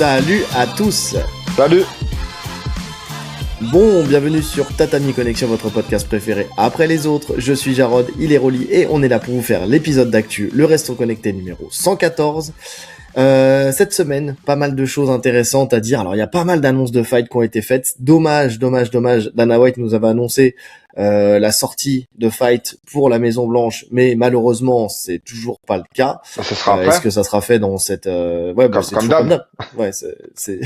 Salut à tous. Salut. Bon, bienvenue sur Tatami Connection, votre podcast préféré après les autres. Je suis Jarod, il est Rolly et on est là pour vous faire l'épisode d'actu, le Resto Connecté numéro 114. Cette semaine, pas mal de choses intéressantes à dire. Alors, il y a pas mal d'annonces de fight qui ont été faites. Dommage. Dana White nous avait annoncé la sortie de fight pour la Maison Blanche, mais malheureusement, c'est toujours pas le cas. Ça sera après. Est-ce que ça sera fait dans cette ouais, c'est comme d'hab. Ouais, c'est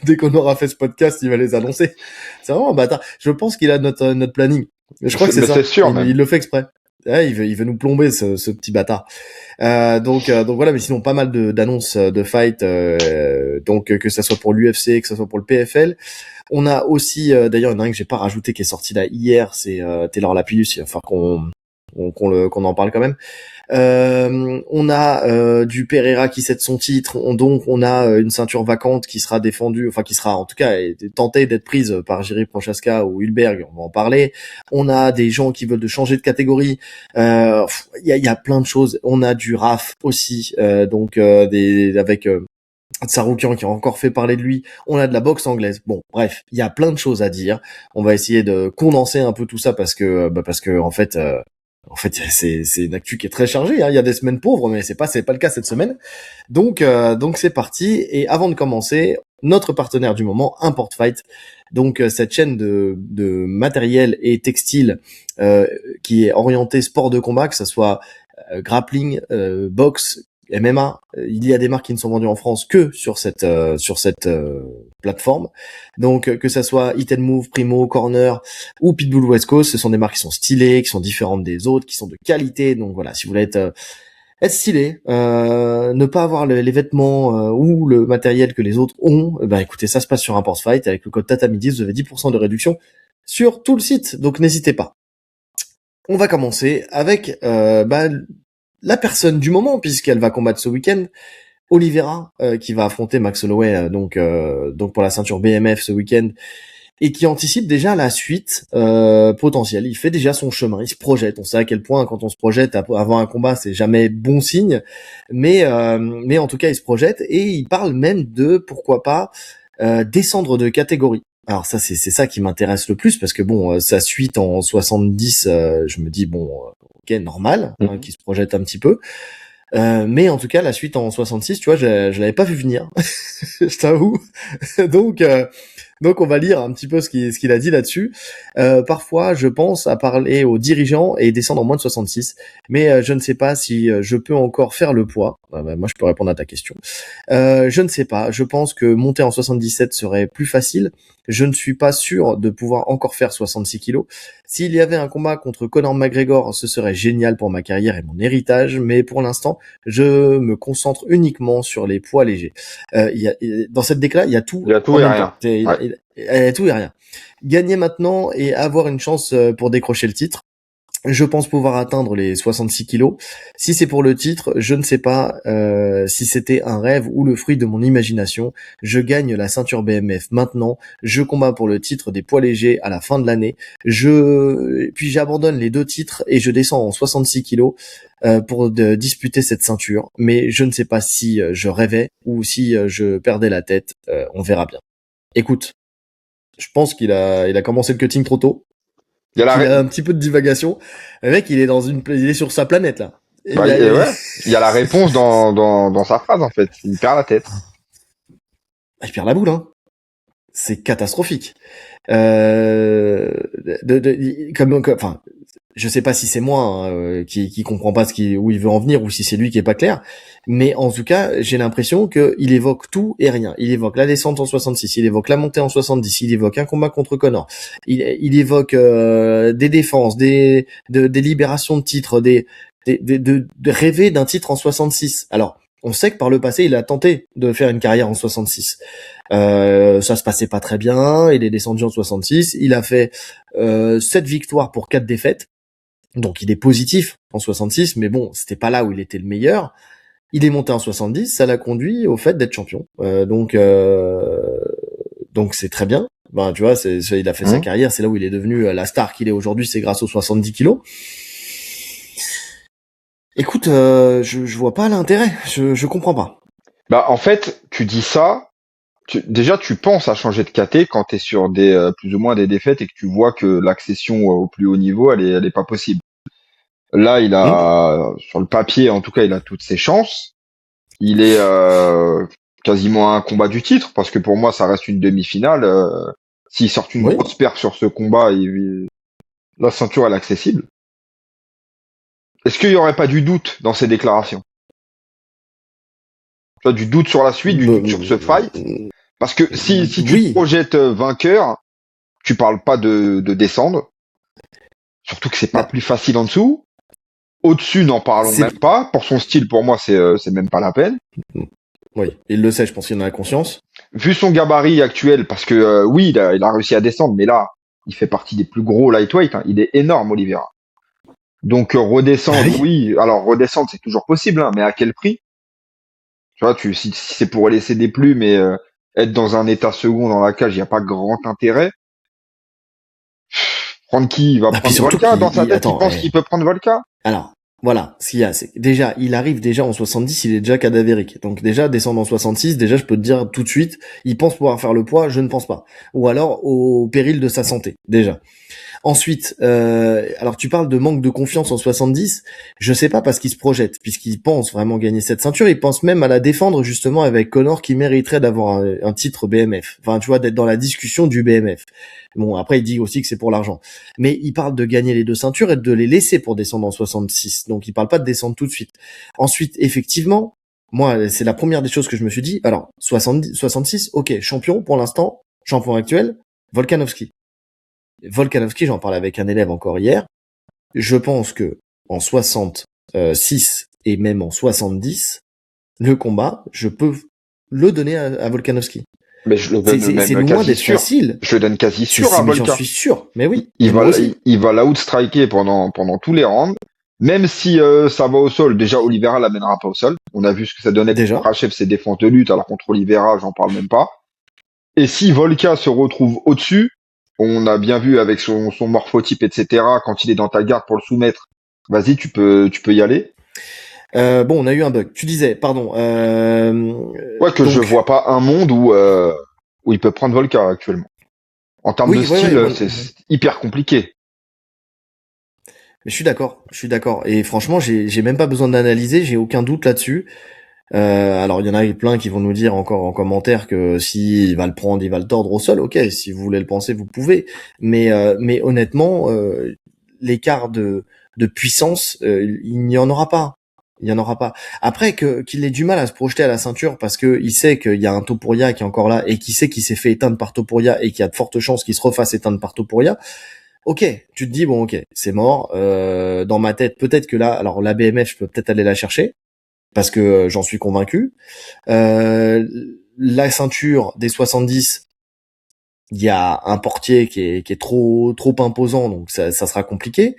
dès qu'on aura fait ce podcast, il va les annoncer. C'est vraiment un bâtard. Je pense qu'il a notre planning. Je crois que c'est ça. C'est sûr, il le fait exprès. Ouais, il veut nous plomber ce petit bâtard. Donc voilà, mais sinon pas mal d'annonces de fight, donc que ça soit pour l'UFC, que ça soit pour le PFL. On a aussi, d'ailleurs, il y en a un que j'ai pas rajouté qui est sorti là hier, c'est Taylor Lapillus. Il va falloir qu'on en parle quand même. On a du Pereira qui cède son titre, donc on a une ceinture vacante qui sera défendue, enfin qui sera en tout cas tentée d'être prise par Jiri Prochaska ou Hülberg, on va en parler. On a des gens qui veulent changer de catégorie, il y a plein de choses. On a du RAF aussi, avec Tsaroukian qui a encore fait parler de lui. On a de la boxe anglaise. Bon, bref, il y a plein de choses à dire. On va essayer de condenser un peu tout ça parce que en fait c'est une actu qui est très chargée, hein. Il y a des semaines pauvres, mais c'est pas le cas cette semaine. Donc c'est parti. Et avant de commencer, notre partenaire du moment, Import Fight. Donc cette chaîne de matériel et textile qui est orientée sport de combat, que ça soit grappling, boxe, MMA, il y a des marques qui ne sont vendues en France que sur cette plateforme. Donc que ça soit Hit and Move, Primo, Corner ou Pitbull West Coast, ce sont des marques qui sont stylées, qui sont différentes des autres, qui sont de qualité. Donc voilà, si vous voulez être stylé, ne pas avoir les vêtements ou le matériel que les autres ont, écoutez, ça se passe sur Import Fight. Avec le code TATAMI10, vous avez 10% de réduction sur tout le site. Donc n'hésitez pas. On va commencer avec la personne du moment, puisqu'elle va combattre ce week-end, Oliveira, qui va affronter Max Holloway, donc pour la ceinture BMF ce week-end, et qui anticipe déjà la suite potentielle. Il fait déjà son chemin, il se projette. On sait à quel point quand on se projette avant un combat, c'est jamais bon signe, mais en tout cas il se projette et il parle même de pourquoi pas descendre de catégorie. Alors ça c'est ça qui m'intéresse le plus parce que bon, sa suite en 70, je me dis bon, ok, normal, hein, qui se projette un petit peu. Mais en tout cas la suite en 66, tu vois, je l'avais pas vu venir. Je t'avoue. Donc on va lire un petit peu ce qu'il a dit là-dessus. Parfois, je pense à parler aux dirigeants et descendre en moins de 66, mais je ne sais pas si je peux encore faire le poids. Moi, je peux répondre à ta question. Je ne sais pas. Je pense que monter en 77 serait plus facile. Je ne suis pas sûr de pouvoir encore faire 66 kilos. S'il y avait un combat contre Conor McGregor, ce serait génial pour ma carrière et mon héritage, mais pour l'instant, je me concentre uniquement sur les poids légers. Dans cette déclat, il y a tout. Il y a tout et rien. Il y a tout et rien. Gagner maintenant et avoir une chance pour décrocher le titre. Je pense pouvoir atteindre les 66 kilos. Si c'est pour le titre, je ne sais pas si c'était un rêve ou le fruit de mon imagination. Je gagne la ceinture BMF maintenant. Je combats pour le titre des poids légers à la fin de l'année. Puis j'abandonne les deux titres et je descends en 66 kilos pour disputer cette ceinture. Mais je ne sais pas si je rêvais ou si je perdais la tête. On verra bien. Écoute, je pense qu'il a commencé le cutting trop tôt. Il a un petit peu de divagation. Le mec, il est sur sa planète, là. Il y a la réponse dans sa phrase, en fait. Il perd la tête. Il perd la boule, hein. C'est catastrophique. Enfin, je sais pas si c'est moi qui comprend pas où il veut en venir ou si c'est lui qui est pas clair, mais en tout cas, j'ai l'impression que il évoque tout et rien. Il évoque la descente en 66, il évoque la montée en 70, il évoque un combat contre Conor, il évoque des défenses, des libérations de titres, de rêver d'un titre en 66. Alors, on sait que par le passé, il a tenté de faire une carrière en 66. Ça se passait pas très bien, il est descendu en 66, il a fait 7 victoires pour 4 défaites. Donc il est positif en 66, mais bon, c'était pas là où il était le meilleur. Il est monté en 70, ça l'a conduit au fait d'être champion. Donc c'est très bien. Ben tu vois, il a fait sa carrière, c'est là où il est devenu la star qu'il est aujourd'hui, c'est grâce aux 70 kilos. Écoute, je vois pas l'intérêt, je comprends pas. Bah en fait, tu dis ça, déjà, tu penses à changer de KT quand tu es sur des plus ou moins des défaites et que tu vois que l'accession au plus haut niveau, elle est pas possible. Là, il Hmm. a, sur le papier, en tout cas, il a toutes ses chances. Il est quasiment à un combat du titre, parce que pour moi, ça reste une demi-finale. S'il sort une Oui. grosse perf sur ce combat, la ceinture elle est accessible. Est-ce qu'il y aurait pas du doute dans ses déclarations? Tu vois, du doute sur la suite, du doute sur ce fight? Parce que si tu te Oui. projettes vainqueur, tu parles pas de descendre. Surtout que c'est pas Bah, plus facile en dessous. Au-dessus, n'en parlons c'est même pas. Pour son style, pour moi, c'est même pas la peine. oui, il le sait, je pense qu'il en a la conscience. Vu son gabarit actuel, parce que oui, il a réussi à descendre, mais là, il fait partie des plus gros lightweight. Hein. Il est énorme, Oliveira. Donc Bah redescendre, oui. oui. Alors redescendre, c'est toujours possible, hein, mais à quel prix? Tu vois, si c'est pour laisser des plumes et être dans un état second dans la cage, il n'y a pas grand intérêt. Prendre qui? Il va Ah, puis prendre surtout Volka. Dans sa tête, il attends, pense qu'il peut prendre Volka. alors, voilà, ce qu'il y a, c'est que déjà, il arrive déjà en 70, il est déjà cadavérique. Donc déjà, descendre en 66, déjà, je peux te dire tout de suite, il pense pouvoir faire le poids, je ne pense pas. Ou alors, au péril de sa santé, déjà. Ensuite, alors tu parles de manque de confiance en 70, je sais pas parce qu'il se projette, puisqu'il pense vraiment gagner cette ceinture, il pense même à la défendre justement avec Conor qui mériterait d'avoir un titre BMF. Enfin, tu vois, d'être dans la discussion du BMF. Bon, après il dit aussi que c'est pour l'argent. Mais il parle de gagner les deux ceintures et de les laisser pour descendre en 66. Donc il parle pas de descendre tout de suite. Ensuite, effectivement, moi, c'est la première des choses que je me suis dit. Alors, 70, 66, ok, champion pour l'instant, champion actuel, Volkanovski. Volkanovski, j'en parlais avec un élève encore hier. Je pense que en 66 et même en 70, le combat, je peux le donner à Volkanovski. Mais je le donne C'est même loin quasi d'être sûr. facile. Je le donne quasi sûr à Mais j'en Volka. suis sûr. Mais oui. Mais moi aussi. Il va l'outstriker pendant tous les rounds. Même si ça va au sol, déjà Oliveira l'amènera pas au sol. On a vu ce que ça donnait contre Déjà. Makhachev, ses défenses de lutte, alors contre Oliveira, j'en parle même pas. Et si Volka se retrouve au-dessus, on a bien vu avec son morphotype, etc., quand il est dans ta garde pour le soumettre, vas-y, tu peux y aller. Bon, on a eu un bug. Tu disais, pardon. Ouais, que je Donc, vois pas un monde où il peut prendre Volka actuellement. En termes de oui, ouais, style, ouais, c'est hyper compliqué. mais je suis d'accord. Je suis d'accord. Et franchement, j'ai même pas besoin d'analyser. J'ai aucun doute là-dessus. Alors il y en a plein qui vont nous dire encore en commentaire que si il va le prendre, il va le tordre au sol. Ok, si vous voulez le penser, vous pouvez. Mais honnêtement, l'écart de puissance, il n'y en aura pas. Il y en aura pas. Après qu'il ait du mal à se projeter à la ceinture parce que il sait qu'il y a un Topuria qui est encore là et qu'il sait qu'il s'est fait éteindre par Topuria et qu'il y a de fortes chances qu'il se refasse éteindre par Topuria. Ok, tu te dis bon ok, c'est mort. Dans ma tête, peut-être que là, alors la BMF, je peux peut-être aller la chercher parce que j'en suis convaincu. La ceinture des 70, il y a un portier qui est trop imposant, donc ça sera compliqué.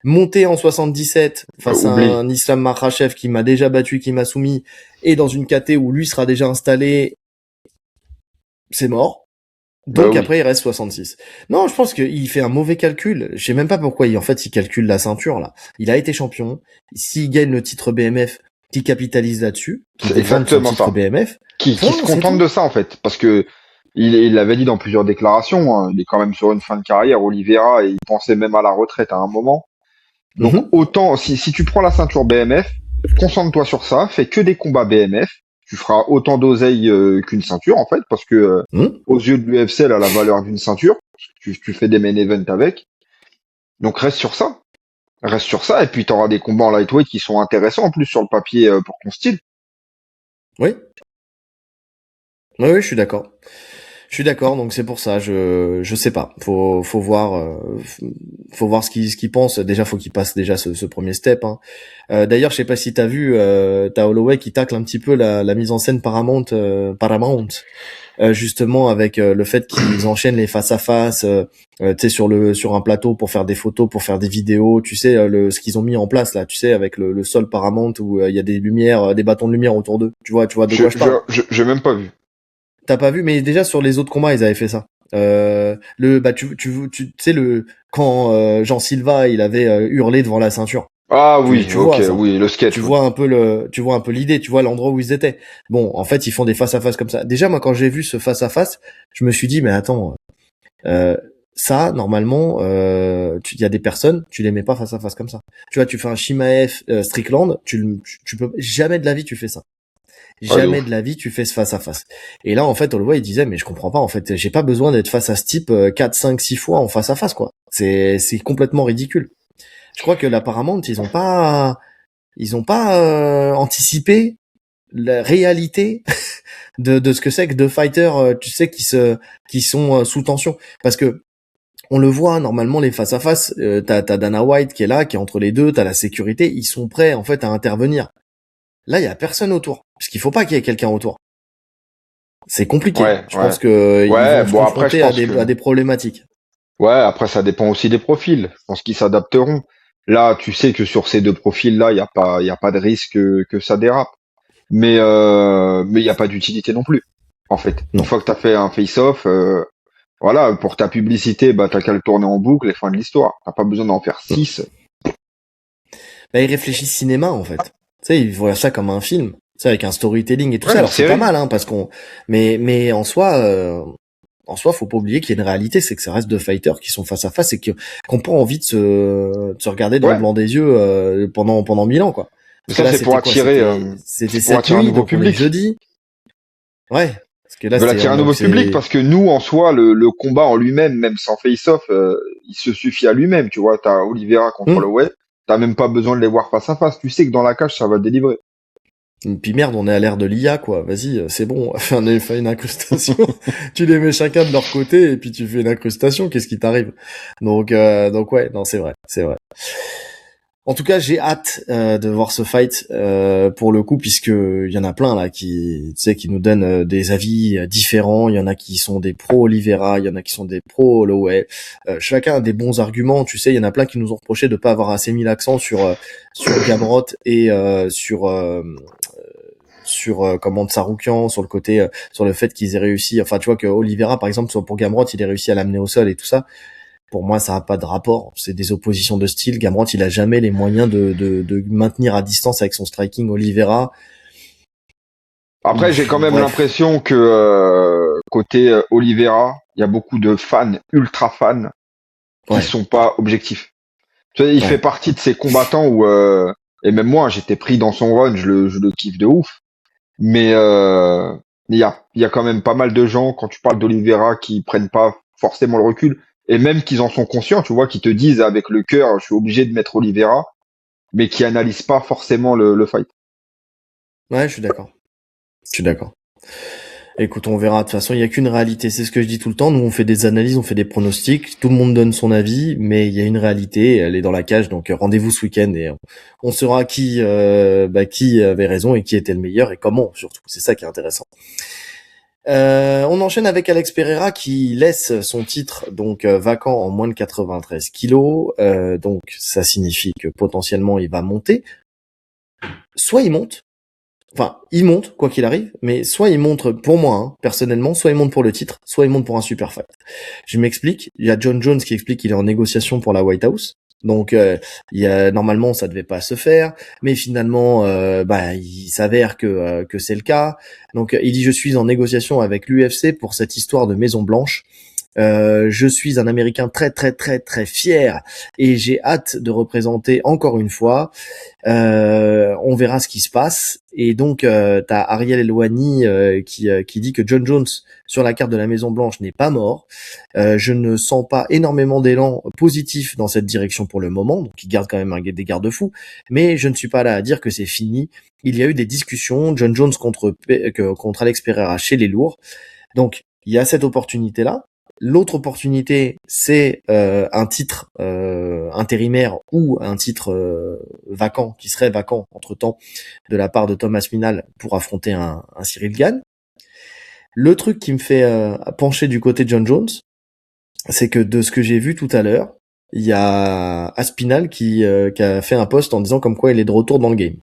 Monter en 77 face à Oublie. un Islam Makhachev qui m'a déjà battu, qui m'a soumis, et dans une KT où lui sera déjà installé, c'est mort. Bah Donc oui. après il reste 66. Non, je pense qu'il fait un mauvais calcul. Je sais même pas pourquoi il calcule la ceinture là. Il a été champion. S'il gagne le titre BMF, qu'il capitalise là-dessus, qu'il C'est défende son exactement titre ça. BMF. Qui se Point, c'est contente tout. de ça en fait, parce que il l'avait dit dans plusieurs déclarations, hein, il est quand même sur une fin de carrière, Oliveira, et il pensait même à la retraite à un moment. Donc Mhm. autant, si tu prends la ceinture BMF, concentre-toi sur ça, fais que des combats BMF, tu feras autant d'oseille qu'une ceinture en fait, parce que Mhm. aux yeux de l'UFC, elle a la valeur d'une ceinture, tu fais des main events avec, donc reste sur ça. Reste sur ça, et puis tu auras des combats en lightweight qui sont intéressants en plus sur le papier pour ton style. Oui. Oui, oui, je suis d'accord. Je suis d'accord, donc c'est pour ça. Je sais pas. Faut voir. Faut voir ce qu'il pense. Déjà, faut qu'il passe déjà ce premier step. Hein. D'ailleurs, je sais pas si t'as vu, t'as Holloway qui tacle un petit peu la mise en scène Paramount. Justement avec le fait qu'ils enchaînent les face à face, tu sais sur un plateau pour faire des photos, pour faire des vidéos, tu sais ce qu'ils ont mis en place là, tu sais avec le sol Paramount où il y a des lumières, des bâtons de lumière autour d'eux. Tu vois de quoi je parle. J'ai même pas vu. T'as pas vu, mais déjà sur les autres combats ils avaient fait ça. Tu sais le quand Jean Silva il avait hurlé devant la ceinture. Ah Tu oui, tu ok, vois ça. oui, le sketch, oui. Tu vois un peu l'idée, tu vois l'endroit où ils étaient. Bon, en fait, ils font des face à face comme ça. Déjà, moi, quand j'ai vu ce face à face, je me suis dit, mais attends, euh, ça, normalement, il y a des personnes, tu les mets pas face à face comme ça. Tu vois, tu fais un Shimaev Strickland, tu peux jamais de la vie tu fais ça. Ouais, de Jamais de ouf. la vie tu fais ce face à face. Et là, en fait, on le voit, il disait, mais je comprends pas, en fait, j'ai pas besoin d'être face à ce type 4, 5, 6 fois en face à face, quoi. C'est complètement ridicule. Je crois que la Paramount, ils ont pas anticipé la réalité de ce que c'est que deux fighters, tu sais, qui sont sous tension. Parce que on le voit normalement les face à face. T'as Dana White qui est là, qui est entre les deux. T'as la sécurité. Ils sont prêts en fait à intervenir. Là, il y a personne autour, parce qu'il faut pas qu'il y ait quelqu'un autour. C'est compliqué. Ouais, Je ouais. pense que ils Ouais, vont se bon après je confronter pense que à des problématiques. ouais, après ça dépend aussi des profils. Je pense qu'ils s'adapteront. Là, tu sais que sur ces deux profils-là, il y a pas de risque que ça dérape. Mais il y a pas d'utilité non plus. En fait, une Non. fois que t'as fait un face-off, voilà, pour ta publicité, bah t'as qu'à le tourner en boucle et fin de l'histoire. T'as pas besoin d'en faire Non. 6. Bah, ils réfléchissent cinéma en fait. Tu sais, ils voient ça comme un film. Tu sais, avec un storytelling et tout Ouais, ça. une Alors c'est pas série. mal, hein, parce qu'on. Mais en soi, faut pas oublier qu'il y a une réalité, c'est que ça reste deux fighters qui sont face à face et qu'on pas envie de se regarder dans le Ouais, blanc des yeux pendant 1000 ans, quoi. mais Parce que ça là, c'était quoi? C'était c'est pour cette attirer un nuit, nouveau donc on est public. jeudi. Ouais. Parce que Ils là, veulent c'était attirer un donc nouveau public c'est. parce que nous, en soi, le combat en lui-même, même sans face-off, il se suffit à lui-même. Tu vois, t'as Oliveira contre Hmm. Holloway, t'as même pas besoin de les voir face à face. Tu sais que dans la cage, ça va délivrer. Et puis merde, on est à l'ère de l'IA, quoi. Vas-y, c'est bon, fais une incrustation. Tu les mets chacun de leur côté et puis tu fais une incrustation. Qu'est-ce qui t'arrive? Donc ouais, non, c'est vrai, c'est vrai. En tout cas, j'ai hâte de voir ce fight pour le coup, puisque il y en a plein là qui, tu sais, qui nous donnent des avis différents. Il y en a qui sont des pro Oliveira, il y en a qui sont des pro Holloway. Chacun a des bons arguments. Tu sais, il y en a plein qui nous ont reproché de pas avoir assez mis l'accent sur Gamrot et sur comment Tsaroukian, sur le côté sur le fait qu'ils aient réussi. Enfin, tu vois que Oliveira, par exemple, pour Gamrot, il a réussi à l'amener au sol et tout ça. Pour moi, ça n'a pas de rapport. C'est des oppositions de style. Gamrot, il a jamais les moyens de maintenir à distance avec son striking. Oliveira, Après, j'ai quand même bref. l'impression que côté Oliveira, il y a beaucoup de fans, ultra fans, qui Ouais, sont pas objectifs. Tu sais, il fait ouais. partie de ces combattants où, et même moi, j'étais pris dans son run, je le kiffe de ouf. Mais il y a quand même pas mal de gens, quand tu parles d'Oliveira, qui prennent pas forcément le recul, et même qu'ils en sont conscients, tu vois, qui te disent avec le cœur, je suis obligé de mettre Oliveira, mais qui analysent pas forcément le fight. Ouais, je suis d'accord. Je suis d'accord. Écoute, on verra. De toute façon, il y a qu'une réalité. C'est ce que je dis tout le temps. Nous, on fait des analyses, on fait des pronostics. Tout le monde donne son avis, mais il y a une réalité. Elle est dans la cage. Donc, rendez-vous ce week-end et on saura qui avait raison et qui était le meilleur et comment, surtout. C'est ça qui est intéressant. On enchaîne avec Alex Pereira qui laisse son titre donc vacant en moins de 93 kilos. Donc ça signifie que potentiellement il va monter. Soit il monte, enfin il monte quoi qu'il arrive, mais soit il monte pour moi personnellement, soit il monte pour le titre, soit il monte pour un super fight. Je m'explique. Il y a John Jones qui explique qu'il est en négociation pour la White House. Donc il y a normalement ça devait pas se faire, mais finalement il s'avère que c'est le cas. Donc il dit je suis en négociation avec l'UFC pour cette histoire de Maison Blanche. Je suis un Américain très très très très fier et j'ai hâte de représenter encore une fois. On verra ce qui se passe. Et donc, t'as Ariel Helwani qui dit que John Jones sur la carte de la Maison Blanche n'est pas mort. Je ne sens pas énormément d'élan positif dans cette direction pour le moment, donc il garde quand même des garde-fous. Mais je ne suis pas là à dire que c'est fini. Il y a eu des discussions, John Jones contre Alex Pereira chez les lourds. Donc, il y a cette opportunité-là. L'autre opportunité, c'est un titre intérimaire ou un titre vacant, qui serait vacant entre-temps de la part de Thomas Minal pour affronter un Cyril Gane. Le truc qui me fait pencher du côté de John Jones, c'est que de ce que j'ai vu tout à l'heure, il y a Aspinal qui a fait un post en disant comme quoi il est de retour dans le game.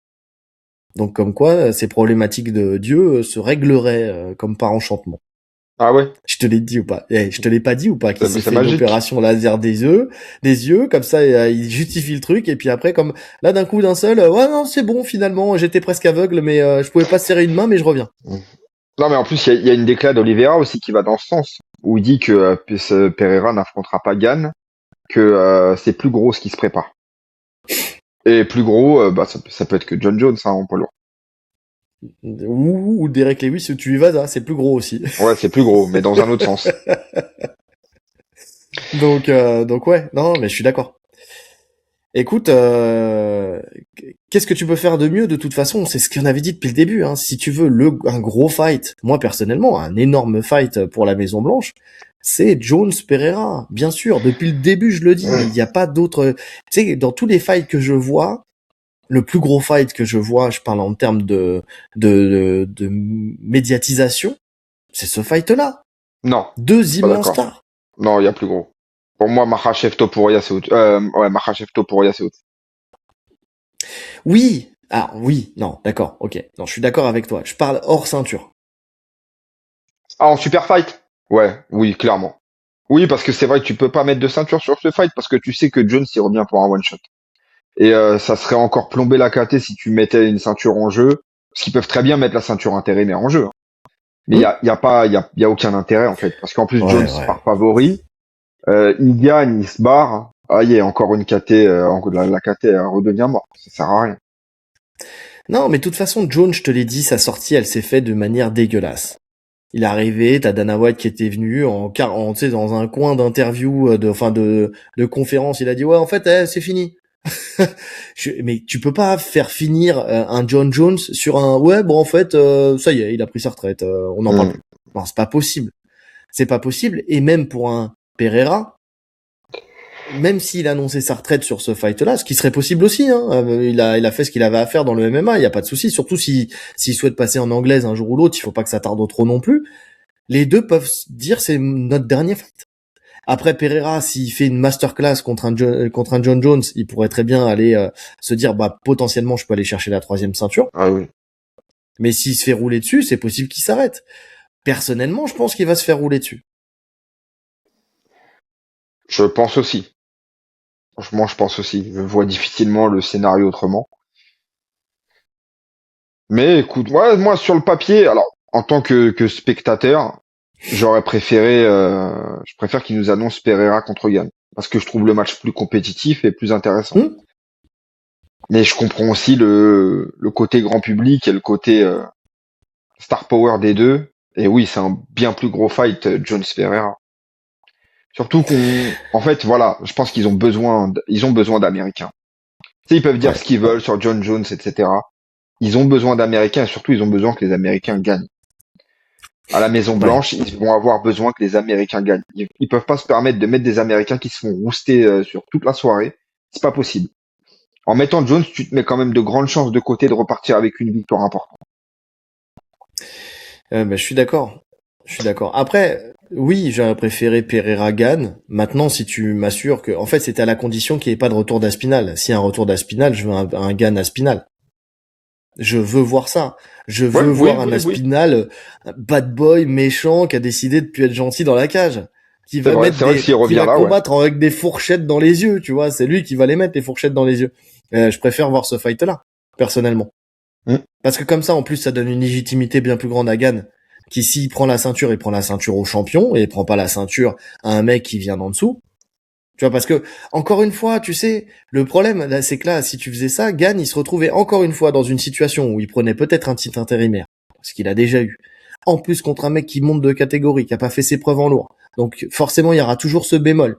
Donc comme quoi ces problématiques de Dieu se régleraient comme par enchantement. Ah ouais? Je te l'ai dit ou pas? Je te l'ai pas dit ou pas qu'il s'est C'est fait une magique. opération laser des yeux, comme ça, il justifie le truc, et puis après, comme là, d'un coup, d'un seul, ouais, non, c'est bon, finalement, j'étais presque aveugle, mais je pouvais pas serrer une main, mais je reviens. Non, mais en plus, il y a une déclat d'Oliveira aussi qui va dans ce sens, où il dit que Pereira n'affrontera pas Gann, que c'est plus gros ce qui se prépare. Et plus gros, bah, ça peut être que John Jones, hein, en poids lourd. Ou Derek Lewis, ou tu y vas, c'est plus gros aussi. Ouais, c'est plus gros, mais dans un autre sens. Donc ouais, non, mais je suis d'accord. Écoute, qu'est-ce que tu peux faire de mieux de toute façon? C'est ce qu'on avait dit depuis le début. Hein. Si tu veux un gros fight, moi personnellement, un énorme fight pour la Maison Blanche, c'est Jones Pereira. Bien sûr, depuis le début, je le dis, il n'y a pas d'autre. Tu sais, dans tous les fights que je vois, le plus gros fight que je vois, je parle en termes de médiatisation, c'est ce fight-là. Non, Deux pas immenses d'accord. stars. Non, il y a plus gros. Pour moi, Makhachev Topuria, c'est au ouais, Makhachev Topuria, c'est au Oui. Ah oui, non, d'accord, ok. Non, je suis d'accord avec toi. Je parle hors ceinture. Ah, en super fight? Ouais, oui, clairement. Oui, parce que c'est vrai que tu peux pas mettre de ceinture sur ce fight, parce que tu sais que Jones, il revient pour un one-shot. Et ça serait encore plomber la KT si tu mettais une ceinture en jeu, parce qu'ils peuvent très bien mettre la ceinture intérimaire en jeu. Hein. Mais Hmm. il y a aucun intérêt, en fait, parce qu'en plus, Jones Ouais, ouais. part favori, il gagne, il se barre. Ah, il y a encore une KT, la KT redevient morte. Ça sert à rien. Non, mais de toute façon, Jones, je te l'ai dit, sa sortie, elle s'est faite de manière dégueulasse. Il est arrivé, t'as Dana White qui était venu tu sais, dans un coin d'interview, de conférence, il a dit ouais, en fait, c'est fini. Mais tu peux pas faire finir un John Jones sur un ouais, bon, en fait, ça y est, il a pris sa retraite, on n'en parle Hmm. plus. Non, c'est pas possible. C'est pas possible. Et même pour un Pereira, même s'il a annoncé sa retraite sur ce fight-là, ce qui serait possible aussi, hein, il a fait ce qu'il avait à faire dans le MMA, il y a pas de souci. Surtout s'il souhaite passer en anglaise un jour ou l'autre, il faut pas que ça tarde trop non plus. Les deux peuvent se dire c'est notre dernier fight. Après Pereira, s'il fait une masterclass contre un John Jones, il pourrait très bien aller se dire bah potentiellement je peux aller chercher la troisième ceinture. Ah oui. Mais s'il se fait rouler dessus, c'est possible qu'il s'arrête. Personnellement, je pense qu'il va se faire rouler dessus. Je pense aussi. Franchement, je pense aussi. Je vois difficilement le scénario autrement. Mais écoute, moi sur le papier, alors en tant que spectateur, j'aurais préféré, je préfère qu'ils nous annoncent Pereira contre Gann parce que je trouve le match plus compétitif et plus intéressant. Hmm. Mais je comprends aussi le côté grand public et le côté star power des deux. Et oui, c'est un bien plus gros fight, Jones Pereira. Surtout en fait, voilà, je pense ils ont besoin d'Américains. Tu sais, ils peuvent dire Ouais. ce qu'ils veulent sur John Jones, etc. Ils ont besoin d'Américains et surtout ils ont besoin que les Américains gagnent. À la Maison Ouais. Blanche, ils vont avoir besoin que les Américains gagnent. Ils peuvent pas se permettre de mettre des Américains qui se font rouster sur toute la soirée. C'est pas possible. En mettant Jones, tu te mets quand même de grandes chances de côté de repartir avec une victoire importante. Bah, je suis d'accord. Je suis d'accord. Après, oui, j'aurais préféré Pereira Gann. Maintenant, si tu m'assures que, en fait, c'était à la condition qu'il n'y ait pas de retour d'Aspinal. S'il y a un retour d'Aspinal, je veux un Gann Aspinal. Je veux voir ça. Je Ouais, veux oui, voir un oui, oui. Aspinal, bad boy, méchant, qui a décidé de plus être gentil dans la cage. C'est vrai. C'est vrai que s'il Qui revient va là, ouais. combattre avec des fourchettes dans les yeux, tu vois. C'est lui qui va les mettre, les fourchettes dans les yeux. Je préfère voir ce fight-là, personnellement. Mm. Parce que comme ça, en plus, ça donne une légitimité bien plus grande à Gann, qui s'il prend la ceinture, il prend la ceinture au champion, et il prend pas la ceinture à un mec qui vient d'en dessous. Tu vois, parce que, encore une fois, tu sais, le problème, là, c'est que là, si tu faisais ça, Gann, il se retrouvait encore une fois dans une situation où il prenait peut-être un titre intérimaire, ce qu'il a déjà eu. En plus, contre un mec qui monte de catégorie, qui a pas fait ses preuves en lourd. Donc, forcément, il y aura toujours ce bémol.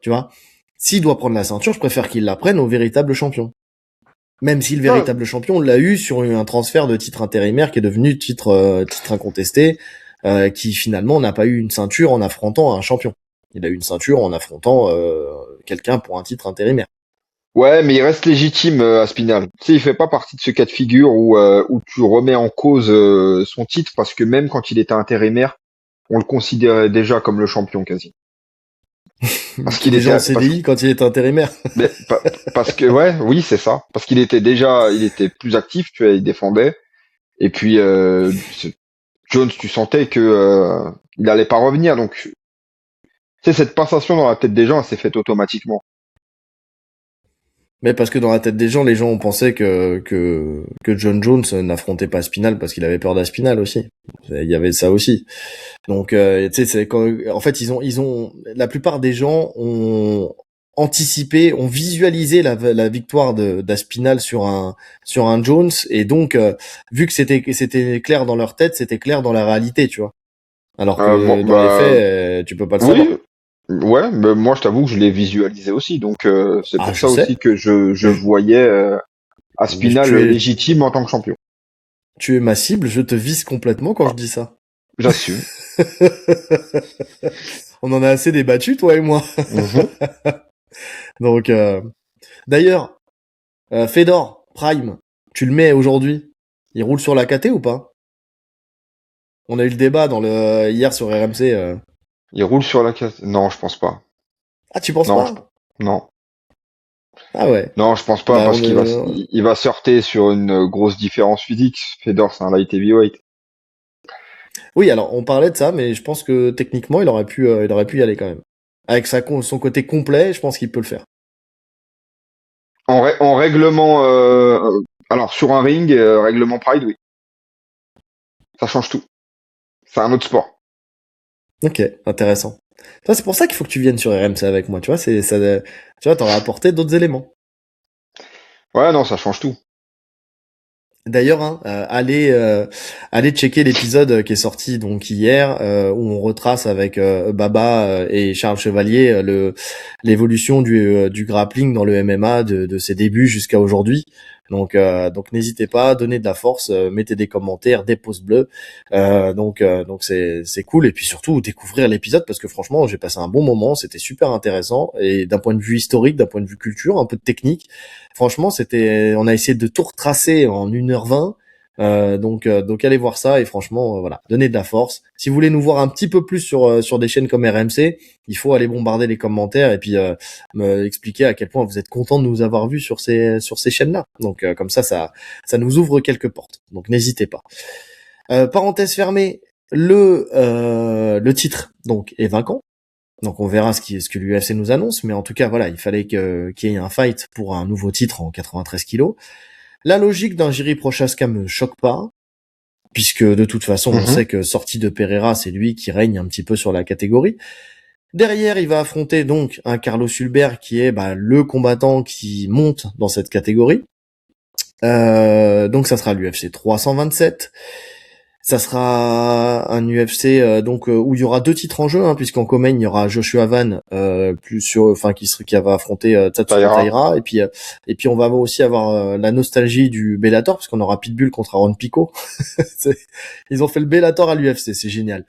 Tu vois? S'il doit prendre la ceinture, je préfère qu'il la prenne au véritable champion. Même si le Ouais, véritable champion l'a eu sur un transfert de titre intérimaire qui est devenu titre incontesté, qui finalement n'a pas eu une ceinture en affrontant un champion. Il a eu une ceinture en affrontant quelqu'un pour un titre intérimaire. ouais, mais il reste légitime, Aspinall. Tu sais, il fait pas partie de ce cas de figure où tu remets en cause son titre parce que même quand il était intérimaire, on le considérait déjà comme le champion quasi. Il Parce était qu'il déjà en était, parce, CDI quand il était intérimaire. mais, parce que ouais, oui, c'est ça. Parce qu'il était déjà, il était plus actif, tu vois, il défendait. Et puis Jones, tu sentais que il allait pas revenir. Donc, tu sais, cette passation dans la tête des gens, elle s'est faite automatiquement. Mais parce que dans la tête des gens, les gens ont pensé que John Jones n'affrontait pas Spinal parce qu'il avait peur d'Aspinal aussi. Il y avait ça aussi. Donc, tu sais, c'est en fait, la plupart des gens ont anticipé, ont visualisé la victoire d'Aspinal sur un Jones, et donc, vu que c'était clair dans leur tête, c'était clair dans la réalité, tu vois. Alors que dans les faits, tu peux pas le savoir. Oui, ouais, mais moi je t'avoue que je l'ai visualisé aussi, donc c'est Ah, pour je ça sais. aussi que je voyais Mais Aspinal légitime en tant que champion. tu es ma cible, je te vise complètement quand je dis ça. J'assume. On en a assez débattu, toi et moi. Mhm. Donc, d'ailleurs, Fedor, Prime, tu le mets aujourd'hui. Il roule sur la KT ou pas? On a eu le débat hier sur RMC. Il roule sur la case. Non, je pense pas. Ah, tu penses Non, pas? non, Ah ouais. non, je pense pas Bah, parce il va se heurter sur une grosse différence physique. Fedor, c'est un light heavyweight. oui, alors on parlait de ça, mais je pense que techniquement, il aurait pu y aller quand même. Avec son côté complet, je pense qu'il peut le faire. En règlement, alors sur un ring, règlement Pride, oui, ça change tout. C'est un autre sport. Ok, intéressant. Ça, c'est pour ça qu'il faut que tu viennes sur RMC avec moi, tu vois, tu vois, t'auras apporté d'autres éléments. Ouais, non, ça change tout. D'ailleurs, hein, allez checker l'épisode qui est sorti donc hier, où on retrace avec Baba et Charles Chevalier l'évolution du grappling dans le MMA de ses débuts jusqu'à aujourd'hui. Donc n'hésitez pas, donnez de la force, mettez des commentaires, des pouces bleus. Donc c'est cool, et puis surtout découvrir l'épisode, parce que franchement j'ai passé un bon moment, c'était super intéressant, et d'un point de vue historique, d'un point de vue culture, un peu de technique. Franchement, on a essayé de tout retracer en 1h20. Donc allez voir ça, et franchement, voilà, donnez de la force. Si vous voulez nous voir un petit peu plus sur des chaînes comme RMC, il faut aller bombarder les commentaires, et puis me expliquer à quel point vous êtes content de nous avoir vus sur ces chaînes-là. Donc comme ça nous ouvre quelques portes. Donc n'hésitez pas. Parenthèse fermée, le titre donc est vacant. Donc on verra ce que l'UFC nous annonce, mais en tout cas voilà, il fallait qu'il y ait un fight pour un nouveau titre en 93 kilos. La logique d'un Jiri Prochaska me choque pas, puisque de toute façon on Mhm. sait que sorti de Pereira, c'est lui qui règne un petit peu sur la catégorie. Derrière, il va affronter donc un Carlos Hulbert qui est le combattant qui monte dans cette catégorie. Donc ça sera l'UFC 327. Ça sera un UFC où il y aura deux titres en jeu, hein, puisqu'en commun il y aura Joshua Van qui va affronter Tatsuro Taira. Taira, et puis on va aussi avoir la nostalgie du Bellator, puisqu'on aura Pitbull contre Aaron Pico. Ils ont fait le Bellator à l'UFC, c'est génial.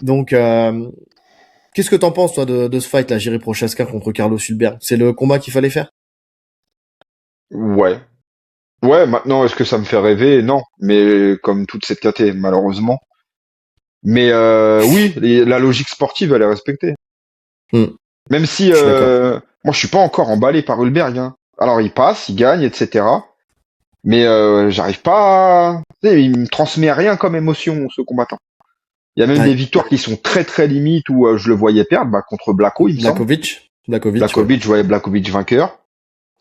Donc qu'est-ce que t'en penses toi de ce fight là, Jiri Prochaska contre Carlos Hulbert? C'est le combat qu'il fallait faire? Ouais. Ouais, maintenant, est-ce que ça me fait rêver? Non. Mais comme toute cette caté, malheureusement. Mais oui, la logique sportive, elle est respectée. Hmm, Même si je suis d'accord. moi, je suis pas encore emballé par Hulberg, hein. Alors, il passe, il gagne, etc. Mais j'arrive pas tu sais, il me transmet rien comme émotion, ce combattant. Il y a même des Ouais. victoires qui sont très très limites où je le voyais perdre, contre Blacko, il me semble. Blakovic, ouais. Blakovic, je voyais Blakovic vainqueur.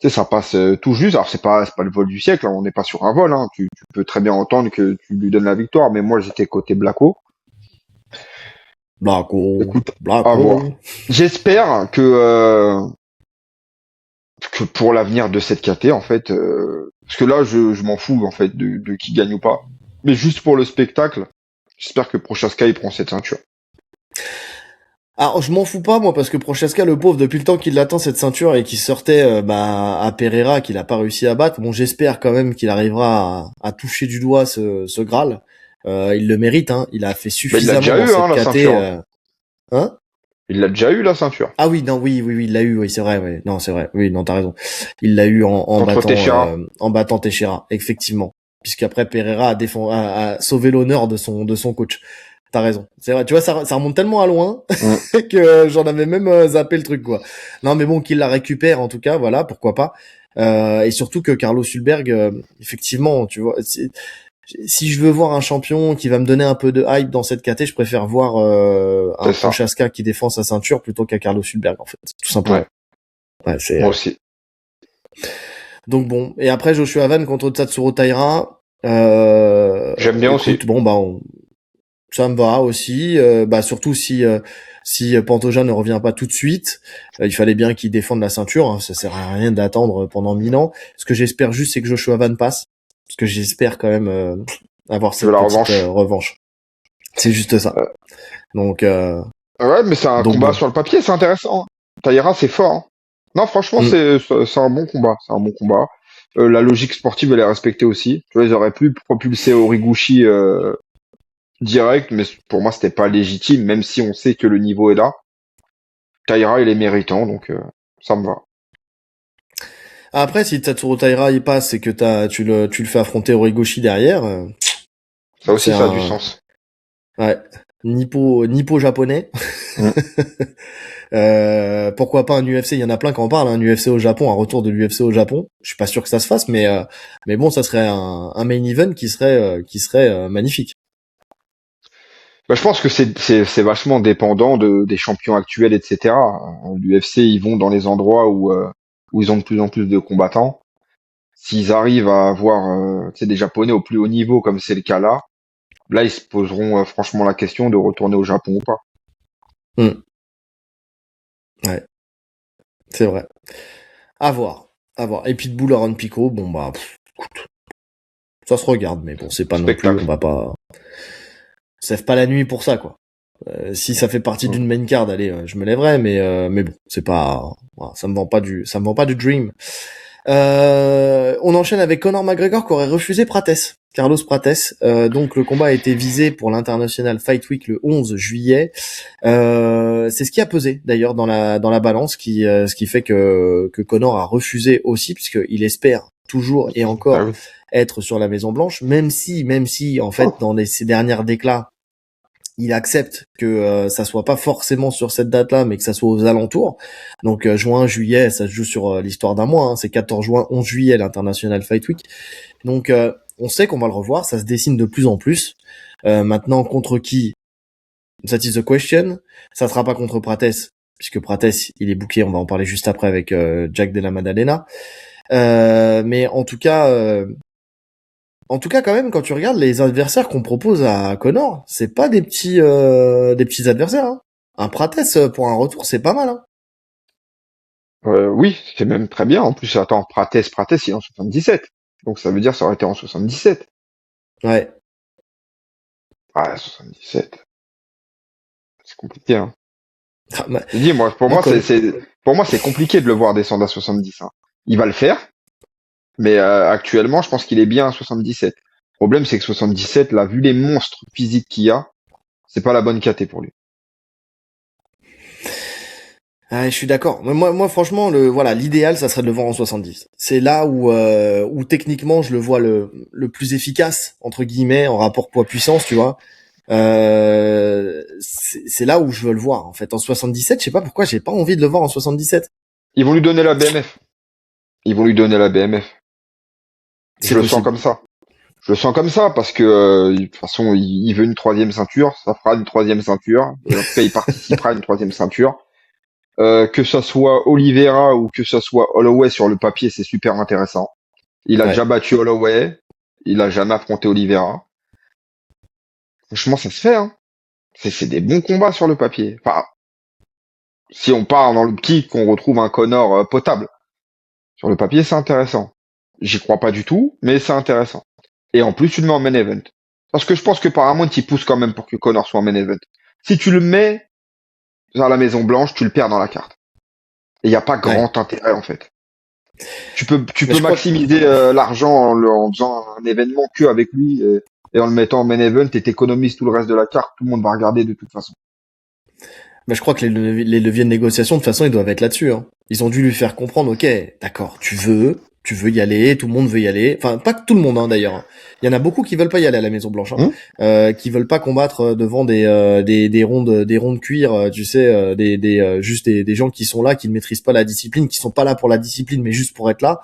Tu sais, ça passe tout juste. Alors c'est pas le vol du siècle, hein, on n'est pas sur un vol. Hein. Tu peux très bien entendre que tu lui donnes la victoire, mais moi j'étais côté Blacko. Écoute, à voir. Blacko. J'espère que pour l'avenir de cette KT, en fait, parce que là je m'en fous en fait de qui gagne ou pas, mais juste pour le spectacle, j'espère que Prochaska il prend cette ceinture. Alors, je m'en fous pas, moi, parce que Prochaska, le pauvre, depuis le temps qu'il attend cette ceinture et qu'il sortait à Pereira, qu'il a pas réussi à battre, bon, j'espère quand même qu'il arrivera à toucher du doigt ce Graal. Il le mérite, hein. Il a fait Mais il l'a suffisamment déjà dans eu, hein, cette la KT. ceinture. Hein? Il l'a déjà eu, la ceinture. Ah oui, non, oui, il l'a eu, oui, c'est vrai, oui. Non, c'est vrai, oui, non, t'as raison. Il l'a eu Contre Teixeira. en battant Teixeira, effectivement. Puisqu'après, Pereira a sauvé l'honneur de son coach. T'as raison. C'est vrai, tu vois, ça remonte tellement à loin Mm. que j'en avais même zappé le truc, quoi. Non, mais bon, qu'il la récupère, en tout cas, voilà, pourquoi pas. Et surtout que Carlos Hulberg, effectivement, tu vois, si je veux voir un champion qui va me donner un peu de hype dans cette KT, je préfère voir un Prochaska qui défend sa ceinture plutôt qu'un Carlos Hulberg, en fait, tout simplement. Ouais, moi aussi. Donc bon, et après Joshua Van contre Tatsuro Taira. J'aime bien aussi. Bon, ça me va aussi. Surtout si Pantoja ne revient pas tout de suite, il fallait bien qu'il défende la ceinture. Hein, ça sert à rien d'attendre pendant 1000 ans. Ce que j'espère juste, c'est que Joshua Van passe, parce que j'espère quand même avoir cette petite revanche. C'est juste ça. Donc. Ouais, mais c'est un combat sur le papier, c'est intéressant. Taira, c'est fort. Hein. Non, franchement, c'est un bon combat. C'est un bon combat. La logique sportive, elle est respectée aussi. Tu vois, ils auraient pu propulser Horiguchi direct, mais pour moi, c'était pas légitime, même si on sait que le niveau est là. Taira, il est méritant, donc ça me va. Après, si Tatsuro Taira il passe et que tu le fais affronter Horiguchi derrière, ça aussi, ça a du sens. Ouais, Nippo japonais. Pourquoi pas un UFC? Il y en a plein qui en parlent, un UFC au Japon, un retour de l'UFC au Japon. Je suis pas sûr que ça se fasse, mais bon, ça serait un main event qui serait magnifique. Bah, je pense que c'est vachement dépendant des champions actuels, etc. L'UFC, ils vont dans les endroits où ils ont de plus en plus de combattants. S'ils arrivent à avoir des Japonais au plus haut niveau, comme c'est le cas là, ils se poseront franchement la question de retourner au Japon ou pas. Ouais, c'est vrai. À voir. Et Pitbull, Aaron Pico, bon bah, écoute, ça se regarde, mais bon, c'est pas non plus, on va pas, ça fait pas la nuit pour ça, quoi. Si ça fait partie d'une main card, allez, je me lèverai, mais bon, c'est pas, voilà, ça me vend pas du dream. On enchaîne avec Conor McGregor qui aurait refusé Carlos Prates. Donc le combat a été visé pour l'International Fight Week le 11 juillet. C'est ce qui a pesé d'ailleurs dans la balance, ce qui fait que Conor a refusé aussi, puisqu'il espère toujours et encore être sur la Maison Blanche, même si en fait dans ces dernières déclats il accepte que ça soit pas forcément sur cette date-là, mais que ça soit aux alentours. Donc juin, juillet, ça se joue sur l'histoire d'un mois. Hein. C'est 14 juin, 11 juillet, l'International Fight Week. Donc on sait qu'on va le revoir, ça se dessine de plus en plus. Maintenant, contre qui? That is the question. Ça sera pas contre Prates, puisque Prates, il est booké, on va en parler juste après avec Jack Della Maddalena. Mais en tout cas, quand même, quand tu regardes les adversaires qu'on propose à Conor, c'est pas des petits adversaires. Hein. Un Prates pour un retour, c'est pas mal. Hein. Oui, c'est même très bien. En plus, attends, Prates, il est en 77. Donc ça veut dire ça aurait été en 77. Ouais. Ah, 77. C'est compliqué, hein. Ah, bah, je dis, pour moi, c'est compliqué de le voir descendre à 70. Hein. Il va le faire. Mais actuellement, je pense qu'il est bien à 77. Le problème, c'est que 77, là, vu les monstres physiques qu'il y a, c'est pas la bonne caté pour lui. Ah, je suis d'accord. Moi, franchement, l'idéal, ça serait de le voir en 70. C'est là où techniquement, je le vois le plus efficace entre guillemets en rapport poids-puissance, tu vois. C'est là où je veux le voir. En fait, en 77, je sais pas pourquoi, j'ai pas envie de le voir en 77. Ils vont lui donner la BMF. Je le sens comme ça. Je le sens comme ça parce que de toute façon, il veut une troisième ceinture, ça fera une troisième ceinture. En tout cas, il participera à une troisième ceinture. Que ça soit Oliveira ou que ça soit Holloway sur le papier, c'est super intéressant. Il a déjà battu Holloway, il a jamais affronté Oliveira. Franchement, ça se fait, hein. C'est des bons combats sur le papier. Enfin, si on part dans le petit qu'on retrouve un Conor potable. Sur le papier, c'est intéressant. J'y crois pas du tout, mais c'est intéressant. Et en plus, tu le mets en main event. Parce que je pense que Paramount, il pousse quand même pour que Conor soit en main event. Si tu le mets vers la Maison Blanche, tu le perds dans la carte. Et il n'y a pas grand intérêt, en fait. Tu peux maximiser l'argent en faisant un événement que avec lui et en le mettant en main event et t'économises tout le reste de la carte. Tout le monde va regarder de toute façon. Mais je crois que les leviers de négociation, de toute façon, ils doivent être là-dessus. Hein. Ils ont dû lui faire comprendre, ok, d'accord, tu veux y aller, tout le monde veut y aller. Enfin, pas que tout le monde, hein, d'ailleurs. Il y en a beaucoup qui veulent pas y aller à la Maison Blanche, hein. Qui veulent pas combattre devant des ronds de cuir, tu sais, juste des gens qui sont là, qui ne maîtrisent pas la discipline, qui sont pas là pour la discipline, mais juste pour être là.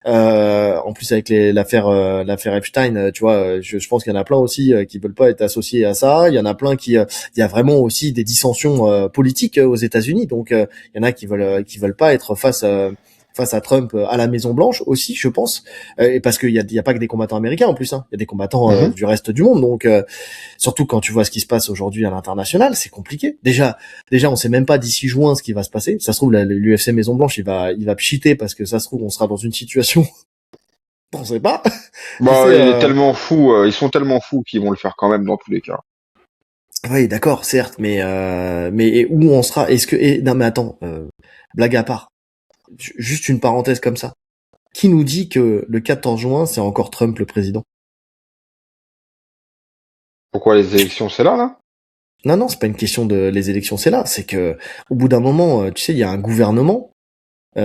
En plus avec l'affaire Epstein, tu vois, je pense qu'il y en a plein aussi qui veulent pas être associés à ça. Il y en a plein il y a vraiment aussi des dissensions politiques aux États-Unis. Donc il y en a qui veulent pas être face à Trump à la Maison Blanche aussi, je pense, et parce qu'il y a pas que des combattants américains en plus, hein. Il y a des combattants du reste du monde, donc surtout quand tu vois ce qui se passe aujourd'hui à l'international, c'est compliqué. Déjà, on sait même pas d'ici juin ce qui va se passer. Ça se trouve l'UFC Maison Blanche, il va pchiter parce que ça se trouve on sera dans une situation, on sait pas. Bah, Tu sais, il est tellement fou, ils sont tellement fous qu'ils vont le faire quand même dans tous les cas. oui, d'accord, certes, mais où on sera? Non mais attends, blague à part, juste une parenthèse comme ça. Qui nous dit que le 14 juin, c'est encore Trump le président? Pourquoi les élections, c'est là? Non, c'est pas une question de les élections, c'est là. C'est que au bout d'un moment, tu sais, il y a un gouvernement, il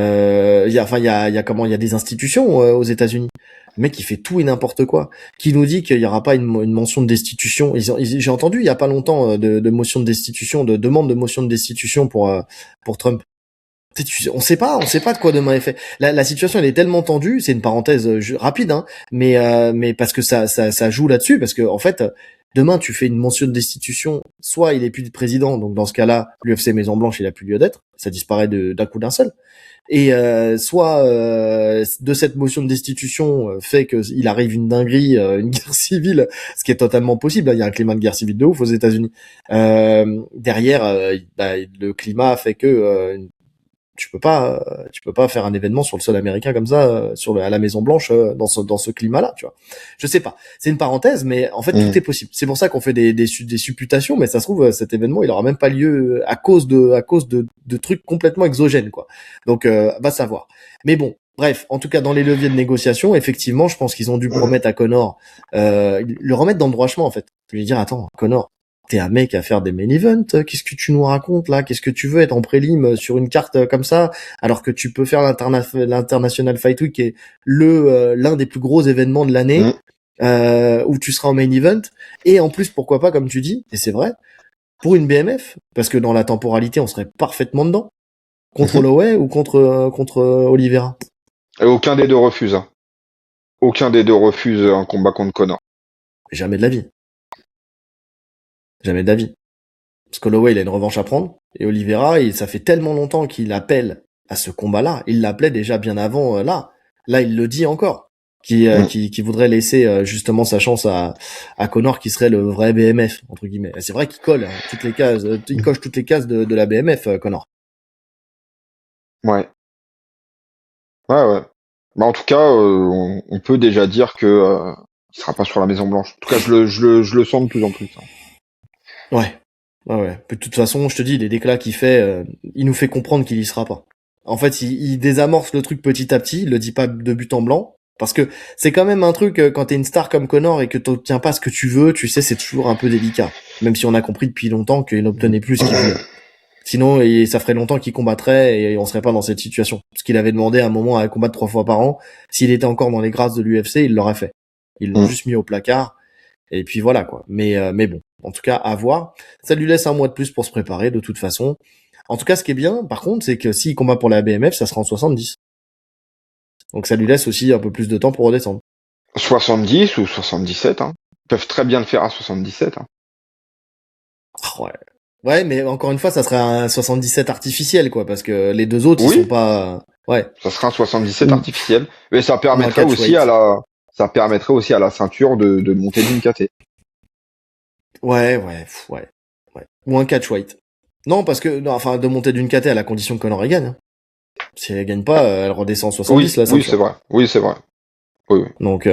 y a des institutions aux États-Unis. Le mec, il fait tout et n'importe quoi. Qui nous dit qu'il y aura pas une mention de destitution? J'ai entendu il y a pas longtemps de motion de destitution, de demande de motion de destitution pour Trump. On sait pas de quoi demain est fait. La situation elle est tellement tendue, c'est une parenthèse rapide, hein, mais parce que ça joue là-dessus, parce que en fait, demain tu fais une mention de destitution, soit il est plus de président, donc dans ce cas-là, l'UFC Maison Blanche il a plus lieu d'être, ça disparaît d'un coup d'un seul, et soit de cette motion de destitution fait que il arrive une dinguerie, une guerre civile, ce qui est totalement possible. Il y a un climat de guerre civile de ouf aux États-Unis. Derrière, le climat fait que tu peux pas faire un événement sur le sol américain comme ça à la Maison Blanche dans ce climat-là, tu vois. Je sais pas, c'est une parenthèse, mais en fait tout est possible. C'est pour ça qu'on fait des supputations, mais ça se trouve cet événement il aura même pas lieu à cause de trucs complètement exogènes, quoi. Donc va savoir. Mais bon, bref, en tout cas dans les leviers de négociation, effectivement, je pense qu'ils ont dû promettre à Conor le remettre dans le droit chemin en fait. Lui dire attends, Conor, t'es un mec à faire des main events, qu'est-ce que tu nous racontes là? Qu'est-ce que tu veux être en prélim sur une carte comme ça, alors que tu peux faire l'International Fight Week qui est l'un des plus gros événements de l'année, où tu seras en main event, et en plus pourquoi pas comme tu dis, et c'est vrai, pour une BMF, parce que dans la temporalité on serait parfaitement dedans, contre Holloway ou contre Oliveira. Et aucun des deux refuse. Hein. Aucun des deux refuse un combat contre Conor. Jamais de la vie. Jamais d'avis. Parce qu'Holloway, il a une revanche à prendre. Et Oliveira, ça fait tellement longtemps qu'il appelle à ce combat-là. Il l'appelait déjà bien avant là. Là, il le dit encore. Qui voudrait laisser justement sa chance à Conor, qui serait le vrai BMF, entre guillemets. Et c'est vrai qu'il colle toutes les cases. Il coche toutes les cases de la BMF, Conor. Ouais. Ouais. Bah, en tout cas, on peut déjà dire que il sera pas sur la Maison Blanche. En tout cas, je le sens de plus en plus. Hein. Ouais. De toute façon, je te dis, les déclats qu'il fait, il nous fait comprendre qu'il y sera pas. En fait, il désamorce le truc petit à petit, il le dit pas de but en blanc, parce que c'est quand même un truc, quand t'es une star comme Conor et que t'obtiens pas ce que tu veux, tu sais, c'est toujours un peu délicat. Même si on a compris depuis longtemps qu'il n'obtenait plus ce qu'il voulait. Sinon, ça ferait longtemps qu'il combattrait et on serait pas dans cette situation. Parce qu'il avait demandé à un moment à combattre 3 fois par an. S'il était encore dans les grâces de l'UFC, il l'aurait fait. Ils l'ont juste mis au placard. Et puis voilà, quoi. Mais bon. En tout cas, à voir. Ça lui laisse un mois de plus pour se préparer, de toute façon. En tout cas, ce qui est bien, par contre, c'est que s'il combat pour la BMF, ça sera en 70. Donc ça lui laisse aussi un peu plus de temps pour redescendre. 70 ou 77, hein. Ils peuvent très bien le faire à 77. Hein. Ouais. Ouais, mais encore une fois, ça serait un 77 artificiel, quoi, parce que les deux autres, ils sont pas... Ouais. Ça sera un 77 artificiel. Mais ça permettrait aussi à la ceinture de monter d'une KT. Ouais. Ou un catch weight. Non, parce que, de monter d'une KT à la condition que Conor gagne. Hein. Si elle gagne pas, elle redescend 70, là. Oui, c'est vrai. Oui. Donc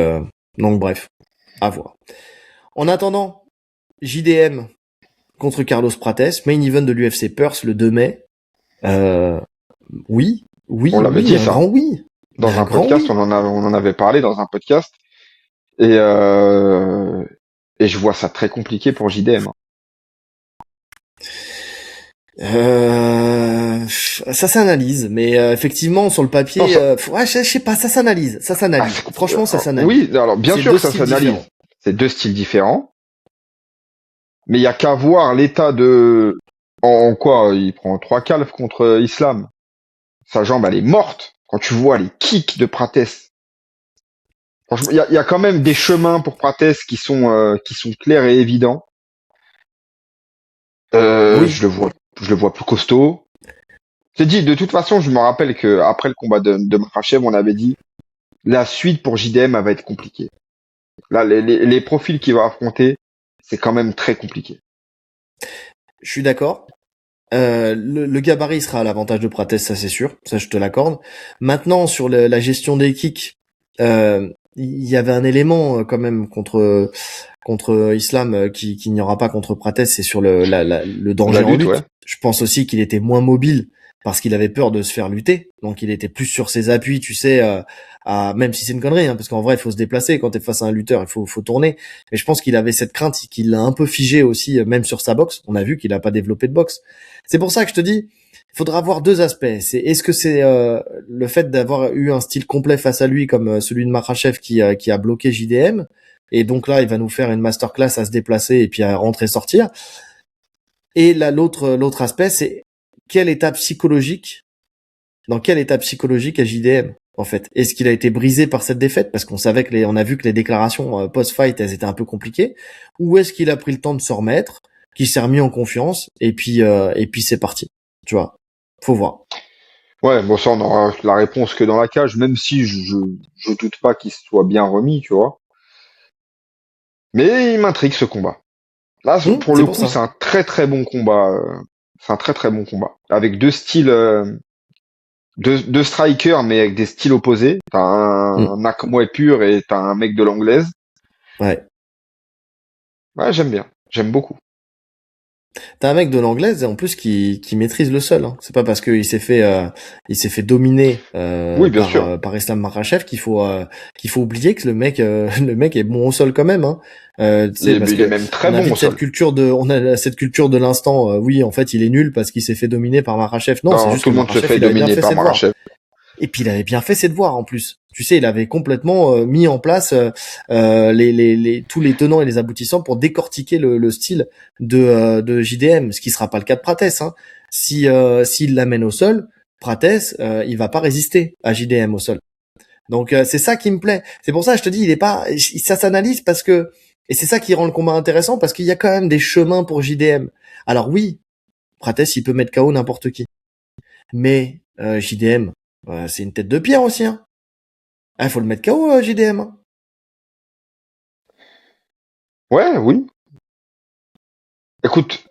bref. À voir. En attendant, JDM contre Carlos Prates, main event de l'UFC Perth le 2 mai. Oui. On l'avait dit, ça. Oui. Dans un podcast, on en avait parlé dans un podcast. Et je vois ça très compliqué pour JDM. Ça s'analyse, mais effectivement sur le papier, je sais pas, ça s'analyse. Franchement, ça s'analyse. Oui, alors bien sûr que ça s'analyse. C'est deux styles différents, mais il y a qu'à voir l'état de en quoi il prend 3 calves contre Islam. Sa jambe elle est morte. Quand tu vois les kicks de Prates Franchement, il y a quand même des chemins pour Prates qui sont clairs et évidents. Oui, Je le vois plus costaud. C'est dit, de toute façon, je me rappelle que après le combat de Makhachev, on avait dit la suite pour JDM elle va être compliquée. Là, les profils qu'il va affronter, c'est quand même très compliqué. je suis d'accord. Le gabarit sera à l'avantage de Prates, ça c'est sûr, ça je te l'accorde. Maintenant sur la gestion des kicks, il y avait un élément quand même contre Islam qu'il n'y aura pas contre Prates, c'est sur le La danger en lutte, ouais. lutte. Je pense aussi qu'il était moins mobile parce qu'il avait peur de se faire lutter, donc il était plus sur ses appuis, tu sais, même si c'est une connerie, hein, parce qu'en vrai il faut se déplacer quand t'es face à un lutteur, il faut tourner. Mais je pense qu'il avait cette crainte qui l'a un peu figé aussi, même sur sa boxe. On a vu qu'il a pas développé de boxe. C'est pour ça que je te dis, il faudra voir deux aspects. Est-ce que c'est le fait d'avoir eu un style complet face à lui comme celui de Makhachev qui a bloqué JDM, et donc là il va nous faire une masterclass à se déplacer et puis à rentrer sortir. Et là l'autre aspect, c'est quel état psychologique, dans quel état psychologique est JDM en fait. Est-ce qu'il a été brisé par cette défaite parce qu'on savait que on a vu que les déclarations post-fight elles étaient un peu compliquées, ou est-ce qu'il a pris le temps de se remettre, qu'il s'est remis en confiance et puis c'est parti. Tu vois, faut voir. Ouais, bon, ça, on aura la réponse que dans la cage, même si je doute pas qu'il se soit bien remis, tu vois. Mais il m'intrigue ce combat. Là, pour C'est le pour coup, c'est ça. un très très bon combat. C'est un très très bon combat. Avec deux styles, deux strikers, mais avec des styles opposés. T'as Mm. un Nakamura pur et t'as un mec de l'anglaise. Ouais. Ouais, j'aime bien. J'aime beaucoup. T'as un mec de l'anglaise en plus qui maîtrise le sol. Hein. C'est pas parce il s'est fait dominer Oui, bien sûr. par Islam Makhachev qu'il faut oublier que le mec le mec est bon au sol quand même. Hein. Tu sais parce Il est que même très on a bon au vite sol. on a cette culture de l'instant. Oui, en fait, il est nul parce qu'il s'est fait dominer par Makhachev. Non, c'est Non, juste tout que le monde se Makhachev fait il avait bien dominer fait par ses devoirs. Makhachev. Et puis il avait bien fait ses devoirs en plus. Tu sais, il avait complètement mis en place tous les tenants et les aboutissants pour décortiquer le style de JDM, ce qui sera pas le cas de Prates. Hein. Si s'il l'amène au sol, Prates, il va pas résister à JDM au sol. Donc c'est ça qui me plaît. C'est pour ça que je te dis, il est pas, ça s'analyse parce que et c'est ça qui rend le combat intéressant parce qu'il y a quand même des chemins pour JDM. Alors oui, Prates, il peut mettre KO n'importe qui, mais JDM, c'est une tête de pierre aussi. Hein. Ah, faut le mettre KO, JDM. Hein. Ouais, oui. Écoute,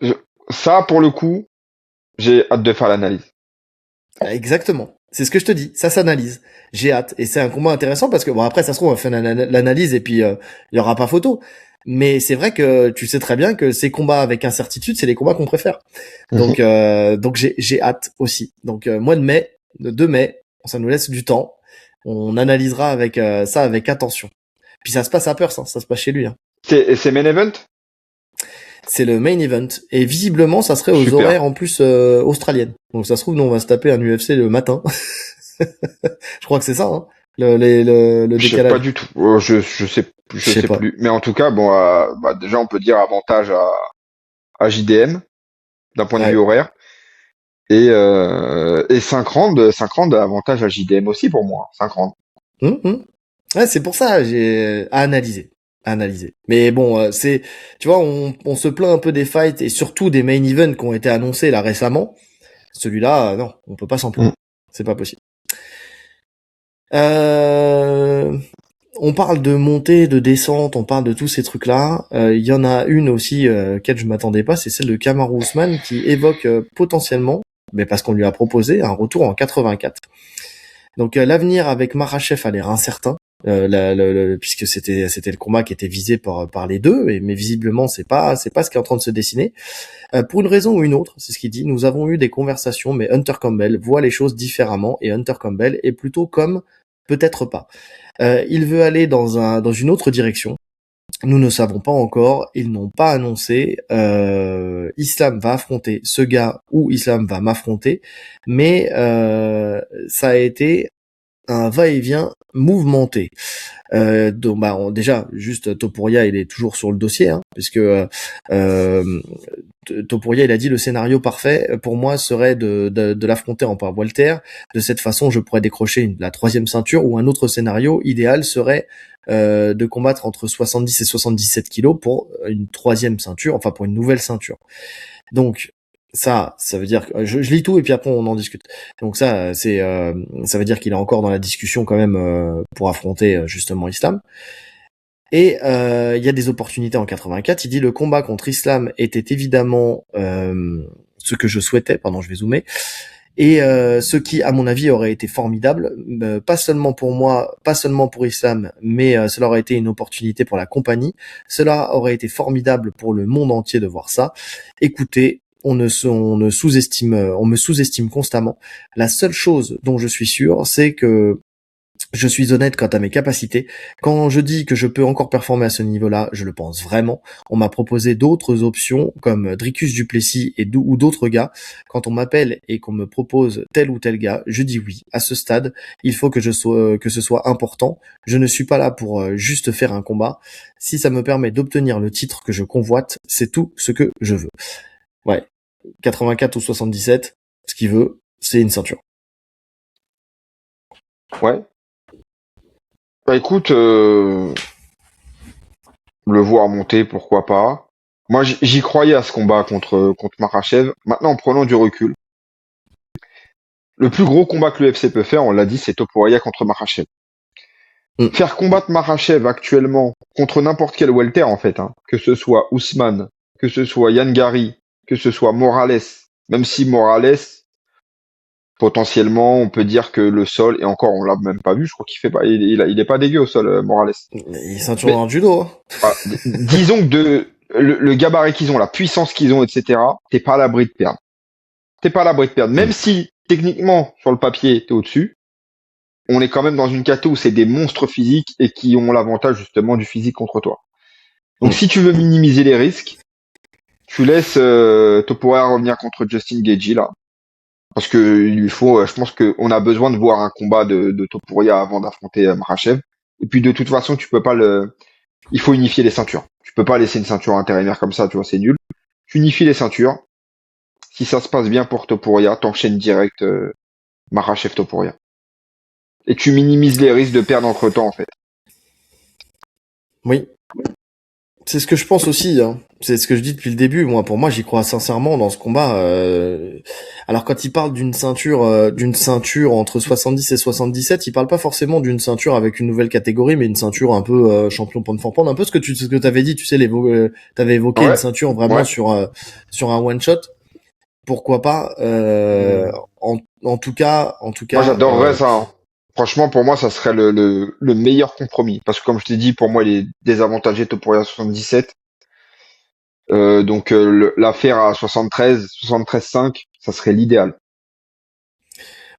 ça, pour le coup, j'ai hâte de faire l'analyse. Exactement. C'est ce que je te dis. Ça s'analyse. J'ai hâte. Et c'est un combat intéressant parce que, bon, après, ça se trouve, on va faire l'analyse et puis il y aura pas photo. Mais c'est vrai que tu sais très bien que ces combats avec incertitude, c'est les combats qu'on préfère. Mhm. Donc j'ai hâte aussi. Donc mois de 2 mai, ça nous laisse du temps. On analysera avec ça avec attention. Puis ça se passe à Perth, hein, ça se passe chez lui. Hein. C'est main event? C'est le main event. Et visiblement, ça serait aux Super. horaires en plus australiennes. Donc ça se trouve, nous, on va se taper un UFC le matin. Je crois que c'est ça, hein, le Je sais pas décalage. du tout. Je Je sais sais pas. plus. Mais en tout cas, bon, bah, déjà, on peut dire avantage à JDM d'un point de vue Ouais. horaire. Et 5 rounds, avantage à JDM aussi pour moi. 5 rounds. Hum. Ouais, c'est pour ça, j'ai à analyser. À analyser. Mais bon, tu vois, on se plaint un peu des fights et surtout des main events qui ont été annoncés là récemment. Celui-là, non, on peut pas s'en plaindre. Mm. C'est pas possible. Euh, on parle de montée, de descente, on parle de tous ces trucs-là. Il y en a une aussi auquel je m'attendais pas, c'est celle de Kamaru Usman qui évoque potentiellement, mais parce qu'on lui a proposé un retour en 84. Donc l'avenir avec Makhachev a l'air incertain, puisque c'était le combat qui était visé par les deux, mais visiblement c'est pas ce qui est en train de se dessiner. Pour une raison ou une autre, c'est ce qu'il dit. Nous avons eu des conversations, mais Hunter Campbell voit les choses différemment et Hunter Campbell est plutôt comme peut-être pas. Il veut aller dans une autre direction. Nous ne savons pas encore, ils n'ont pas annoncé. Islam va affronter ce gars ou Islam va m'affronter, mais ça a été un va-et-vient mouvementé. Donc bah déjà juste Topuria il est toujours sur le dossier hein, puisque Topuria, il a dit le scénario parfait pour moi serait de l'affronter en poids welter. De cette façon, je pourrais décrocher la 3e ceinture, ou un autre scénario idéal serait de combattre entre 70 et 77 kilos pour une 3e ceinture, enfin pour une nouvelle ceinture. Donc ça veut dire que je lis tout et puis après on en discute. Donc ça veut dire qu'il est encore dans la discussion quand même pour affronter justement Islam. Et il y a des opportunités en 84. Il dit le combat contre Islam était évidemment ce que je souhaitais. Pardon, je vais zoomer. Et ce qui, à mon avis, aurait été formidable, pas seulement pour moi, pas seulement pour Islam, mais cela aurait été une opportunité pour la compagnie. Cela aurait été formidable pour le monde entier de voir ça. Écoutez, on me sous-estime constamment. La seule chose dont je suis sûr, c'est que je suis honnête quant à mes capacités. Quand je dis que je peux encore performer à ce niveau-là, je le pense vraiment. On m'a proposé d'autres options comme Dricus Duplessis ou d'autres gars. Quand on m'appelle et qu'on me propose tel ou tel gars, je dis oui. À ce stade, il faut que ce soit important. Je ne suis pas là pour juste faire un combat. Si ça me permet d'obtenir le titre que je convoite, c'est tout ce que je veux. Ouais. 84 ou 77, ce qu'il veut, c'est une ceinture. Ouais. Bah écoute, le voir monter, pourquoi pas. Moi, j'y croyais à ce combat contre Makhachev. Maintenant, en prenant du recul, le plus gros combat que l'UFC peut faire, on l'a dit, c'est Topuria contre Makhachev. Faire combattre Makhachev actuellement contre n'importe quel welter, en fait, hein, que ce soit Ousmane, que ce soit Yann Gary, que ce soit Morales, même si Morales, potentiellement, on peut dire que le sol, et encore, on l'a même pas vu, je crois qu'il fait pas, il est pas dégueu au sol, Morales. Il est ceinture en judo. Ah, disons que le gabarit qu'ils ont, la puissance qu'ils ont, etc., t'es pas à l'abri de perdre. T'es pas à l'abri de perdre. Même si, techniquement, sur le papier, t'es au-dessus, on est quand même dans une caté où c'est des monstres physiques et qui ont l'avantage, justement, du physique contre toi. Donc, si tu veux minimiser les risques, tu laisses Topuria revenir contre Justin Gaethje, là. Parce que il lui faut, je pense qu'on a besoin de voir un combat de Topuria avant d'affronter Makhachev. Et puis de toute façon, tu peux pas il faut unifier les ceintures. Tu peux pas laisser une ceinture intérimaire comme ça, tu vois, c'est nul. Tu unifies les ceintures. Si ça se passe bien pour Topuria, t'enchaînes direct Makhachev Topuria. Et tu minimises les risques de perdre entre temps, en fait. Oui. C'est ce que je pense aussi, hein. C'est ce que je dis depuis le début. Moi, pour moi, j'y crois sincèrement dans ce combat. Alors, quand il parle d'une ceinture entre 70 et 77, il parle pas forcément d'une ceinture avec une nouvelle catégorie, mais une ceinture un peu champion pound for pound, un peu ce que t'avais dit. Tu sais, t'avais évoqué une ceinture vraiment sur un one shot. Pourquoi pas en tout cas. Moi, j'adorerais ça. Hein. Franchement, pour moi, ça serait le meilleur compromis. Parce que comme je t'ai dit, pour moi, il est désavantagé Topuria 77. Donc l'affaire à 73-5, ça serait l'idéal.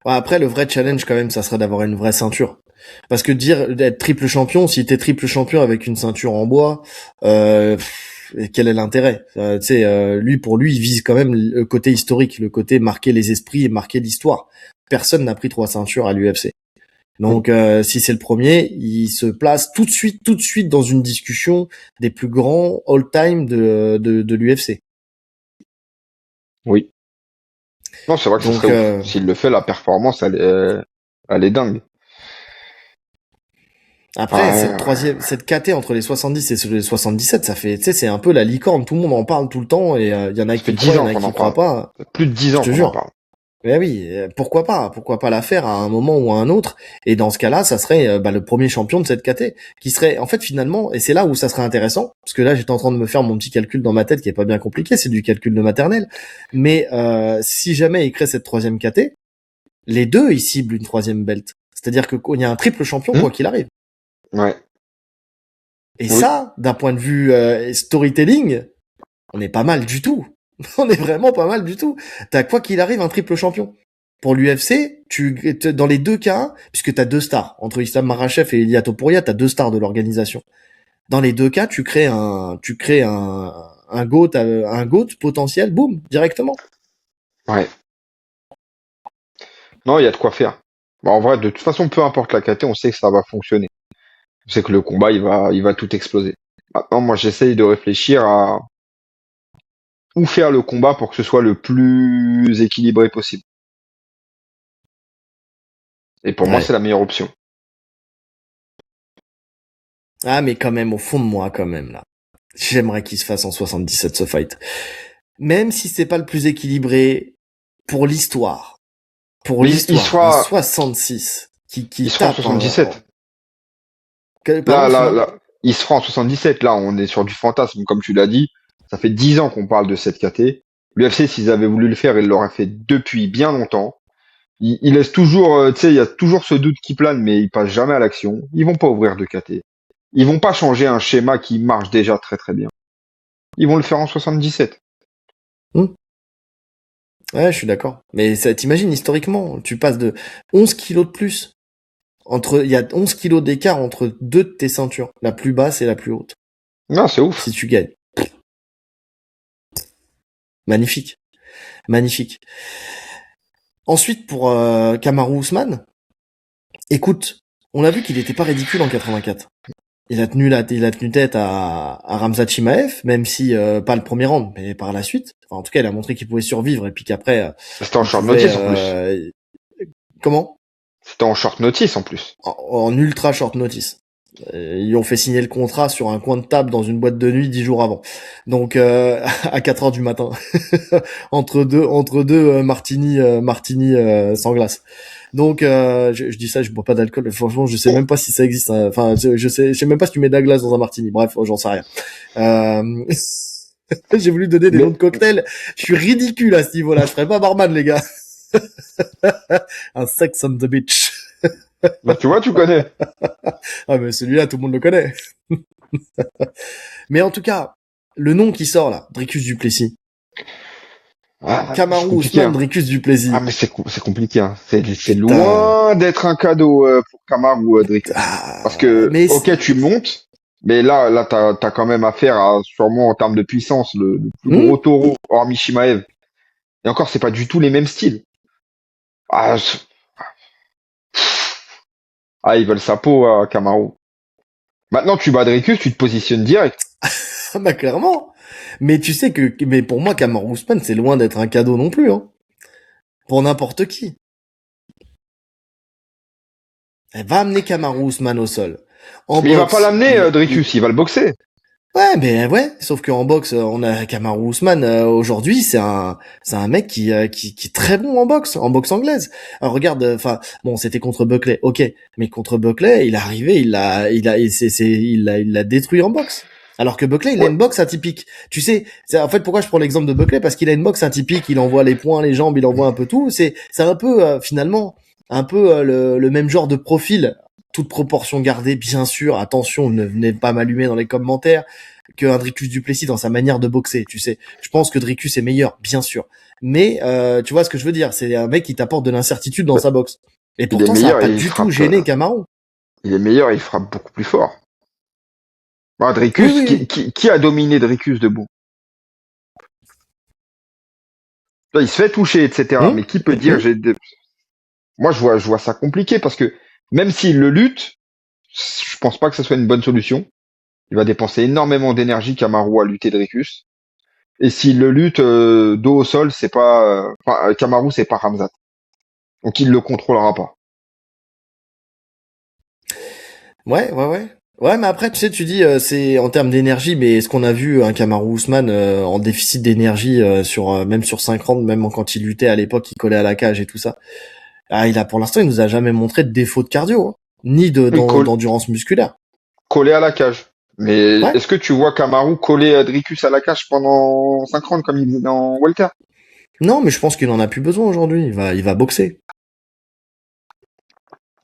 Après, le vrai challenge quand même, ça serait d'avoir une vraie ceinture. Parce que dire d'être triple champion, si t'es triple champion avec une ceinture en bois, quel est l'intérêt? Pour lui, il vise quand même le côté historique, le côté marquer les esprits et marquer l'histoire. Personne n'a pris 3 ceintures à l'UFC. Donc, si c'est le premier, il se place tout de suite dans une discussion des plus grands all-time de l'UFC. Oui. Non, c'est vrai que s'il le fait, la performance, elle est dingue. Après, cette KT entre les 70 et les 77, ça fait, tu sais, c'est un peu la licorne. Tout le monde en parle tout le temps et il y en a qui croient, il y en a qui croient pas. Plus de 10 ans qu'on en parle. Mais oui, pourquoi pas la faire à un moment ou à un autre. Et dans ce cas-là, ça serait le premier champion de cette KT, qui serait en fait finalement, et c'est là où ça serait intéressant, parce que là j'étais en train de me faire mon petit calcul dans ma tête qui est pas bien compliqué, c'est du calcul de maternelle. Mais si jamais il crée cette 3e KT, les deux ils ciblent une 3e belt. C'est-à-dire qu'il y a un triple champion quoi qu'il arrive. Ouais. Et ça, d'un point de vue storytelling, on est pas mal du tout. On est vraiment pas mal du tout. T'as quoi qu'il arrive un triple champion. Pour l'UFC, dans les deux cas, puisque t'as 2 stars, entre Islam Makhachev et Ilia Topuria, t'as 2 stars de l'organisation. Dans les deux cas, tu crées un GOAT potentiel, boum, directement. Ouais. Non, il y a de quoi faire. En vrai, de toute façon, peu importe la KT, on sait que ça va fonctionner. On sait que le combat, il va tout exploser. Maintenant, moi, j'essaye de réfléchir à ou faire le combat pour que ce soit le plus équilibré possible. Et pour moi, Ouais. c'est la meilleure option. Ah, mais quand même, au fond de moi, quand même, là. J'aimerais qu'il se fasse en 77, ce fight. Même si c'est pas le plus équilibré, pour l'histoire. Pour Mais il l'histoire. Un sera, 66. Qui il sera en tape, 77. Pardon, excuse-moi. Là, il sera en 77. Là, on est sur du fantasme, comme tu l'as dit. Ça fait 10 ans qu'on parle de cette KT. L'UFC, s'ils avaient voulu le faire, ils l'auraient fait depuis bien longtemps. Il laisse toujours, tu sais, il y a toujours ce doute qui plane, mais ils passent jamais à l'action. Ils vont pas ouvrir de KT. Ils vont pas changer un schéma qui marche déjà très très bien. Ils vont le faire en 77. Hmm. Ouais, je suis d'accord. Mais ça, t'imagines, historiquement, tu passes de 11 kilos de plus. Il y a 11 kilos d'écart entre deux de tes ceintures. La plus basse et la plus haute. Non, c'est ouf. Si tu gagnes. Magnifique. Magnifique. Ensuite, pour Kamaru Usman, écoute, on a vu qu'il était pas ridicule en 84. Il a tenu tête à Ramzat Chimaev, même si pas le premier round, mais par la suite. Enfin, en tout cas, il a montré qu'il pouvait survivre et puis qu'après, C'était en il short pouvait notice en plus. comment C'était en short notice en plus. en ultra short notice. Ils ont fait signer le contrat sur un coin de table dans une boîte de nuit 10 jours avant. Donc à 4 heures du matin, entre deux martini sans glace. Donc je dis ça, je bois pas d'alcool. Franchement, je sais même pas si ça existe. Enfin, je sais même pas si tu mets de la glace dans un martini. Bref, j'en sais rien. Euh... J'ai voulu donner des Mais, noms de cocktails. Je suis ridicule à ce niveau-là. Je ferais pas barman, les gars. Un sex on the beach. bah, tu vois, tu connais. Ah mais celui-là, tout le monde le connaît. Mais en tout cas, le nom qui sort là, Dricus du Plessis. C'est Kamaru compliqué, Usman, hein. Dricus du Plessis. Ah, mais c'est compliqué, hein. C'est Putain. loin d'être un cadeau pour Kamaru ou Dricus. Parce que, Mais ok, tu montes, mais là, t'as quand même affaire à, sûrement en termes de puissance, le plus hmm gros taureau, hormis Shimaev. Et encore, c'est pas du tout les mêmes styles. Ah, ils veulent sa peau à Kamaru. Maintenant, tu bats Dricus, tu te positionnes direct. bah clairement. Mais tu sais mais pour moi, Kamaru Usman, c'est loin d'être un cadeau non plus, hein. Pour n'importe qui. Elle va amener Kamaru Usman au sol. En Mais il va pas boxe, l'amener, Dricus, il va le boxer. ouais, mais ouais, sauf qu'en boxe, on a Kamaru Usman aujourd'hui, c'est un mec qui est très bon en boxe anglaise. Alors regarde, enfin bon, c'était contre Buckley, ok, mais contre Buckley, il est arrivé, il l'a détruit en boxe. Alors que Buckley, il a Ouais. une boxe atypique. Tu sais, c'est en fait pourquoi je prends l'exemple de Buckley parce qu'il a une boxe atypique, il envoie les poings, les jambes, il envoie un peu tout. C'est un peu finalement un peu le même genre de profil, toute proportion gardée, bien sûr. Attention, ne venez pas m'allumer dans les commentaires que un Dricus du Plessis dans sa manière de boxer, tu sais. Je pense que Dricus est meilleur, bien sûr. Mais tu vois ce que je veux dire, c'est un mec qui t'apporte de l'incertitude dans Bah, sa boxe. Et il est pourtant, ça a meilleur pas et il du tout frappe. gêné Kamaru. Il est meilleur et il frappe beaucoup plus fort. Bah, Oui, Dricus, oui, oui. qui a dominé Dricus debout? Là, il se fait toucher, etc. Mais qui peut dire, Hum. moi, je vois ça compliqué parce que même s'il le lutte, je pense pas que ce soit une bonne solution. Il va dépenser énormément d'énergie Kamaru à lutter Dricus. Et s'il le lutte dos au sol, c'est pas, Kamaru, c'est pas Ramzat. Donc il le contrôlera pas. Ouais, ouais, ouais. Ouais, mais après, tu sais, tu dis, c'est en termes d'énergie, mais est-ce qu'on a vu un Kamaru Usman en déficit d'énergie même sur 5 rounds, même quand il luttait à l'époque, il collait à la cage et tout ça. Ah, pour l'instant, il nous a jamais montré de défaut de cardio, hein, ni Il colle, d'endurance musculaire. collé à la cage. Mais Ouais. est-ce que tu vois Kamaru coller Dricus à la cage pendant 5 rounds comme il faisait dans Walter? Non, mais je pense qu'il en a plus besoin aujourd'hui. Il va boxer.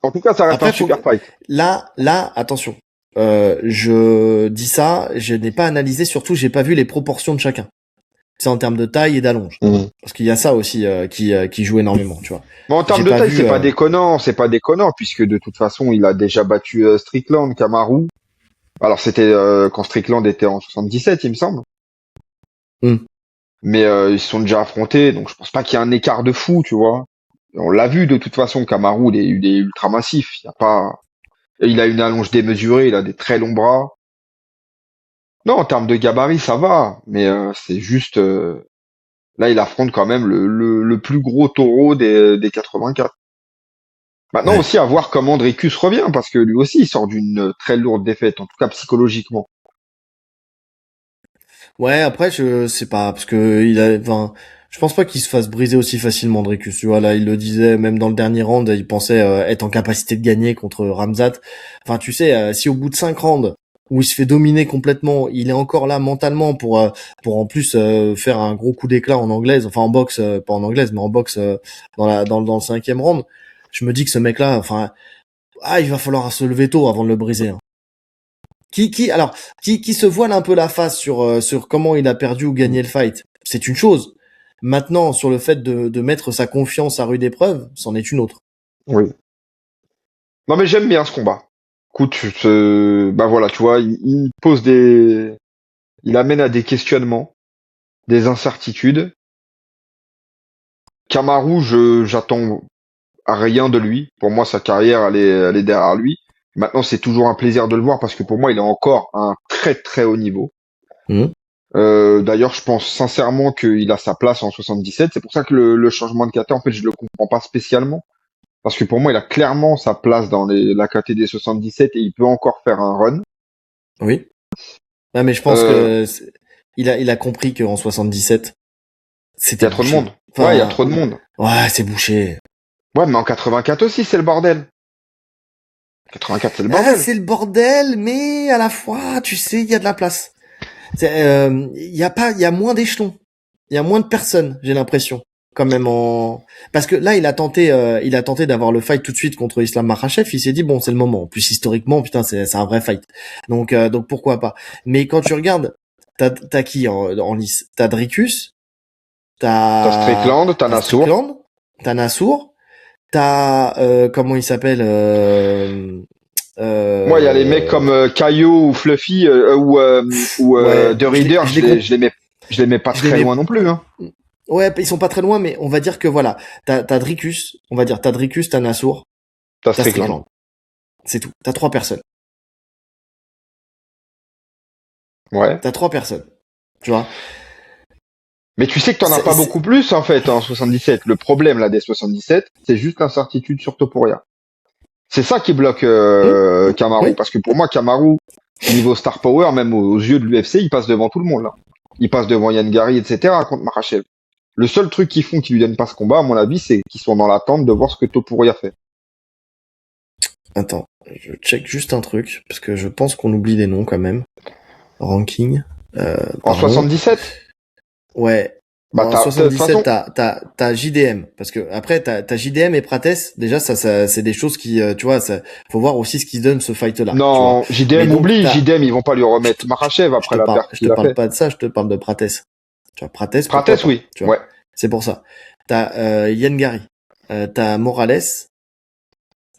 En tout cas, ça reste un Après, super fight. là, attention. Je dis ça, je n'ai pas analysé, surtout, j'ai pas vu les proportions de chacun. C'est en termes de taille et d'allonge. Mhm. Parce qu'il y a ça aussi qui joue énormément, tu vois. Mais en J'ai termes de pas taille, vu. c'est pas déconnant, puisque de toute façon, il a déjà battu Strickland, Kamaru. Alors c'était quand Strickland était en 77, il me semble. Hmm. Mais ils se sont déjà affrontés, donc je pense pas qu'il y ait un écart de fou, tu vois. On l'a vu de toute façon, Kamaru, il est ultra massif. Il y a pas, il a une allonge démesurée, il a des très longs bras. Non, en termes de gabarit, ça va, mais c'est juste là, il affronte quand même le plus gros taureau des 84. Maintenant Ouais. aussi à voir comment Dricus revient, parce que lui aussi il sort d'une très lourde défaite, en tout cas psychologiquement. Ouais, après, je sais pas, parce que enfin, je pense pas qu'il se fasse briser aussi facilement, Dricus. Tu vois, là, il le disait, même dans le dernier round, il pensait être en capacité de gagner contre Ramzat. Enfin, tu sais, si au bout de 5 rounds, où il se fait dominer complètement, il est encore là mentalement pour en plus faire un gros coup d'éclat en anglaise, enfin en boxe, pas en anglaise, mais en boxe dans le cinquième round. Je me dis que ce mec-là, enfin, il va falloir se lever tôt avant de le briser, hein. Alors, qui se voile un peu la face sur comment il a perdu ou gagné le fight, c'est une chose. Maintenant, sur le fait de mettre sa confiance à rude épreuve, c'en est une autre. Oui. Non mais j'aime bien ce combat. Écoute, bah voilà, tu vois, il pose il amène à des questionnements, des incertitudes. Kamaru, j'attends à rien de lui. Pour moi, sa carrière, elle est derrière lui. Maintenant, c'est toujours un plaisir de le voir parce que pour moi, il est encore à un très très haut niveau. Mhm. D'ailleurs, je pense sincèrement qu'il a sa place en 77. C'est pour ça que le changement de kata, en fait, je le comprends pas spécialement. Parce que pour moi, il a clairement sa place dans la KT des 77 et il peut encore faire un run. Oui. Ah, mais je pense Euh, que il a compris qu'en 77, Il y c'était a trop de monde. bouché. Ouais, il y a Enfin, trop de monde. ouais, c'est bouché. Ouais, mais en 84 aussi, c'est le bordel. 84, c'est le Ah, bordel. c'est le bordel, mais à la fois, tu sais, il y a de la place. Il y a pas, il y a moins d'échelons. Il y a moins de personnes, j'ai l'impression. Quand même parce que là il a tenté d'avoir le fight tout de suite contre Islam Makhachev, il s'est dit bon, c'est le moment. En plus historiquement, putain, c'est un vrai fight. Donc pourquoi pas. Mais quand tu regardes, t'as qui en lice? T'as Dricus, T'as Strickland, t'as t'as Nassour. Strickland, t'as Nassour, t'as comment il s'appelle Moi, il y a les mecs comme Caillot ou Fluffy ouais, The Reader, je les comp- je les mets pas je les très mets loin non plus, hein. ouais, ils sont pas très loin, mais on va dire que voilà, t'as Dricus, on va dire, t'as Dricus, t'as Nassour, T'as t'as Strickland. Strickland. C'est tout. T'as 3 personnes. Ouais. T'as 3 personnes. Tu vois. Mais tu sais que t'en as C'est- pas c'est- beaucoup plus, en fait, en 77. Le problème, là, des 77, c'est juste l'incertitude sur Topuria. C'est ça qui bloque Hmm. Kamaru. Oui. Parce que pour moi, Kamaru, niveau star power, même aux yeux de l'UFC, il passe devant tout le monde, là. Il passe devant Yann Gary, etc., contre Makhachev. Le seul truc qu'ils font qui lui donne pas ce combat, à mon avis, c'est qu'ils sont dans l'attente de voir ce que Topuria fait. Attends, je check juste un truc parce que je pense qu'on oublie des noms quand même. Ranking. En Pardon. 17, Ouais. bah, En de toute 77, façon, t'as JDM parce que après t'as JDM et Prates. Déjà, ça c'est des choses qui, tu vois, ça faut voir aussi ce qui donne ce fight là. Tu vois. non, Mais JDM donc oublie, t'as, JDM, ils vont pas lui remettre Makhachev après la perte je te qu'il a parle fait. pas de ça, je te parle de Prates. Tu vois, Prates, pourquoi Prates, pas. oui, Tu vois. ouais, C'est pour ça. T'as Yann Gary. T'as Morales.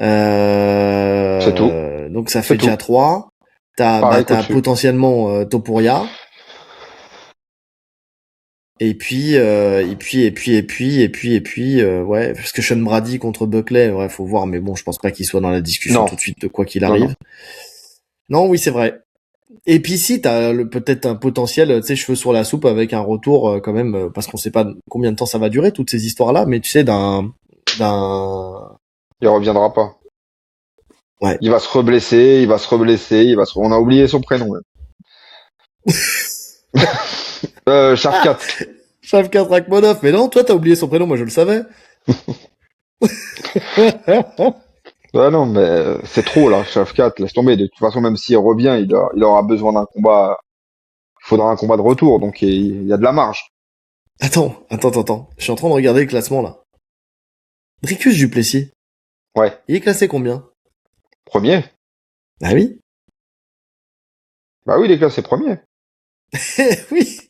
c'est tout, Donc ça c'est fait tout. déjà 3. Pareil T'as qu'au-dessus. potentiellement Topuria. Ouais, parce que Sean Brady contre Buckley, ouais, faut voir, mais bon, je pense pas qu'il soit dans la discussion Non, tout de suite de quoi qu'il non, non. arrive. Non, oui, c'est vrai. Et puis si, t'as peut-être un potentiel, tu sais, cheveux sur la soupe avec un retour quand même, parce qu'on sait pas combien de temps ça va durer, toutes ces histoires-là, mais tu sais, d'un, Il reviendra pas. ouais. Il va se reblesser, il va se reblesser, on a oublié son prénom, même. Ah! Shafkat. Shavkat Rakhmonov, mais non, toi t'as oublié son prénom, moi je le savais. Ah non, mais c'est trop, là, Shafkat, laisse tomber. De toute façon, même s'il revient, il aura besoin d'un combat, il faudra un combat de retour, donc il y a de la marge. Attends. Je suis en train de regarder le classement là. Dricus Duplessis, Ouais. il est classé combien? Premier. Ah oui. Bah oui, les gars, c'est premier. Oui.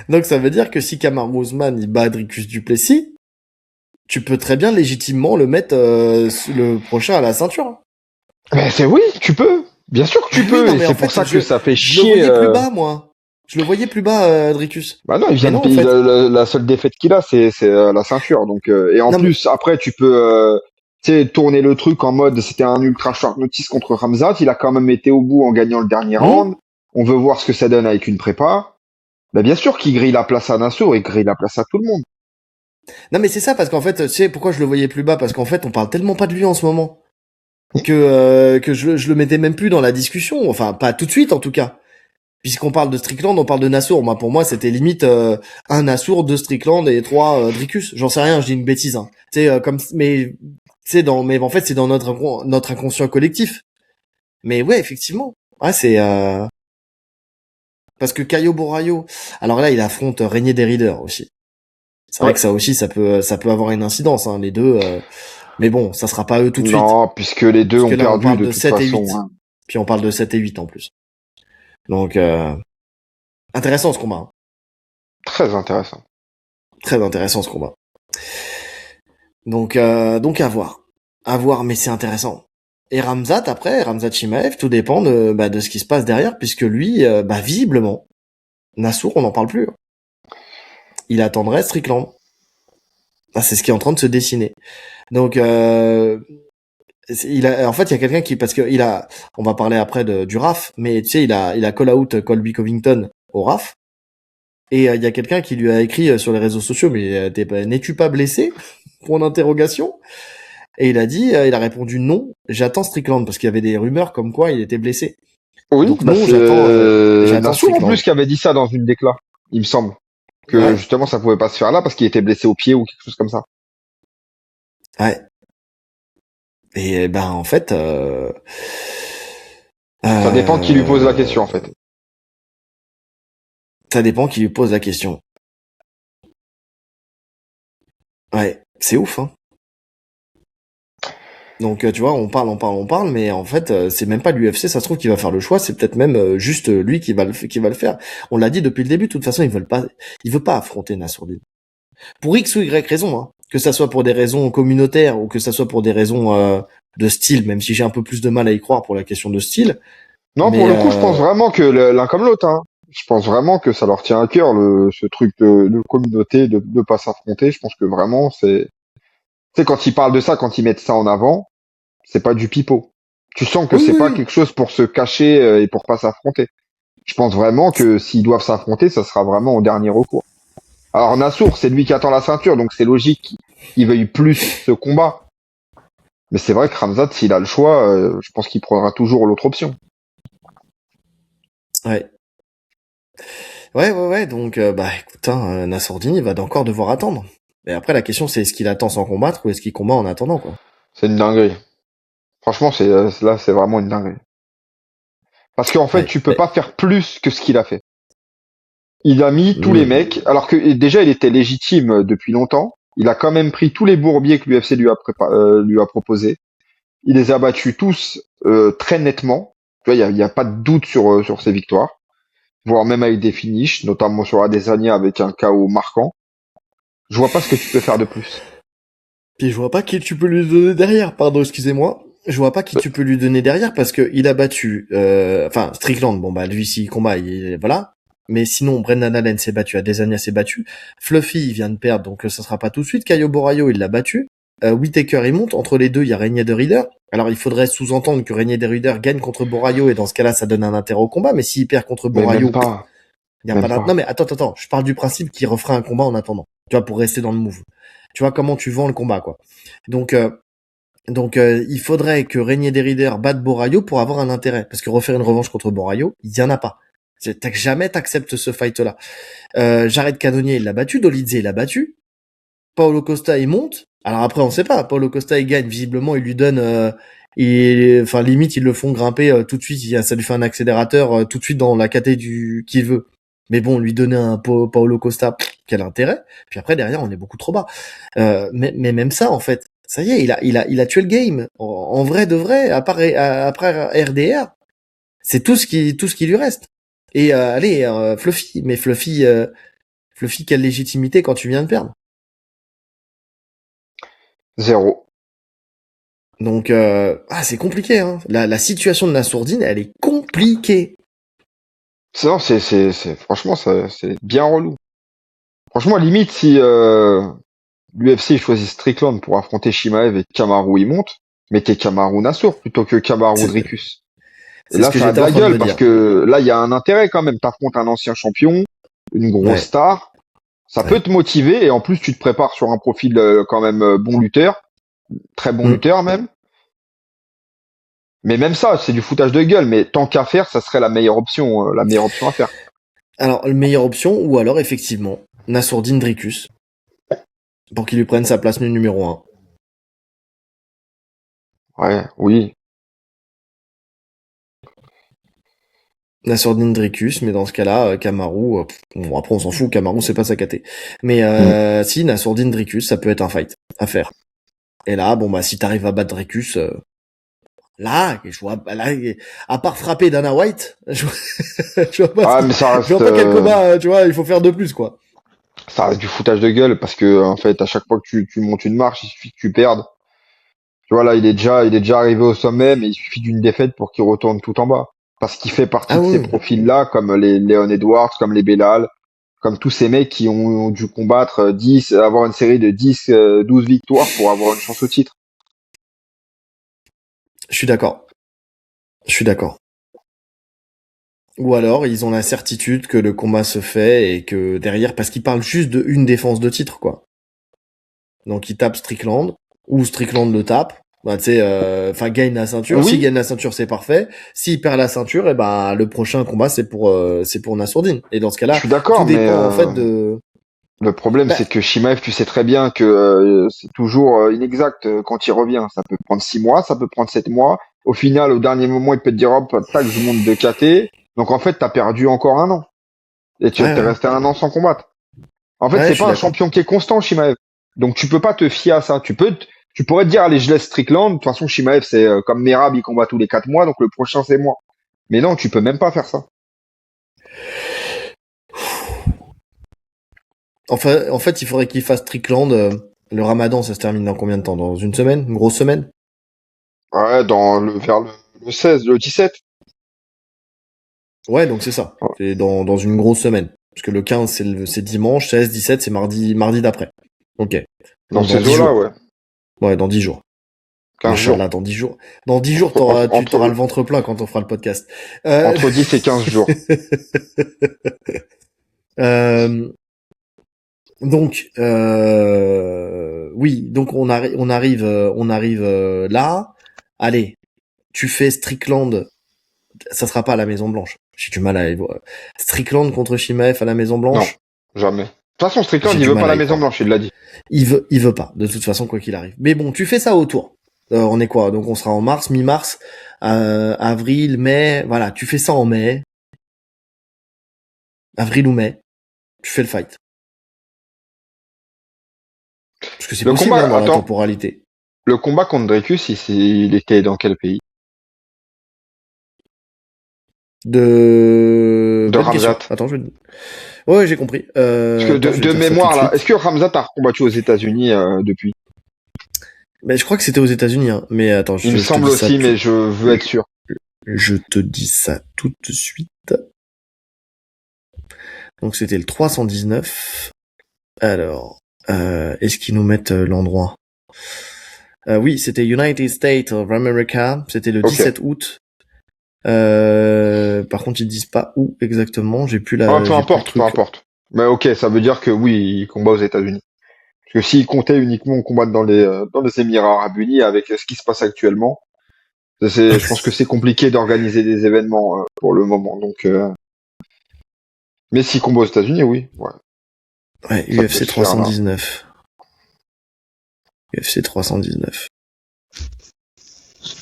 Donc ça veut dire que si Kamaru Usman il bat Dricus Duplessis, tu peux très bien légitimement le mettre le prochain à la ceinture. Mais c'est oui, tu peux. Bien sûr que Bah tu oui, peux, non et mais en c'est pour fait ça que ça fait je le chier. voyais plus bas moi. Je le voyais plus bas Dricus. Bah non, il Mais vient de non en payer fait. la seule défaite qu'il a, c'est la ceinture. Donc et en Non mais plus après tu peux tu sais tourner le truc en mode c'était un ultra short notice contre Ramzat, il a quand même été au bout en gagnant le dernier hmm round. on veut voir ce que ça donne avec une prépa. Bah, bien sûr qu'il grille la place à Nassour et grille la place à tout le monde. Non, mais c'est ça, parce qu'en fait, tu sais pourquoi je le voyais plus bas? Parce qu'en fait, on parle tellement pas de lui en ce moment que je le mettais même plus dans la discussion. Enfin, pas tout de suite, en tout cas. Puisqu'on parle de Strickland, on parle de Nassour. Moi, pour moi, c'était limite un Nassour, deux Strickland et trois Dricus. J'en sais rien, je dis une bêtise. Hein. Tu sais, mais mais en fait, c'est dans notre inconscient collectif. Mais ouais, effectivement. Ouais, c'est parce que Caio Borraio. Alors là, il affronte Régnier des Readers aussi. C'est vrai Ouais. que ça aussi, ça peut avoir une incidence, hein, les deux. Mais bon, ça sera pas eux tout de suite. Non, puisque les deux Puisque ont là, on perdu parle de de toute 7 et façon. 8. Hein. Puis on parle de 7 et 8 en plus. Donc, intéressant ce combat. Hein. Très intéressant. Très intéressant ce combat. Donc à voir. À voir, mais c'est intéressant. Et Ramzat Chimaev, tout dépend de ce qui se passe derrière, puisque lui, visiblement, Nassour, on n'en parle plus. Hein. Il attendrait Strickland. Ah, c'est ce qui est en train de se dessiner. Donc, en fait, il y a quelqu'un parce que on va parler après du RAF, mais tu sais, il a call out Colby Covington au RAF. Et il y a quelqu'un qui lui a écrit sur les réseaux sociaux, mais n'es-tu pas blessé? Point d'interrogation. Et il a répondu non, j'attends Strickland, parce qu'il y avait des rumeurs comme quoi il était blessé. Oui, Donc bah non, c'est j'attends Nassour en Strickland. plus qui avait dit ça dans une déclat, il me semble. Que Ouais, justement ça pouvait pas se faire là parce qu'il était blessé au pied ou quelque chose comme ça. ouais. Et ben en fait, Ça dépend de qui lui pose la question en fait. ça dépend qui lui pose la question. Ouais, c'est ouf, hein. Donc tu vois, on parle, mais en fait, c'est même pas l'UFC, ça se trouve qu'il va faire le choix, c'est peut-être même juste lui qui va le faire. On l'a dit depuis le début, de toute façon, il veut pas affronter Nassourdine. Pour X ou Y raison, hein. Que ça soit pour des raisons communautaires ou que ça soit pour des raisons de style, même si j'ai un peu plus de mal à y croire pour la question de style. Non, pour Mais le coup, je pense vraiment que l'un comme l'autre, hein. Je pense vraiment que ça leur tient à cœur ce truc de communauté, de pas s'affronter. Je pense que vraiment tu sais, quand ils parlent de ça, quand ils mettent ça en avant, c'est pas du pipeau. Tu sens que oui, c'est oui, pas oui. quelque chose pour se cacher et pour pas s'affronter. Je pense vraiment que s'ils doivent s'affronter, ça sera vraiment au dernier recours. Alors Nassour, c'est lui qui attend la ceinture, donc c'est logique qu'il veuille plus ce combat. Mais c'est vrai que Ramzat, s'il a le choix, je pense qu'il prendra toujours l'autre option. Ouais. Ouais. Donc, écoute, hein, Nassourdine, il va encore devoir attendre. Et après, la question, c'est est-ce qu'il attend sans combattre ou est-ce qu'il combat en attendant, quoi. C'est une dinguerie. Franchement, là, c'est vraiment une dinguerie. Parce qu'en fait, Ouais. tu peux pas faire plus que ce qu'il a fait. Il a mis tous les Hmm. mecs, alors que déjà il était légitime depuis longtemps. Il a quand même pris tous les bourbiers que l'UFC lui a proposé. Il les a battus tous très nettement. Tu vois, il y a pas de doute sur ses victoires, voire même avec des finishes, notamment sur Adesanya avec un KO marquant. Je vois pas ce que tu peux faire de plus. Puis je vois pas qui tu peux lui donner derrière, pardon, excusez-moi. Je vois pas qui tu peux lui donner derrière parce que il a battu, enfin Strickland, bon bah lui s'il combat, voilà. Mais sinon, Brendan Allen s'est battu, Adesanya s'est battu. Fluffy, il vient de perdre, donc ça sera pas tout de suite. Caio Borraio, il l'a battu. Whittaker, il monte. Entre les deux, il y a Régnier de Reader. Alors, il faudrait sous-entendre que Régnier de Reader gagne contre Borraio, et dans ce cas-là, ça donne un intérêt au combat. Mais s'il perd contre Mais même Borraio, pas, il y a pas même d'intérêt. Non, pas. mais attends. Je parle du principe qu'il refera un combat en attendant. Tu vois, pour rester dans le move. Tu vois comment tu vends le combat, quoi. Donc, il faudrait que Régnier des Reader batte Borraio pour avoir un intérêt. Parce que refaire une revanche contre Borraio, il y en a pas. Jamais t'acceptes ce fight-là. Jared Cannonier, il l'a battu. Dolidze, il l'a battu. Paulo Costa, il monte. Alors après, on sait pas. Paulo Costa, il gagne. Visiblement, il lui donne... enfin, limite, ils le font grimper tout de suite. Ça lui fait un accélérateur tout de suite dans la caté qu'il veut. Mais bon, lui donner un Paulo Costa, quel intérêt. Puis après, derrière, on est beaucoup trop bas. Mais même ça, en fait, ça y est, il a tué le game. En vrai de vrai, après RDR, c'est tout ce qui lui reste. Et allez, Fluffy. Mais Fluffy, quelle légitimité quand tu viens de perdre. Zéro. Donc, c'est compliqué, hein. La situation de Nassourdine, elle est compliquée. Non, franchement, c'est bien relou. Franchement, limite, si l'UFC choisit Strickland pour affronter Shimaev et Kamaru il monte, mettez Kamaru Nassour plutôt que Kamaru C'est Dricus. C'est ce Là, que ça a de j'étais en la train de gueule me parce dire. que là, il y a un intérêt quand même. T'affrontes un ancien champion, une grosse Ouais, star. Ça peut ouais. te motiver et en plus, tu te prépares sur un profil quand même bon lutteur, très bon Hmm. lutteur même. Mais même ça, c'est du foutage de gueule. Mais tant qu'à faire, ça serait la meilleure option à faire. Alors, la meilleure option, ou alors effectivement, Nassourdine Dricus, pour qu'il lui prenne sa place numéro 1. Ouais, oui. Nassourdine Dricus, mais dans ce cas-là, Kamaru, bon, après on s'en fout, Kamaru c'est pas sa caté. Mais Mm. si, Nassourdine Dricus, ça peut être un fight à faire. Et là, bon bah si t'arrives à battre Dricus, là, je vois, là, à part frapper Dana White, je vois pas, Ah, mais je vois pas quel combat, tu vois, il faut faire de plus, quoi. ça reste du foutage de gueule parce que en fait, à chaque fois que tu montes une marche, il suffit que tu perdes. Tu vois, là, il est déjà arrivé au sommet, mais il suffit d'une défaite pour qu'il retourne tout en bas. Parce qu'il fait partie Ah de ces oui, profils-là, comme les Leon Edwards, comme les Belal, comme tous ces mecs qui ont dû combattre 10, avoir une série de 10, 12 victoires pour avoir une chance au titre. je suis d'accord. Je suis d'accord. Ou alors, ils ont la certitude que le combat se fait et que derrière, parce qu'ils parlent juste de une défense de titre, quoi. Donc, ils tapent Strickland, ou Strickland le tape. Bah, tu sais, enfin, gagne la ceinture. S'il Oui, gagne la ceinture, c'est parfait. S'il perd la ceinture, et ben, le prochain combat, c'est pour Nassourdine. Et dans ce je cas-là, suis tout d'accord, mais dépend, en fait, de, le problème, bah, c'est que Shimaev, tu sais très bien que c'est toujours inexact quand il revient. Ça peut prendre 6 mois, ça peut prendre 7 mois. Au final, au dernier moment, il peut te dire, hop, tac, je monte de KT. Donc en fait, t'as perdu encore un an. Et tu ouais, es ouais. resté un an sans combattre. En fait, Ouais, c'est je suis pas un d'accord. champion qui est constant, Shimaev. Donc tu peux pas te fier à ça. Tu pourrais te dire, allez, je laisse Strickland. De toute façon, Shimaev, c'est comme Merab, il combat tous les 4 mois, donc le prochain, c'est moi. Mais non, tu peux même pas faire ça. Enfin, en fait, il faudrait qu'il fasse Strickland. Le Ramadan, ça se termine dans combien de temps? Dans une semaine? Une grosse semaine? Ouais, vers le 16, le 17. Ouais, donc c'est ça. C'est dans une grosse semaine. Parce que le 15, c'est dimanche, 16, 17, c'est mardi d'après. Ok. Dans Donc dans ces 10 eaux-là, jours. ouais. Ouais, dans 10 jours. 15 jours. Inch'Allah, dans 10 jours. Dans 10 jours, Entre, entre, tu t'auras le entre, ventre plein quand on fera le podcast. Euh, entre 10 et 15 jours. euh, donc, oui, donc on arrive là. Allez, tu fais Strickland, ça sera pas à la Maison Blanche. J'ai du mal à y voir. Strickland contre Shimaev à la Maison Non, Blanche, jamais. De toute façon, Strickland, j'ai il du veut pas mal à la y Maison croire. Blanche, il l'a dit. Il veut pas, de toute façon, quoi qu'il arrive. Mais bon, tu fais ça autour. On est quoi? Donc on sera en mars, mi-mars, avril, mai. Voilà, tu fais ça en mai, avril ou mai. Tu fais le fight. Parce que c'est Le possible, hein, combat, dans la attends, temporalité. le combat contre Dracus, il était dans quel pays? De Bonne question. Ramzat. Attends, je vais... Ouais, j'ai compris. Parce que Attends, je vais de dire ça tout de mémoire, là, est-ce suite. que Ramzat a combattu aux États-Unis depuis? Mais je crois que c'était aux États-Unis, hein. Mais attends, Il me je te semble dis ça aussi, tout. mais je veux être sûr. Je te dis ça tout de suite. Donc c'était le 319. Alors, est-ce qu'ils nous mettent l'endroit? Oui, c'était United States of America. C'était le Ok. 17 août. Par contre, ils disent pas où exactement. Ah, peu J'ai plus le importe, peu truc. importe. Mais ok, ça veut dire que oui, il combat aux États-Unis. Parce que s'il comptait uniquement combattre dans les Émirats Arabes Unis avec ce qui se passe actuellement, je pense que c'est compliqué d'organiser des événements pour le moment. Donc, mais s'il combat aux États-Unis, oui, ouais, Ouais, ça peut UFC se faire là. 319. UFC 319.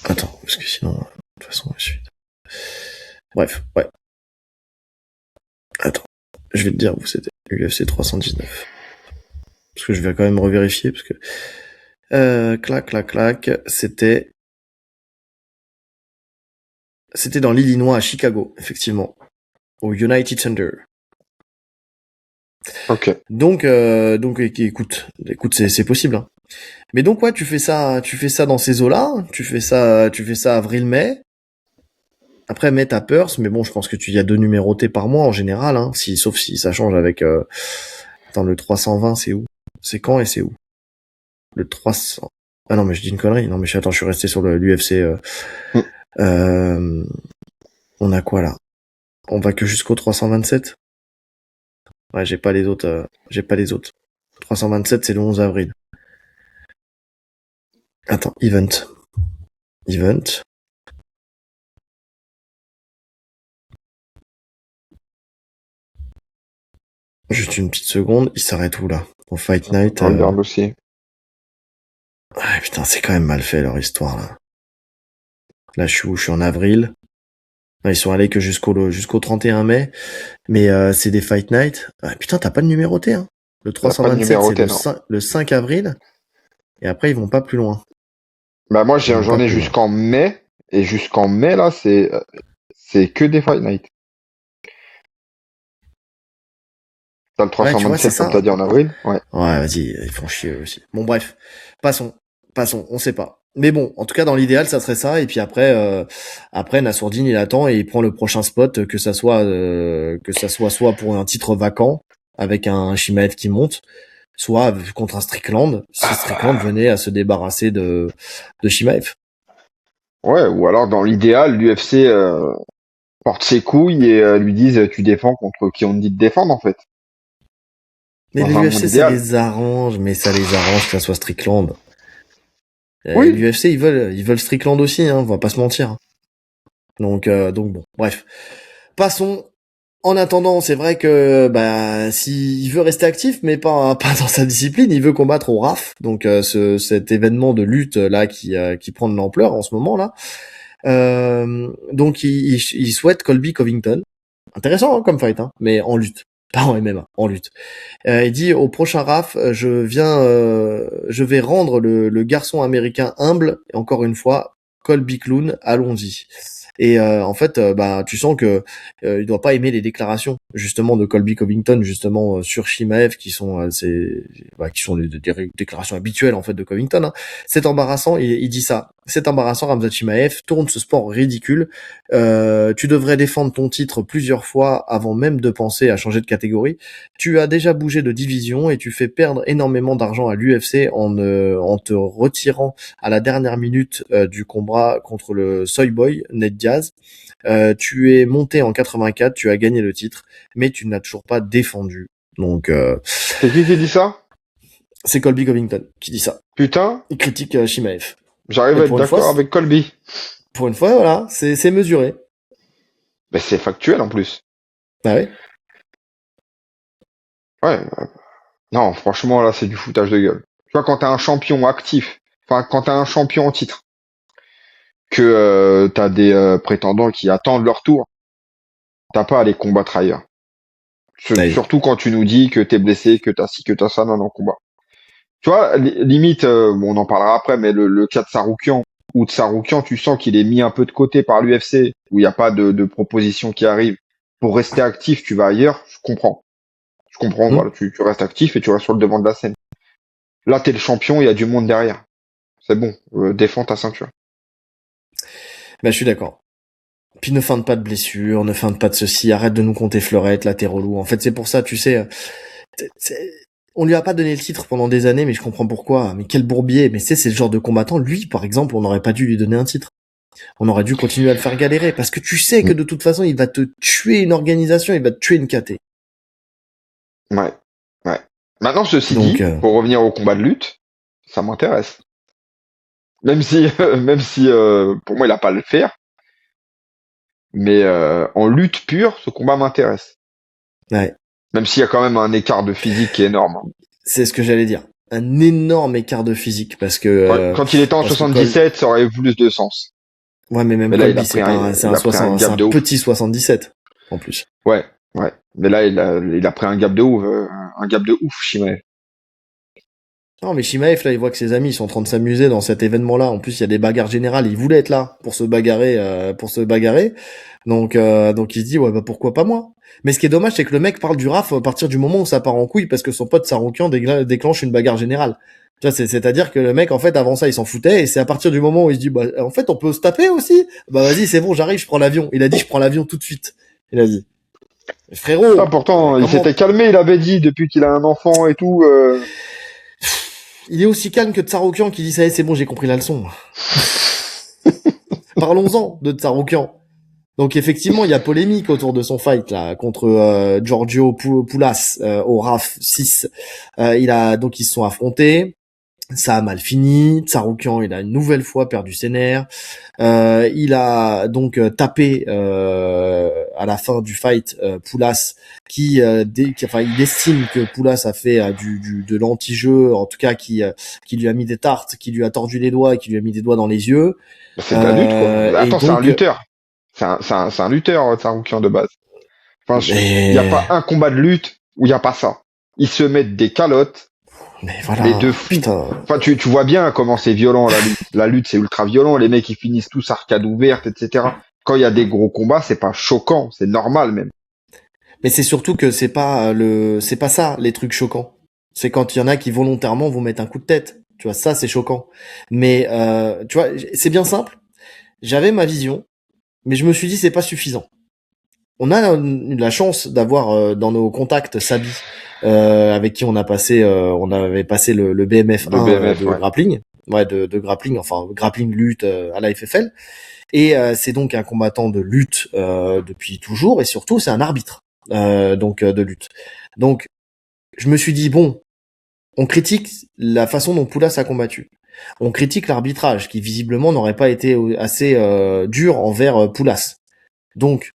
Attends, parce que sinon, de toute façon, je suis... Bref, ouais. Attends, je vais te dire où c'était. UFC 319. Parce que je vais quand même revérifier, parce que... clac, clac, clac, c'était dans l'Illinois, à Chicago, effectivement. Au United Center. Ok. Donc, écoute, c'est possible, hein. Mais donc, ouais, tu fais ça dans ces eaux-là, tu fais ça avril-mai. Après, mai, t'as Perth, mais bon, je pense que tu y as 2 numérotés par mois, en général, hein, sauf si ça change avec, attends, le 320, c'est où? C'est quand et c'est où? Le 300. Ah non, mais je dis une connerie. Non, mais attends, je suis resté sur l'UFC, Hmm. euh, On a quoi là? On va que jusqu'au 327? Ouais, j'ai pas les autres. 327, c'est le 11 avril. Attends, event. Juste une petite seconde, il s'arrête où là? Au Fight Night. Je regarde aussi. Ah putain, c'est quand même mal fait leur histoire là. Là, je suis où? Je suis en avril. Non, ils sont allés que jusqu'au 31 mai. Mais c'est des Fight Night. Ah, putain, t'as pas de numéroté, hein. Le T'as pas de 327, c'est numéroté, non. le 5 avril. Et après, ils vont pas plus loin. Bah moi Ils vont j'en pas ai plus loin. jusqu'en mai, et jusqu'en mai là c'est que des Fight Night. T'as le Ouais, tu vois, c'est 327 comme ça. t'as dit en avril. Ouais. Ouais, vas-y, ils font chier eux aussi. Bon, bref. Passons, on sait pas. Mais bon, en tout cas, dans l'idéal, ça serait ça. Et puis après, Nassourdine, il attend et il prend le prochain spot, que ça soit soit pour un titre vacant, avec un Shimaev qui monte, soit contre un Strickland, si Strickland venait à se débarrasser de Shimaev. Ouais, ou alors dans l'idéal, l'UFC porte ses couilles et lui dise tu défends contre qui on te dit de défendre en fait. Mais Dans un monde l'UFC, ça idéal. les arrange, que ça soit Strickland. Oui. L'UFC, ils veulent Strickland aussi, hein, on va pas se mentir. Donc bon, bref. Passons. En attendant, c'est vrai que s'il veut rester actif, mais pas dans sa discipline, il veut combattre au RAF, donc cet événement de lutte là qui prend de l'ampleur en ce moment là. Donc il souhaite Colby Covington. Intéressant hein, comme fight, hein, mais en lutte, pas en MMA, en lutte. Il dit au prochain RAF, je vais rendre le garçon américain humble. Et encore une fois, Colby Clown, allons-y. Et en fait, tu sens que il doit pas aimer les déclarations justement de Colby Covington justement sur Shimaev qui sont qui sont des déclarations habituelles en fait de Covington. Hein. C'est embarrassant, il dit ça. C'est embarrassant, Khamzat Chimaev tourne ce sport ridicule. Tu devrais défendre ton titre plusieurs fois avant même de penser à changer de catégorie. Tu as déjà bougé de division et tu fais perdre énormément d'argent à l'UFC en te retirant à la dernière minute du combat contre le Soy Boy, Ned Diaz. Tu es monté en 84, tu as gagné le titre, mais tu n'as toujours pas défendu. Donc C'est qui dit ça? c'est Colby Covington qui dit ça. Putain, Il critique Shimaev. j'arrive Et à être d'accord avec Colby. pour une fois, voilà, c'est mesuré. Mais c'est factuel en plus. Bah oui. Ouais. Non, franchement là c'est du foutage de gueule. Tu vois quand t'as un champion actif, enfin quand t'as un champion en titre, que t'as des prétendants qui attendent leur tour, t'as pas à les combattre ailleurs. Bah oui. Surtout quand tu nous dis que t'es blessé, que t'as ci, que t'as ça dans le combat. Tu vois, limite, bon, on en parlera après, mais le cas de Saroukian, ou de Saroukian, tu sens qu'il est mis un peu de côté par l'UFC, où il n'y a pas de proposition qui arrive. Pour rester actif, tu vas ailleurs, je comprends. Je comprends, Hmm. voilà, tu restes actif et tu restes sur le devant de la scène. Là, t'es le champion, il y a du monde derrière. C'est bon, défends ta ceinture. Bah je suis d'accord. Puis ne feinte pas de blessure, ne feinte pas de ceci, arrête de nous compter fleurettes, là t'es relou. En fait c'est pour ça, tu sais, on lui a pas donné le titre pendant des années, mais je comprends pourquoi. Mais quel bourbier. Mais c'est le genre de combattant. Lui, par exemple, on n'aurait pas dû lui donner un titre. On aurait dû continuer à le faire galérer parce que tu sais que Mm. de toute façon, il va te tuer une organisation, il va te tuer une KT. Ouais, ouais. Maintenant, ceci Donc, dit, pour revenir au combat de lutte, ça m'intéresse. Même si, même si, pour moi, il a pas à le faire. Mais en lutte pure, ce combat m'intéresse. ouais, Même s'il y a quand même un écart de physique qui est énorme. Hein. c'est ce que j'allais dire. Un énorme écart de physique Quand il était en parce que Col... 77, ça aurait plus de sens. ouais, mais même Mais là, il Colby, a pris un, c'est il un a pris un 60, c'est gap un de ouf. petit 77 en plus. Ouais, ouais. Mais là, il a pris un gap de ouf, Chimaev. Non, mais Shimaev, là, il voit que ses amis ils sont en train de s'amuser dans cet événement-là. En plus, il y a des bagarres générales. Il voulait être là pour se bagarrer, Donc il se dit, ouais, bah pourquoi pas moi. Mais ce qui est dommage, c'est que le mec parle du RAF à partir du moment où ça part en couille parce que son pote Saroukian déclenche une bagarre générale. Tu vois, c'est-à-dire que le mec, en fait, avant ça, il s'en foutait et c'est à partir du moment où il se dit, bah, en fait, on peut se taper aussi. Bah, vas-y, c'est bon, j'arrive, je prends l'avion. Il a dit, je prends l'avion tout de suite. Il a dit. Ah, Frérot, pourtant, il comment, s'était calmé, il avait dit, depuis qu'il a un enfant et tout. il est aussi calme que Tsaroukian qui dit, ça y est, c'est bon, j'ai compris la leçon. Parlons-en de Tsaroukian. Donc effectivement, il y a polémique autour de son fight là contre Giorgio Poulas au RAF 6. Ils se sont affrontés. Ça a mal fini. Tsarukyan, il a une nouvelle fois perdu ses nerfs. Il a donc tapé à la fin du fight Poulas, il estime que Poulas a fait de l'anti-jeu, en tout cas qui lui a mis des tartes, qui lui a tordu les doigts et qui lui a mis des doigts dans les yeux. C'est de la lutte, quoi. Et Attends, c'est un donc, lutteur. C'est un lutteur, Tsarukyan de base. Enfin, il y a pas mais, un combat de lutte où il y a pas ça. Ils se mettent des calottes, mais mais voilà, de fou. putain. Enfin, tu vois bien comment c'est violent la lutte. La lutte, c'est ultra violent. Les mecs, ils finissent tous arcade ouverte, etc. Quand il y a des gros combats, c'est pas choquant, c'est normal même. Mais c'est surtout que c'est pas ça les trucs choquants. C'est quand il y en a qui volontairement vont mettre un coup de tête. Tu vois, ça c'est choquant. Mais tu vois, c'est bien simple. J'avais ma vision, mais je me suis dit c'est pas suffisant. On a la chance d'avoir dans nos contacts Sabi, avec qui on avait passé le BMF Le 1 BMF, de ouais. grappling, de grappling, enfin grappling lutte à la FFL. Et c'est donc un combattant de lutte depuis toujours, et surtout c'est un arbitre de lutte. Donc je me suis dit bon, on critique la façon dont Poulas a combattu. On critique l'arbitrage qui visiblement n'aurait pas été assez dur envers Poulas. Donc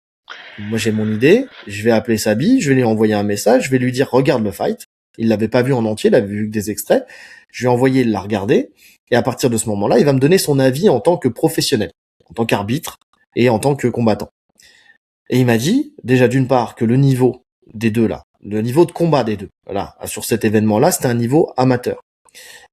moi j'ai mon idée, je vais appeler Sabi, je vais lui envoyer un message, je vais lui dire regarde le fight. Il l'avait pas vu en entier, il avait vu que des extraits. Je lui ai envoyé la regarder, et à partir de ce moment-là, il va me donner son avis en tant que professionnel, en tant qu'arbitre et en tant que combattant. Et il m'a dit, déjà d'une part, que le niveau des deux là, le niveau de combat des deux, là, sur cet événement-là, c'était un niveau amateur.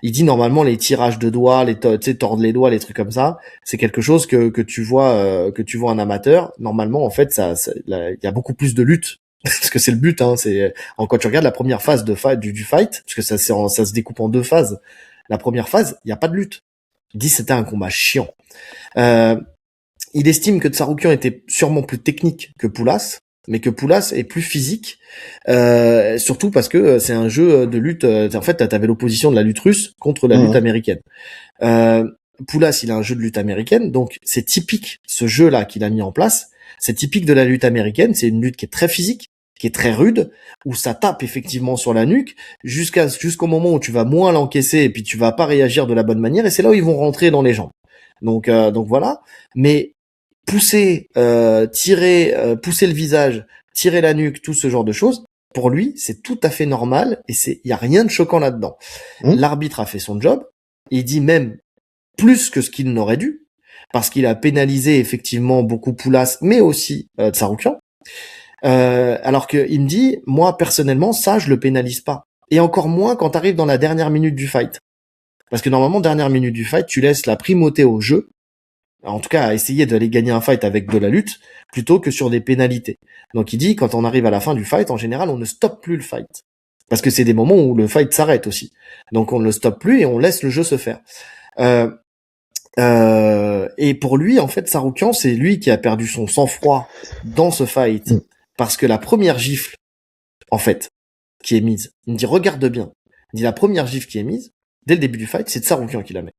Il dit normalement les tirages de doigts, tu sais, tordre les doigts, les trucs comme ça, c'est quelque chose que tu vois un amateur. Normalement, en fait, il y a beaucoup plus de lutte parce que c'est le but. Hein, quand tu regardes la première phase du fight, parce que ça se découpe en deux phases. La première phase, il y a pas de lutte. Il dit c'était un combat chiant. Euh, il estime que Tsarukyan était sûrement plus technique que Poulas, mais que Poulas est plus physique, surtout parce que c'est un jeu de lutte. En fait, t'avais l'opposition de la lutte russe contre la lutte Mhm. américaine. Euh, Poulas, il a un jeu de lutte américaine, donc c'est typique, ce jeu-là qu'il a mis en place, c'est typique de la lutte américaine, c'est une lutte qui est très physique, qui est très rude, où ça tape effectivement sur la nuque, jusqu'au moment où tu vas moins l'encaisser et puis tu vas pas réagir de la bonne manière, et c'est là où ils vont rentrer dans les jambes. Donc voilà. Mais pousser le visage, tirer la nuque, tout ce genre de choses, pour lui, c'est tout à fait normal et il y a rien de choquant là-dedans. Mhm. L'arbitre a fait son job. Il dit même plus que ce qu'il n'aurait dû, parce qu'il a pénalisé effectivement beaucoup Poulas, mais aussi Tsarukyan. Alors que il me dit, moi personnellement, ça je le pénalise pas. Et encore moins quand t'arrives dans la dernière minute du fight. Parce que normalement, dernière minute du fight, tu laisses la primauté au jeu, en tout cas à essayer d'aller gagner un fight avec de la lutte, plutôt que sur des pénalités. Donc il dit, quand on arrive à la fin du fight, en général, on ne stoppe plus le fight. Parce que c'est des moments où le fight s'arrête aussi. Donc on ne le stoppe plus et on laisse le jeu se faire. Euh, et pour lui, en fait, Tsarukyan, c'est lui qui a perdu son sang-froid dans ce fight. Parce que la première gifle, en fait, qui est mise, il me dit, regarde bien. Il dit, la première gifle qui est mise, dès le début du fight, c'est Tsarukyan qui la met.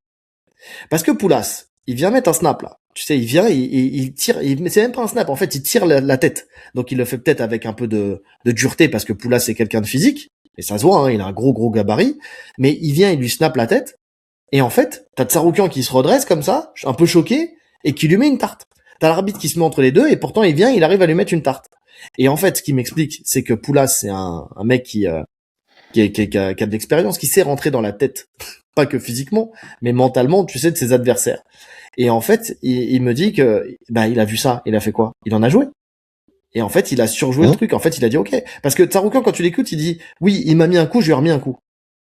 Parce que Poulas, il vient mettre un snap là. Tu sais, il vient, il tire, c'est même pas un snap, en fait, il tire la tête. Donc il le fait peut-être avec un peu de dureté parce que Poulas c'est quelqu'un de physique, et ça se voit, hein, il a un gros gabarit, mais il vient, il lui snap la tête, et en fait, t'as Tsarukyan qui se redresse comme ça, un peu choqué, et qui lui met une tarte. T'as l'arbitre qui se met entre les deux, et pourtant il vient, il arrive à lui mettre une tarte. Et en fait, ce qui m'explique, c'est que Poulas, c'est un mec qui a de l'expérience, qui sait rentrer dans la tête, pas que physiquement, mais mentalement, tu sais, de ses adversaires. Et en fait, il me dit que, bah, il a vu ça, il a fait quoi? Il en a joué. Et en fait, il a surjoué le Mhm. truc. En fait, il a dit OK. Parce que Tsarukyan, quand tu l'écoutes, il dit, oui, il m'a mis un coup, je lui ai remis un coup.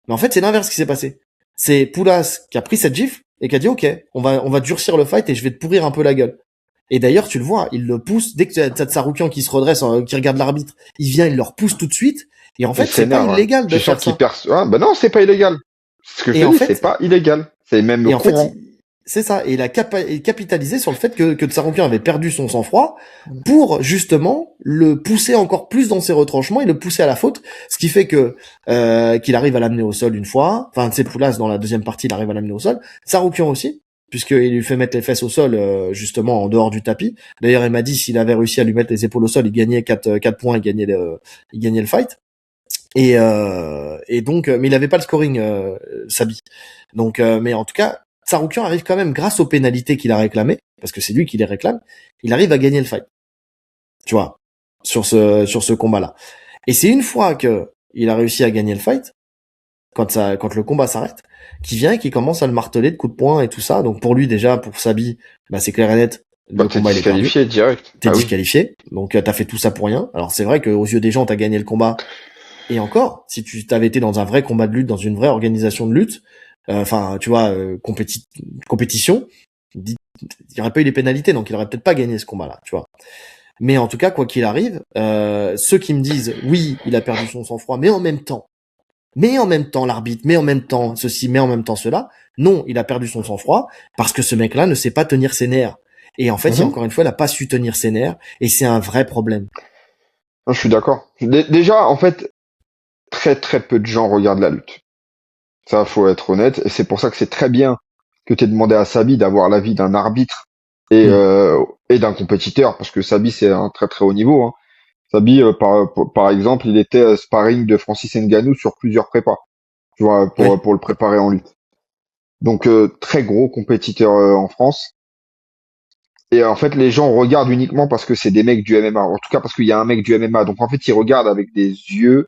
Mais en fait, c'est l'inverse qui s'est passé. C'est Poulas qui a pris cette gifle et qui a dit OK, on va durcir le fight et je vais te pourrir un peu la gueule. Et d'ailleurs, tu le vois, il le pousse dès que t'as Tsarukyan qui se redresse, qui regarde l'arbitre, il vient, il le repousse tout de suite. Et en Il fait, c'est pas s'énerve, ouais. illégal de Tu sens faire qu'il ça. perce. Ah, bah non, c'est pas illégal. Ce que je Et te en dis, c'est fait, pas illégal. C'est même et en fait, courant. c'est ça. Et il a capitalisé sur le fait que Tsarukyan avait perdu son sang-froid pour justement le pousser encore plus dans ses retranchements et le pousser à la faute, ce qui fait que qu'il arrive à l'amener au sol une fois. Enfin, c'est Poulas dans la deuxième partie, il arrive à l'amener au sol. Tsarukyan aussi. puisqu'il lui fait mettre les fesses au sol, justement en dehors du tapis. D'ailleurs, il m'a dit s'il avait réussi à lui mettre les épaules au sol, il gagnait 4 points, il gagnait le fight. Et donc, mais il avait pas le scoring, Sabi. Donc, mais en tout cas, Tsarukyan arrive quand même, grâce aux pénalités qu'il a réclamées, parce que c'est lui qui les réclame, il arrive à gagner le fight. Tu vois, sur ce combat-là. Et c'est une fois que il a réussi à gagner le fight, quand le combat s'arrête, qui vient et qui commence à le marteler de coups de poing et tout ça. Donc pour lui déjà, pour Sabi, bah c'est clair et net, le T'es combat il est perdu. disqualifié direct. T'es Ah oui. disqualifié, donc t'as fait tout ça pour rien. Alors c'est vrai qu'aux yeux des gens, t'as gagné le combat. Et encore, si tu t'avais été dans un vrai combat de lutte, dans une vraie organisation de lutte, enfin, tu vois, compétition, il n'y aurait pas eu les pénalités, donc il aurait peut-être pas gagné ce combat-là, tu vois. Mais en tout cas, quoi qu'il arrive, ceux qui me disent, oui, il a perdu son sang-froid, mais en même temps, l'arbitre, mais en même temps ceci, mais en même temps cela, non, il a perdu son sang-froid, parce que ce mec-là ne sait pas tenir ses nerfs. Et en fait, encore une fois, il n'a pas su tenir ses nerfs, et c'est un vrai problème. Non, je suis d'accord. Déjà, en fait, très très peu de gens regardent la lutte. Ça, faut être honnête. Et c'est pour ça que c'est très bien que tu aies demandé à Sabi d'avoir l'avis d'un arbitre et d'un compétiteur, parce que Sabi, c'est un très très haut niveau. Hein. Sabi, par exemple, il était sparring de Francis Ngannou sur plusieurs prépas, tu vois, pour le préparer en lutte. Donc, très gros compétiteur en France. Et en fait, les gens regardent uniquement parce que c'est des mecs du MMA. En tout cas, parce qu'il y a un mec du MMA. Donc, en fait, ils regardent avec des yeux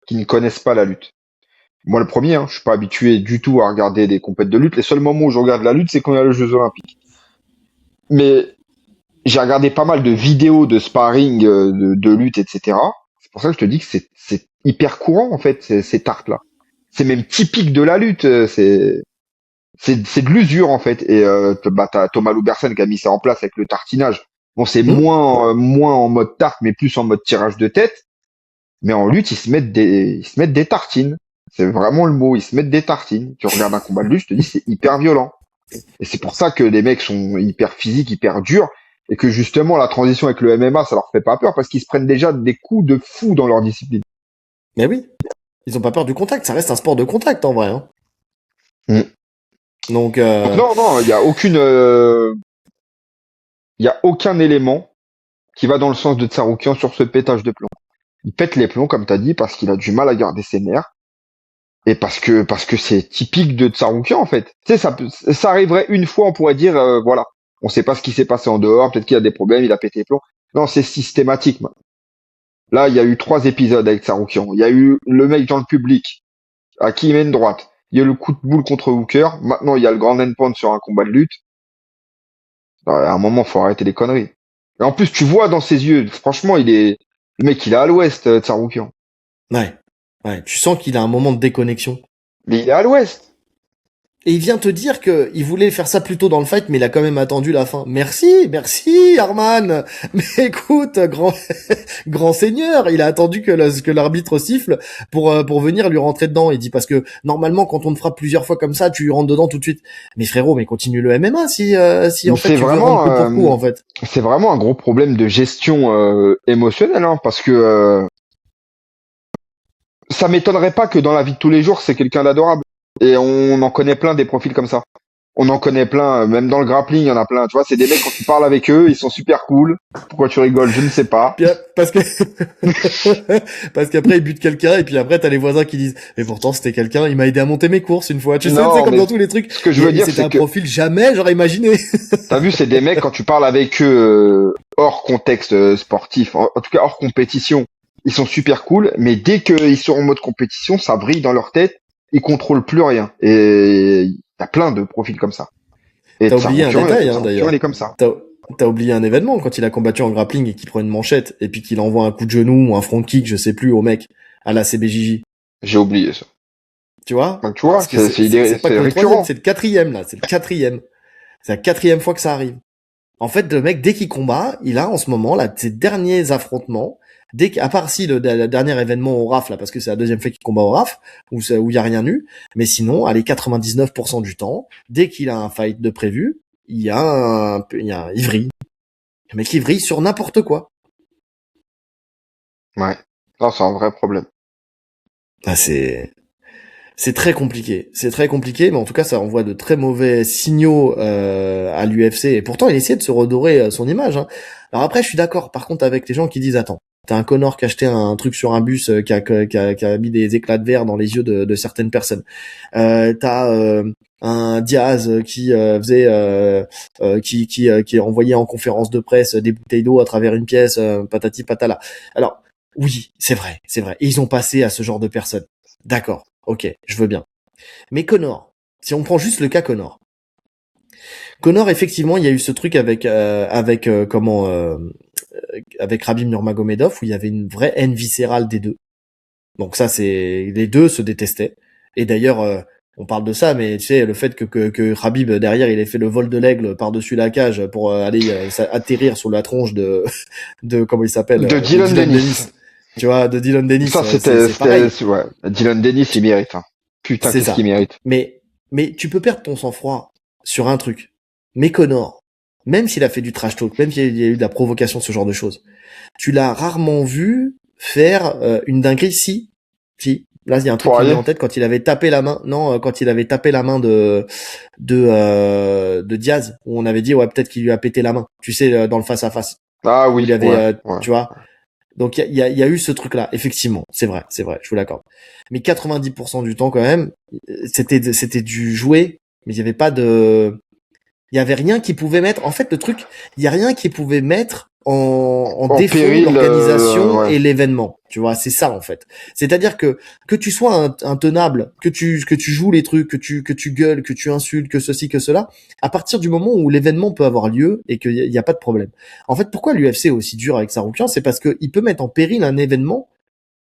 qui ne connaissent pas la lutte. Moi, le premier, hein, je suis pas habitué du tout à regarder des compètes de lutte. Les seuls moments où je regarde la lutte, c'est quand il y a les Jeux Olympiques. Mais j'ai regardé pas mal de vidéos de sparring, de lutte, etc. C'est pour ça que je te dis que c'est hyper courant, en fait, ces tartes-là. C'est même typique de la lutte. C'est de l'usure, en fait. Et bah, t'as Thomas Loubersen qui a mis ça en place avec le tartinage. Bon, c'est moins en mode tarte, mais plus en mode tirage de tête. Mais en lutte, ils se mettent des tartines. C'est vraiment le mot. Ils se mettent des tartines. Tu regardes un combat de lutte, je te dis, c'est hyper violent. Et c'est pour ça que les mecs sont hyper physiques, hyper durs. Et que justement, la transition avec le MMA, ça leur fait pas peur parce qu'ils se prennent déjà des coups de fou dans leur discipline. Mais oui, ils ont pas peur du contact. Ça reste un sport de contact, en vrai. Hein. Mm. Donc, non, il y a aucun élément qui va dans le sens de Tsaroukian sur ce pétage de plomb. Il pète les plombs, comme t'as dit, parce qu'il a du mal à garder ses nerfs. Et parce que c'est typique de Tsaroukian, en fait. Tu sais, ça arriverait une fois, on pourrait dire, voilà, on sait pas ce qui s'est passé en dehors, peut-être qu'il y a des problèmes, il a pété les plombs. Non, c'est systématique. Man. Là, il y a eu 3 épisodes avec Tsaroukian. Il y a eu le mec dans le public, à qui il met une droite. Il y a eu le coup de boule contre Hooker. Maintenant, il y a le grand endpoint sur un combat de lutte. À un moment, faut arrêter les conneries. Et en plus, tu vois dans ses yeux, franchement, le mec, il est à l'ouest, Tsaroukian. ouais, tu sens qu'il a un moment de déconnexion. Mais il est à l'ouest. Et il vient te dire que il voulait faire ça plus tôt dans le fight, mais il a quand même attendu la fin. Merci, Arman. Mais écoute, grand seigneur, il a attendu que l'arbitre siffle pour venir lui rentrer dedans. Il dit parce que normalement, quand on te frappe plusieurs fois comme ça, tu rentres dedans tout de suite. Mais frérot, mais continue le MMA si en fait tu veux rendre coup pour coup en fait. C'est vraiment un gros problème de gestion émotionnelle, hein, parce que ça m'étonnerait pas que dans la vie de tous les jours, c'est quelqu'un d'adorable. Et on en connaît plein des profils comme ça. On en connaît plein, même dans le grappling, il y en a plein. Tu vois, c'est des mecs, quand tu parles avec eux, ils sont super cool. Pourquoi tu rigoles? Je ne sais pas. Puis, parce que parce qu'après il bute quelqu'un et puis après t'as les voisins qui disent mais pourtant c'était quelqu'un, il m'a aidé à monter mes courses une fois. Tu sais, c'est comme dans tous les trucs. Ce que je veux dire, c'était c'est un que profil jamais j'aurais imaginé. t'as vu, c'est des mecs quand tu parles avec eux hors contexte sportif, en tout cas hors compétition, ils sont super cool. Mais dès qu'ils sont en mode compétition, ça brille dans leur tête. Ils contrôlent plus rien. Et il y a plein de profils comme ça. Et T'as oublié un détail hein, d'ailleurs. Il est comme ça. T'as oublié un événement quand il a combattu en grappling et qu'il prend une manchette et puis qu'il envoie un coup de genou ou un front kick, je sais plus, au mec à la CBJJ. J'ai oublié ça. Tu vois? Donc, tu vois, c'est pas que le récurrent. troisième, c'est le quatrième là, c'est le quatrième. C'est la 4e fois que ça arrive. En fait, le mec, dès qu'il combat, il a en ce moment là ses derniers affrontements. À part si le dernier événement au RAF là, parce que c'est la 2e fois qu'il combat au RAF où il y a rien eu, mais sinon, allez 99% du temps, dès qu'il a un fight de prévu, il vrille. Le mec il vrille sur n'importe quoi. Ouais. Non, c'est un vrai problème. Ah, c'est C'est très compliqué. C'est très compliqué, mais en tout cas, ça envoie de très mauvais signaux à l'UFC. Et pourtant, il essaie de se redorer son image. Hein. Alors après, je suis d'accord, par contre, avec les gens qui disent, attends, t'as un Connor qui a acheté un truc sur un bus, qui a mis des éclats de verre dans les yeux de certaines personnes. T'as un Diaz qui faisait, qui est envoyé en conférence de presse des bouteilles d'eau à travers une pièce, patati patala. Alors, oui, c'est vrai, c'est vrai. Et ils ont passé à ce genre de personnes. D'accord. Ok, je veux bien. Mais Connor, si on prend juste le cas Connor, effectivement, il y a eu ce truc avec avec Khabib Nurmagomedov où il y avait une vraie haine viscérale des deux. Donc ça, c'est les deux se détestaient. Et d'ailleurs, on parle de ça, mais tu sais, le fait que Khabib derrière, il ait fait le vol de l'aigle par-dessus la cage pour aller atterrir sur la tronche de comment il s'appelle, De de Dylan Dylan Dennis. Dennis. Tu vois, de Dylan Dennis, Ça, c'est pareil. ouais. Dylan Dennis, il mérite, hein. Putain, C'est qu'est-ce qu'il ça. mérite. Mais tu peux perdre ton sang-froid sur un truc. Mais Connor, même s'il a fait du trash talk, même s'il y a eu de la provocation, ce genre de choses, tu l'as rarement vu faire une dinguerie. Si. Là, il y a un truc qui me Poirier. vient en tête quand il avait tapé la main. Non, quand il avait tapé la main de Diaz, où on avait dit ouais peut-être qu'il lui a pété la main. Tu sais, dans le face à face, Ah où il oui, avait, ouais, ouais. tu vois. Donc il y a eu ce truc-là, effectivement, c'est vrai, je vous l'accorde. Mais 90% du temps quand même, c'était du jouet, mais il y avait pas de, il y avait rien qui pouvait mettre. En fait, le truc, il y a rien qui pouvait mettre en En défaut péril, l'organisation ouais. et l'événement. Tu vois, c'est ça en fait. C'est-à-dire que tu sois intenable, que tu joues les trucs, que tu gueules, que tu insultes, que ceci, que cela, à partir du moment où l'événement peut avoir lieu et qu'il y a pas de problème. En fait, pourquoi l'UFC est aussi dur avec Saroukian, c'est parce qu'il peut mettre en péril un événement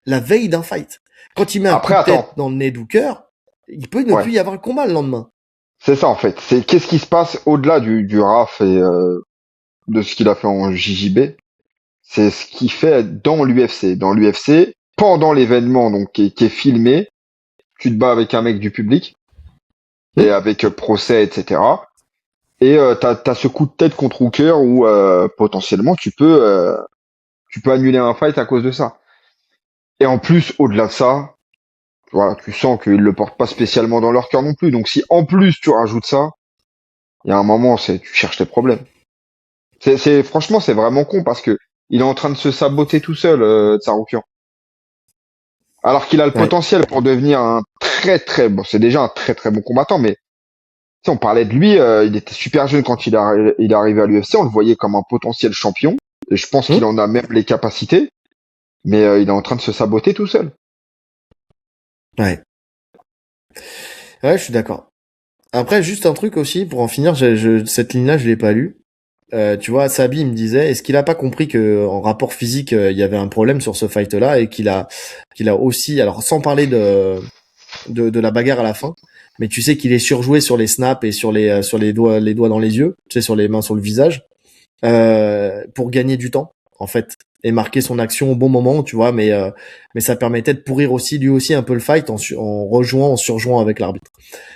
la veille d'un fight. Quand il met un coup Après, de attends. tête dans le nez d'Hooker, il peut ne Ouais. plus y avoir le combat le lendemain. C'est ça, en fait. C'est qu'est-ce qui se passe au-delà du RAF et de ce qu'il a fait en JJB. C'est ce qu'il fait dans l'UFC. Dans l'UFC, pendant l'événement, donc, qui est filmé, tu te bats avec un mec du public et Hmm. avec procès, etc. Et t'as ce coup de tête contre Hooker où potentiellement tu peux annuler un fight à cause de ça. Et en plus, au-delà de ça, voilà, tu sens qu'ils le portent pas spécialement dans leur cœur non plus. Donc si en plus tu rajoutes ça, il y a un moment, tu cherches tes problèmes. Franchement, c'est vraiment con parce que il est en train de se saboter tout seul, Tsaroukian. Alors qu'il a le Ouais. potentiel pour devenir un très bon, c'est déjà un très bon combattant, mais si on parlait de lui, il était super jeune quand il est arrivé à l'UFC, on le voyait comme un potentiel champion, et je pense qu'il Hmm. en a même les capacités, mais il est en train de se saboter tout seul. Ouais. Ouais, je suis d'accord. Après, juste un truc aussi, pour en finir, cette ligne-là, je l'ai pas lue. Tu vois, Sabi il me disait, est-ce qu'il a pas compris que en rapport physique, il y avait un problème sur ce fight-là et qu'il a aussi, alors sans parler de la bagarre à la fin, mais tu sais qu'il est surjoué sur les snaps et sur les doigts dans les yeux, tu sais, sur les mains, sur le visage, pour gagner du temps, en fait, et marquer son action au bon moment, tu vois, mais ça permettait de pourrir aussi, lui aussi, un peu le fight en surjouant avec l'arbitre.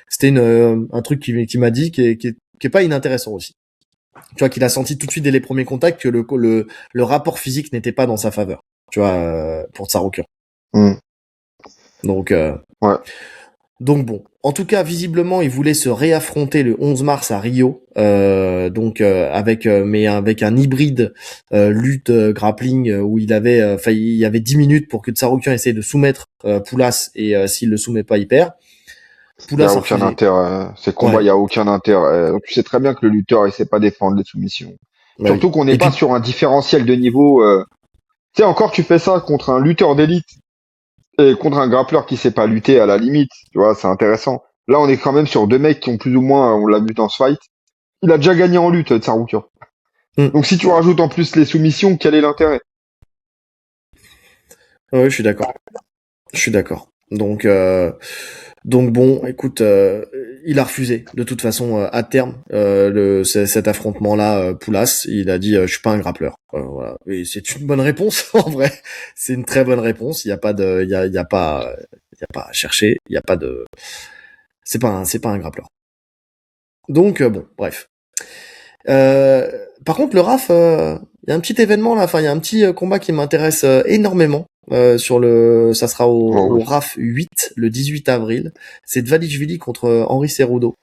C'était un truc qui m'a dit qui est pas inintéressant aussi. Tu vois qu'il a senti tout de suite dès les premiers contacts que le rapport physique n'était pas dans sa faveur. Tu vois, pour Tsaroukian. Hmm. Donc Ouais. donc bon. En tout cas, visiblement, il voulait se réaffronter le 11 mars à Rio, mais avec un hybride lutte grappling où il y avait 10 minutes pour que Tsaroukian essaye de soumettre Poulas et s'il le soumet pas, il perd. Il y a Poulas a aucun refusé. intérêt. Ces combats, Ouais. il y a aucun intérêt. Tu sais très bien que le lutteur, il sait pas défendre les soumissions. Bah oui. Surtout qu'on n'est Et pas puis sur un différentiel de niveau. Tu sais, encore, tu fais ça contre un lutteur d'élite et contre un grappleur qui sait pas lutter à la limite. Tu vois, c'est intéressant. Là, on est quand même sur deux mecs qui ont plus ou moins, on l'a vu dans ce fight. Il a déjà gagné en lutte, Tsaroukian. hmm. Donc si tu rajoutes en plus les soumissions, quel est l'intérêt? Ouais, je suis d'accord. Je suis d'accord. Donc bon, écoute, il a refusé de toute façon à terme cet affrontement-là. Poulas, il a dit je suis pas un grappleur. Voilà. Et c'est une bonne réponse en vrai. C'est une très bonne réponse. Il y a pas de, il y a pas à chercher. Il y a pas de, c'est pas un grappleur. Donc bon, bref. Par contre, le RAF, il y a un petit événement là, enfin il y a un petit combat qui m'intéresse énormément. Ça sera Oh, au oui. RAF 8 le 18 avril. C'est Dvalishvili contre Henri Cerudo,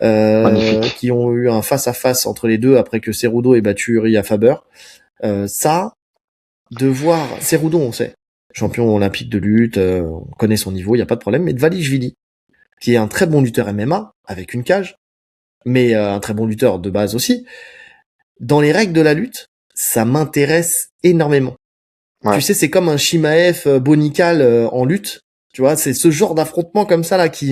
Magnifique. qui ont eu un face à face entre les deux après que Cerudo ait battu Uriah Faber. Ça, de voir Cerudo, on sait, champion olympique de lutte, on connaît son niveau, il y a pas de problème. Mais Dvalishvili, qui est un très bon lutteur MMA avec une cage, mais un très bon lutteur de base aussi. Dans les règles de la lutte, ça m'intéresse énormément. Tu Ouais. sais, c'est comme un Shimaev Bonical en lutte. Tu vois, c'est ce genre d'affrontement comme ça là qui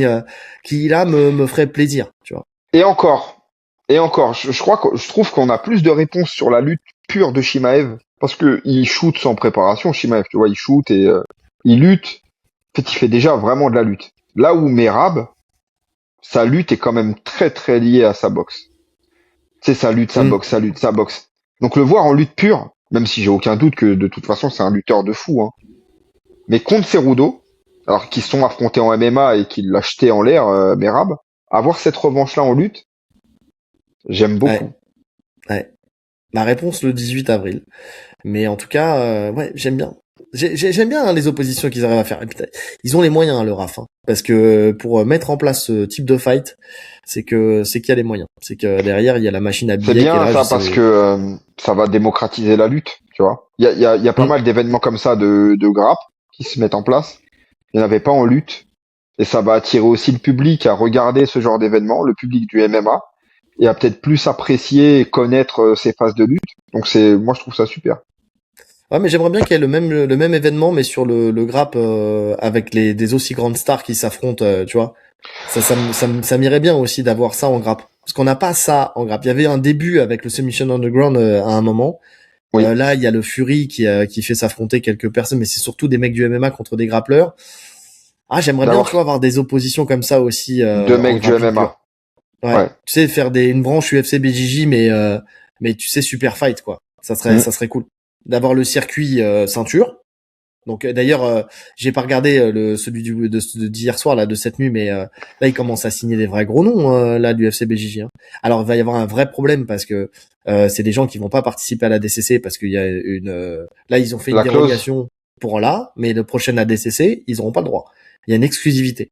là me ferait plaisir. Tu vois. Et encore, et encore, je trouve qu'on a plus de réponses sur la lutte pure de Shimaev parce que il shoot sans préparation, Shimaev, tu vois, il shoot et il lutte. En fait, il fait déjà vraiment de la lutte. Là où Merab, sa lutte est quand même très très liée à sa boxe. C'est sa lutte, sa Mm. boxe, sa lutte, sa boxe. Donc le voir en lutte pure, même si j'ai aucun doute que de toute façon c'est un lutteur de fou, hein. Mais contre Cerudo, alors qu'ils se sont affrontés en MMA et qu'il l'a jeté en l'air, Merab, avoir cette revanche-là en lutte, j'aime Ouais, beaucoup. ouais. Ma réponse le 18 avril. Mais en tout cas, ouais, j'aime bien. J'aime bien hein, les oppositions qu'ils arrivent à faire. Et putain, ils ont les moyens, hein, le RAF. Hein. Parce que pour mettre en place ce type de fight, c'est qu'il y a les moyens. C'est que derrière, il y a la machine à C'est billets qui est bien là. Je ça parce que sais. ça va démocratiser la lutte, tu vois. Il y a pas Mm. mal d'événements comme ça de grappes qui se mettent en place. Il n'y en avait pas en lutte. Et ça va attirer aussi le public à regarder ce genre d'événement, le public du MMA, et à peut-être plus apprécier et connaître ces phases de lutte. Donc moi je trouve ça super. Ouais, mais j'aimerais bien qu'il y ait le même événement, mais sur le grappe avec des aussi grandes stars qui s'affrontent, tu vois. Ça m'irait bien aussi d'avoir ça en grappe. Parce qu'on n'a pas ça en grappe. Il y avait un début avec le Submission Underground à un moment. Oui. Là, il y a le Fury qui fait s'affronter quelques personnes, mais c'est surtout des mecs du MMA contre des grappleurs. Ah, j'aimerais bien, tu D'avoir vois, avoir des oppositions comme ça aussi deux en mecs du grappling pur. MMA. Ouais. Ouais. Tu sais, faire une branche UFC BJJ, mais tu sais, super fight, quoi. Mm. Ça serait cool. D'avoir le circuit ceinture. Donc d'ailleurs, j'ai pas regardé celui d'hier soir là de cette nuit, mais là il commence à signer des vrais gros noms là du FC BJJ. Hein. Alors il va y avoir un vrai problème parce que c'est des gens qui vont pas participer à la DCC parce qu'il y a là ils ont fait une La clause. dérogation pour là, mais le prochain ADCC ils auront pas le droit. Il y a une exclusivité.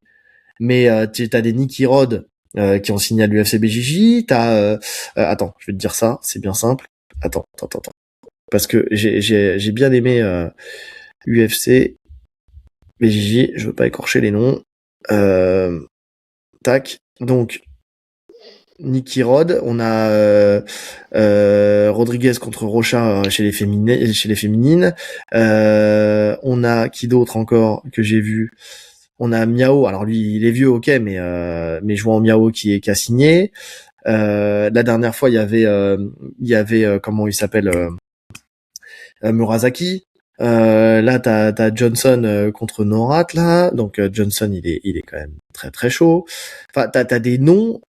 Mais t'as des Nicky Rod qui ont signé à l'UFC BJJ. Attends, je vais te dire ça, c'est bien simple. Attends, parce que j'ai bien aimé. UFC, BJJ, je veux pas écorcher les noms. Tac. Donc, Nicky Rod, on a Rodriguez contre Rocha chez les féminines. On a qui d'autre encore que j'ai vu. On a Miao. Alors lui, il est vieux, ok, mais je vois en Miao qui a signé. La dernière fois, il y avait comment il s'appelle Murasaki. Là, t'as Johnson contre Norat là, donc Johnson il est quand même très très chaud. Enfin, t'as des noms,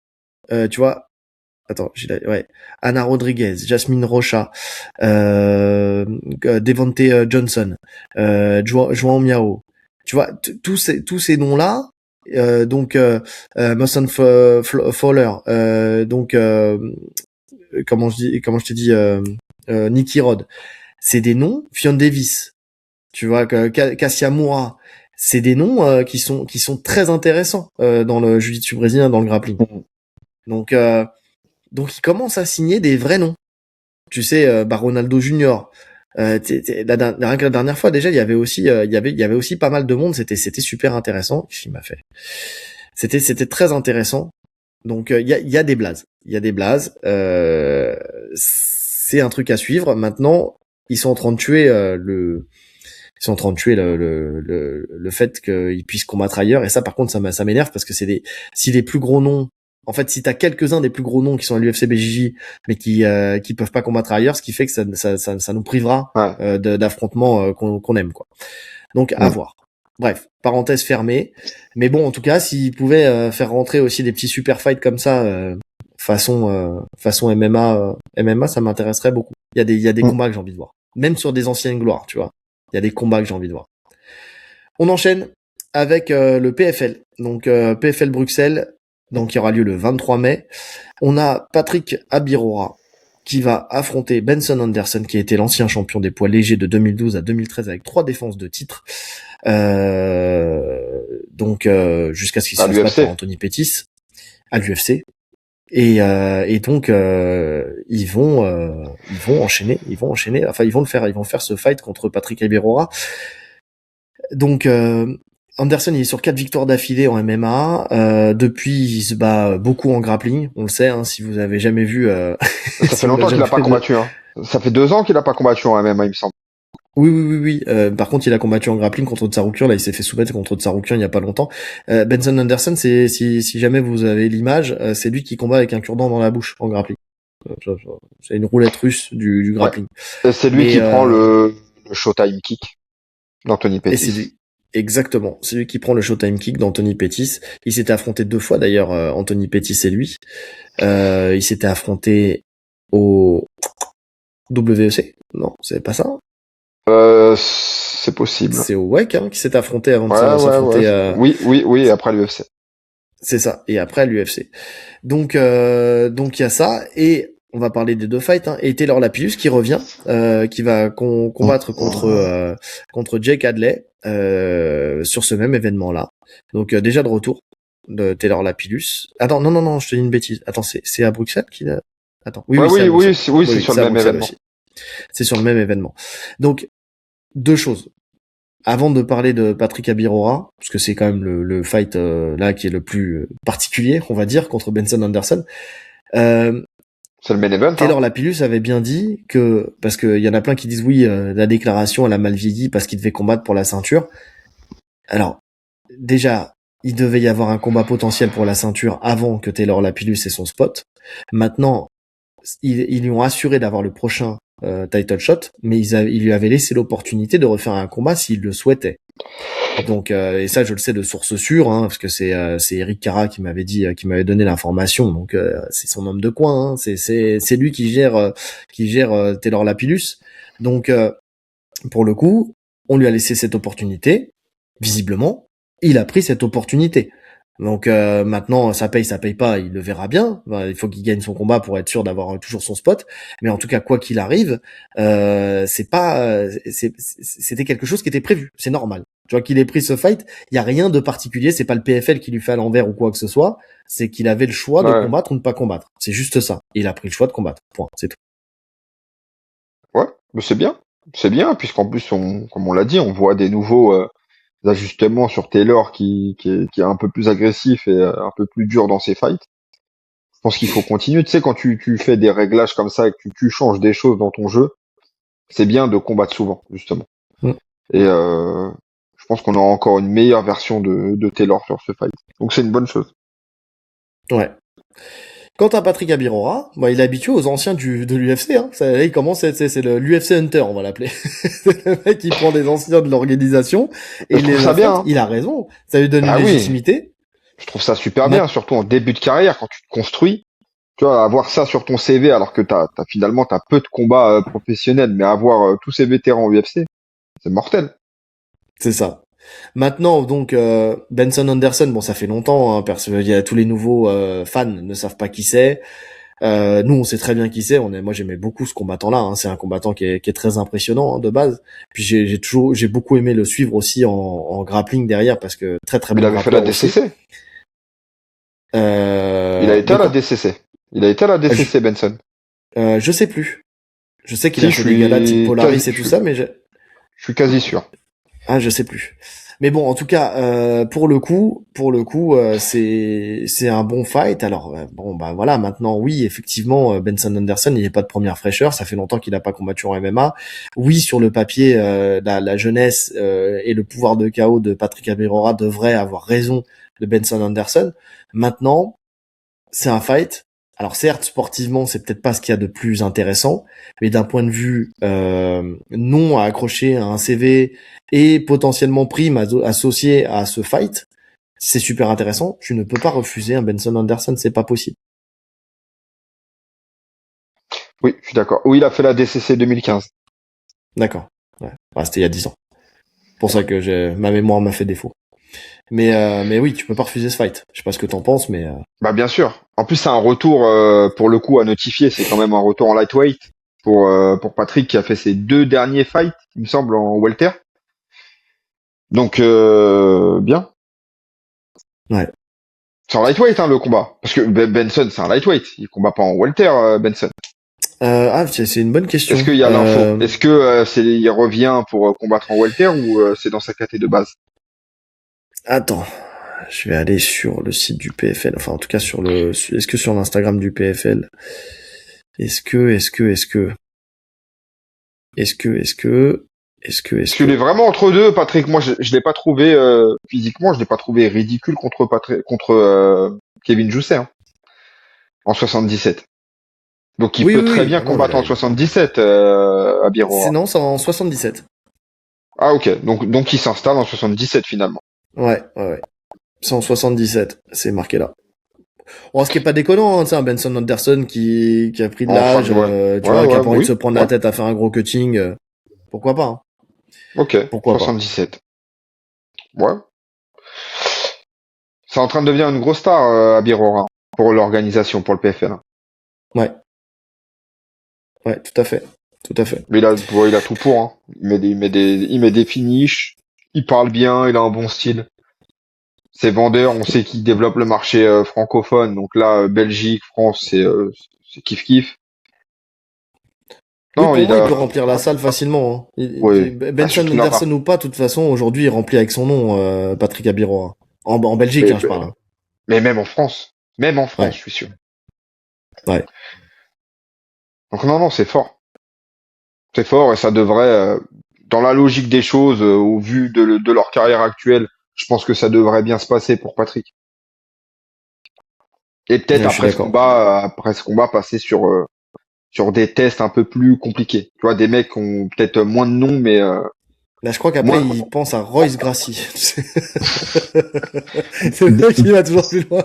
tu vois. Attends, ouais, Anna Rodriguez, Jasmine Rocha, Devonte Johnson, João Miao. Tu vois, tous ces noms là. Donc Mason Fowler, donc comment je te dis, Nicky Rod, c'est des noms. Fionn Davis, tu vois, Cassia Moura, c'est des noms qui sont très intéressants dans le jiu-jitsu brésilien, dans le grappling. Mm. Donc donc ils commencent à signer des vrais noms. Tu sais, Ronaldo Junior. Rien que la dernière fois déjà, il y avait aussi pas mal de monde. C'était super intéressant. Il m'a fait. C'était très intéressant. Donc il y a des blazes. Il y a des blazes. C'est un truc à suivre. Maintenant, ils sont en train de tuer ils sont en train de tuer le fait qu'ils puissent combattre ailleurs. Et ça, par contre, ça m'énerve parce que si les plus gros noms, en fait, si t'as quelques-uns des plus gros noms qui sont à l'UFC BJJ, mais qui peuvent pas combattre ailleurs, ce qui fait que ça nous privera Ouais. d'affrontements qu'on aime, quoi. Donc, à Mm. voir. Bref, parenthèse fermée. Mais bon, en tout cas, s'ils pouvaient faire rentrer aussi des petits super fights comme ça, façon MMA, ça m'intéresserait beaucoup. Il y a des Mm. combats que j'ai envie de voir. Même sur des anciennes gloires, tu vois. Il y a des combats que j'ai envie de voir. On enchaîne avec le PFL. Donc PFL Bruxelles, donc qui aura lieu le 23 mai. On a Patrick Abirora qui va affronter Benson Anderson, qui a été l'ancien champion des poids légers de 2012 à 2013 avec 3 défenses de titre. Donc jusqu'à ce qu'il se fasse battre par Anthony Pettis à l'UFC. Et donc ils vont enchaîner, enfin ils vont faire ce fight contre Patrick Ibirora. Donc Anderson, il est sur 4 victoires d'affilée en MMA. Depuis, il se bat beaucoup en grappling. On le sait, hein, si vous avez jamais vu. Ça fait longtemps qu'il a pas combattu. Hein. Ça fait 2 ans qu'il a pas combattu en MMA, il me semble. Oui. Par contre, il a combattu en grappling contre Tsaroukian. Là, il s'est fait soumettre contre Tsaroukian il y a pas longtemps. Benson Anderson, c'est si jamais vous avez l'image, c'est lui qui combat avec un cure-dent dans la bouche en grappling. C'est une roulette russe du grappling. Ouais. C'est lui qui prend le Showtime kick d'Anthony Pettis. Exactement, c'est lui qui prend le Showtime kick d'Anthony Pettis. Il s'était affronté 2 fois d'ailleurs, Anthony Pettis et lui. Il s'était affronté au WEC. Non, c'est pas ça. C'est possible. C'est au WEC hein, qui s'est affronté avant de s'affronter. Oui, après l'UFC. C'est ça. Et après l'UFC. Donc il y a ça et on va parler des 2 fights. Hein. Et Taylor Lapillus qui revient, qui va combattre contre Jake Hadley sur ce même événement-là. Donc déjà de retour de Taylor Lapillus. Attends, non, je te dis une bêtise. Attends, c'est à Bruxelles qu'il a. Attends. Oui, c'est sur le même événement. Aussi. C'est sur le même événement. Donc 2 choses. Avant de parler de Patrick Ibirora, parce que c'est quand même le fight là qui est le plus particulier, on va dire, contre Benson Anderson. C'est le main event. Taylor Lapillus avait bien dit que, parce qu'il y en a plein qui disent oui, la déclaration elle a mal vieilli parce qu'il devait combattre pour la ceinture. Alors déjà, il devait y avoir un combat potentiel pour la ceinture avant que Taylor Lapillus ait son spot. Maintenant, ils lui ont assuré d'avoir le prochain title shot, mais ils lui avaient laissé l'opportunité de refaire un combat s'il le souhaitait. Donc et ça je le sais de source sûre hein, parce que c'est Eric Cara qui m'avait dit qui m'avait donné l'information. Donc c'est son homme de coin hein, c'est lui qui gère Taylor Lapillus. Donc pour le coup, on lui a laissé cette opportunité. Visiblement, il a pris cette opportunité. Donc maintenant ça paye pas, il le verra bien. Il faut qu'il gagne son combat pour être sûr d'avoir toujours son spot. Mais en tout cas quoi qu'il arrive, c'était quelque chose qui était prévu, c'est normal. Tu vois qu'il ait pris ce fight, il y a rien de particulier, c'est pas le PFL qui lui fait à l'envers ou quoi que ce soit, c'est qu'il avait le choix de combattre ou de pas combattre. C'est juste ça. Il a pris le choix de combattre. Point, c'est tout. Ouais, mais c'est bien. C'est bien puisqu'en plus comme on l'a dit, on voit des nouveaux ajustements sur Taylor qui est un peu plus agressif et un peu plus dur dans ses fights. Je pense qu'il faut continuer. Tu sais, quand tu fais des réglages comme ça et que tu changes des choses dans ton jeu, c'est bien de combattre souvent, justement. Et je pense qu'on aura encore une meilleure version de Taylor sur ce fight. Donc c'est une bonne chose. Ouais. Quant à Patrick Ibirora, il est habitué aux anciens de l'UFC. Hein. Là, il commence, c'est l'UFC Hunter, on va l'appeler. C'est le mec qui prend des anciens de l'organisation et il les affronte. Hein. Il a raison. Ça lui donne une légitimité. Je trouve ça super bien, surtout en début de carrière, quand tu te construis. Tu vois, avoir ça sur ton CV alors que t'as peu de combats professionnels, mais avoir tous ces vétérans UFC, c'est mortel. C'est ça. Maintenant, donc, Benson Anderson, bon, ça fait longtemps, hein, parce qu'il y a tous les nouveaux fans ne savent pas qui c'est. Nous, on sait très bien qui c'est. Moi, j'aimais beaucoup ce combattant-là. Hein. C'est un combattant qui est très impressionnant hein, de base. Puis j'ai beaucoup aimé le suivre aussi en grappling derrière parce que très bon. Il avait fait la DCC. Il a été à la DCC. Il a été à la DCC, Benson. Je sais plus. Je sais qu'il a fait des galas type Polaris et tout ça, mais je suis quasi sûr. Ah, je sais plus. Mais bon, en tout cas, pour le coup, c'est un bon fight. Alors voilà, maintenant oui, effectivement, Benson Anderson, il n'est pas de première fraîcheur, ça fait longtemps qu'il n'a pas combattu en MMA. Oui, sur le papier, la jeunesse et le pouvoir de KO de Patrick Ibirora devraient avoir raison de Benson Anderson. Maintenant, c'est un fight. Alors certes, sportivement, c'est peut-être pas ce qu'il y a de plus intéressant, mais d'un point de vue non à accrocher à un CV et potentiellement prime associée à ce fight, c'est super intéressant. Tu ne peux pas refuser un Benson Anderson, c'est pas possible. Oui, je suis d'accord. Oui, il a fait la DCC 2015. D'accord. Ouais. C'était il y a 10 ans. Pour ça que ma mémoire m'a fait défaut. Mais oui, tu peux pas refuser ce fight. Je sais pas ce que t'en penses, mais Bah bien sûr. En plus, c'est un retour pour le coup à notifier. C'est quand même un retour en lightweight pour Patrick qui a fait ses 2 derniers fights, il me semble, en welter. Donc bien. ouais. C'est en lightweight le combat. Parce que Benson c'est un lightweight. Il combat pas en welter Benson. C'est une bonne question. Est-ce qu'il y a l'info? Est-ce que il revient pour combattre en welter ou c'est dans sa caté de base? Attends, je vais aller sur le site du PFL. Enfin, en tout cas est-ce que sur l'Instagram du PFL, est-ce que, Parce qu'il est vraiment entre deux, Patrick. Moi, je l'ai pas trouvé physiquement, je l'ai pas trouvé ridicule contre Kevin Jousset en 77. Donc il oui, peut oui, très oui. bien Ah non, combattre en 77 à Birora. non, c'est en 77. Ah ok, donc il s'installe en 77 finalement. Ouais. C'est en 77. C'est marqué là. Bon, ce qui est pas déconnant, c'est un Benson Anderson qui a pris de Enfin, l'âge, ouais. tu vois, qui a pas envie de Oui. se prendre la tête à faire un gros cutting. Pourquoi pas, hein. Ok, Pourquoi pas. 77. Ouais. C'est en train de devenir une grosse star à Birora pour l'organisation, pour le PFL. Ouais. Ouais, tout à fait. Tout à fait. Mais il a tout pour. Hein. Il met des finishes. Il parle bien. Il a un bon style. C'est vendeur. On sait qu'il développe le marché francophone. Donc là, Belgique, France, c'est kiff kiff. Oui, Non, pour il moi, il a. peut remplir la salle facilement, hein. Oui. Bah, Benson surtout là-bas. Anderson ou pas, de toute façon, aujourd'hui, il remplit avec son nom, Patrick Abiro, hein. En Belgique, Mais, hein, je parle, hein. mais même en France. Même en France, Ouais. je suis sûr. Ouais. Donc non, c'est fort. C'est fort et ça devrait, dans la logique des choses, au vu de leur carrière actuelle, je pense que ça devrait bien se passer pour Patrick. Et peut-être Je suis d'accord. après ce combat, passer sur des tests un peu plus compliqués. Tu vois, des mecs qui ont peut-être moins de noms, mais Là, je crois qu'après, moins il pense à Royce Gracie. Le mec, il va toujours plus loin.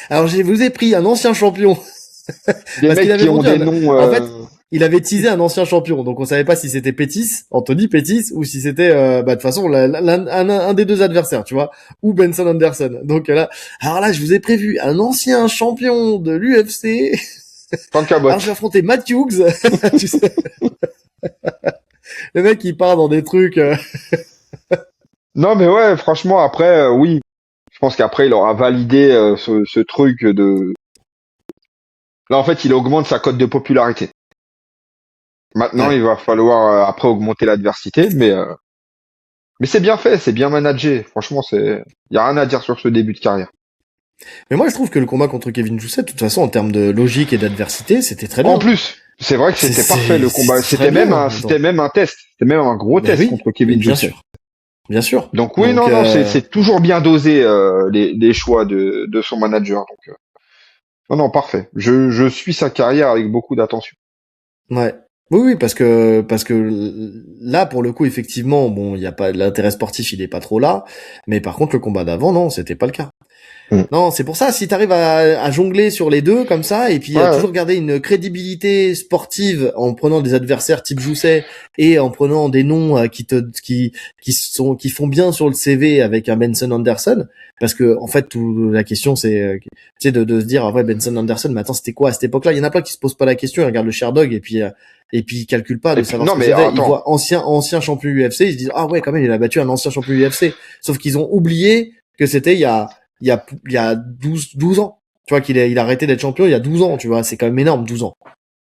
Alors, je vous ai pris un ancien champion. des Parce qu'il mecs avait qui ont vendu des noms. en fait, il avait teasé un ancien champion. Donc, on savait pas si c'était Pettis, Anthony Pettis, ou si c'était, de toute façon, un des deux adversaires, tu vois, ou Benson Anderson. Donc là, alors là, je vous ai prévu un ancien champion de l'UFC. Cabot. Alors, je vais affronter Matt Hughes. Tu sais, le mec, il part dans des trucs. Non, mais ouais, franchement, après, oui. Je pense qu'après, il aura validé ce truc de. Là, en fait, il augmente sa cote de popularité. Maintenant, Ouais. il va falloir après augmenter l'adversité, mais c'est bien fait, c'est bien managé. Franchement, y a rien à dire sur ce début de carrière. Mais moi, je trouve que le combat contre Kevin Jousset, de toute façon, en termes de logique et d'adversité, c'était très En bien. plus, c'est vrai que c'était parfait le combat. C'est très bien. C'était même un test. C'était même un gros Ben test oui, contre mais Kevin bien Jousset. sûr. Bien sûr. Donc oui, Donc, non, c'est toujours bien dosé les choix de son manager. Donc non, parfait. Je suis sa carrière avec beaucoup d'attention. ouais. Oui, parce que là, pour le coup, effectivement, bon, il y a pas l'intérêt sportif, il est pas trop là. Mais par contre, le combat d'avant, non, c'était pas le cas. Mm. Non, c'est pour ça, si t'arrives à jongler sur les deux comme ça, et puis à Ouais. toujours garder une crédibilité sportive en prenant des adversaires type Jousset et en prenant des noms qui font bien sur le CV avec un Benson Anderson, parce que en fait, la question c'est tu sais de se dire ah ouais Benson Anderson, mais attends c'était quoi à cette époque-là? Il y en a plein qui se posent pas la question, ils regardent le Sherdog et puis ils calculent pas de Et puis, savoir non, ce que mais c'était. Ils attends. voient ancien champion UFC, ils se disent ah ouais quand même il a battu un ancien champion UFC, sauf qu'ils ont oublié que c'était il y a 12 ans. Tu vois il a arrêté d'être champion il y a 12 ans, tu vois, c'est quand même énorme 12 ans.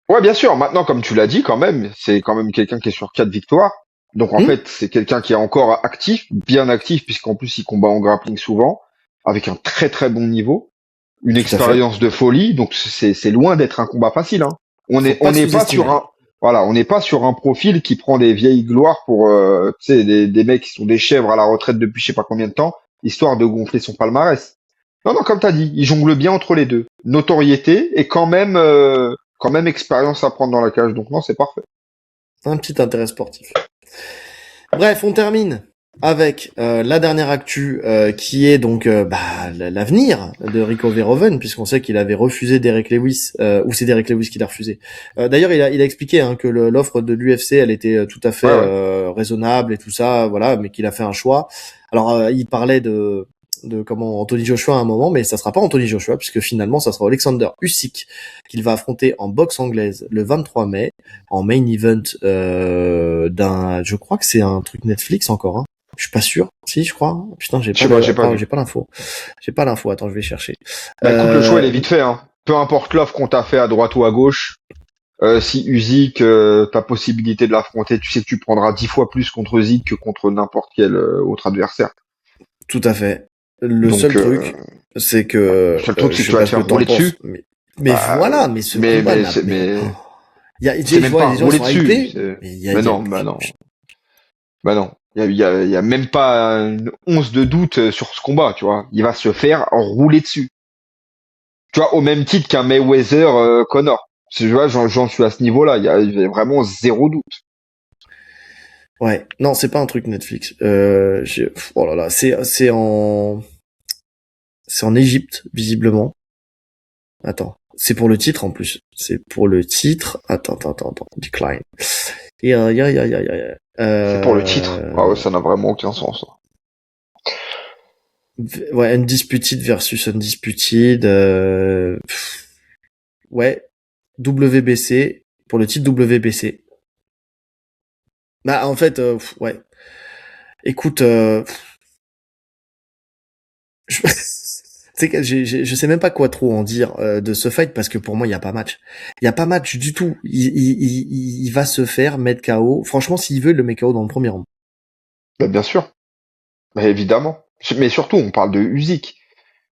Ouais, bien sûr. Maintenant, comme tu l'as dit, quand même, c'est quand même quelqu'un qui est sur 4 victoires. Donc en Hum fait, c'est quelqu'un qui est encore actif, bien actif, puisqu'en plus il combat en grappling souvent, avec un très très bon niveau, une Tout à fait. expérience de folie. Donc c'est loin d'être un combat facile. Hein. Faut On pas n'est pas sous-estimer. sur un voilà, on n'est pas sur un profil qui prend des vieilles gloires pour tu sais des mecs qui sont des chèvres à la retraite depuis je sais pas combien de temps, histoire de gonfler son palmarès. Non, non, comme t'as dit, il jongle bien entre les deux. Notoriété et quand même expérience à prendre dans la cage. Donc non, c'est parfait. Un petit intérêt sportif. Bref, on termine avec la dernière actu qui est donc l'avenir de Rico Verhoeven, puisqu'on sait qu'il avait refusé Derek Lewis, ou c'est Derek Lewis qui l'a refusé. D'ailleurs, il a expliqué que l'offre de l'UFC, elle était tout à fait Ouais, ouais. raisonnable et tout ça, voilà, mais qu'il a fait un choix. Alors, il parlait de comment Anthony Joshua à un moment, mais ça sera pas Anthony Joshua, puisque finalement, ça sera Alexander Usyk qu'il va affronter en boxe anglaise le 23 mai, en main event je crois que c'est un truc Netflix encore, hein. Je suis pas sûr. Si, je crois. Putain, Je sais pas, j'ai pas attends, vu. j'ai pas l'info. J'ai pas l'info. Attends, je vais chercher. Bah écoute, le choix il est Euh, vite fait, hein. Peu importe l'offre qu'on t'a fait à droite ou à gauche, si Usyk, t'as possibilité de l'affronter, tu sais que tu prendras 10 fois plus contre Usyk que contre n'importe quel autre adversaire. Tout à fait. Le seul Donc, truc, c'est le que seul truc, je c'est que sais tu vas pas te ce que faire t'en rouler dessus. penses, mais Bah, voilà, mais ce mais, combat mais, là, c'est, mais mais, tu c'est sais, je même vois pas les gens ils rouler sont dessus. hypés, mais Mais non, bah non. je- Bah non. Il y a même pas une once de doute sur ce combat, tu vois. Il va se faire rouler dessus. Tu vois, au même titre qu'un Mayweather Connor. Tu vois, j'en suis à ce niveau-là. Il y a vraiment zéro doute. ouais, non, c'est pas un truc Netflix. Oh là là, c'est en Égypte visiblement. Attends, c'est pour le titre en plus. C'est pour le titre. Attends. Decline. Et C'est pour le titre. Ah ouais, ça n'a vraiment aucun sens. Ouais, Undisputed versus Undisputed. Ouais, WBC pour le titre WBC. Bah en fait, ouais. Écoute, je... c'est que je sais même pas quoi trop en dire de ce fight parce que pour moi il y a pas match. Il y a pas match du tout. Il va se faire mettre KO. Franchement, s'il veut, il le met KO dans le premier round. Bah, bien sûr. Bah, évidemment. Mais surtout, on parle de Usyk.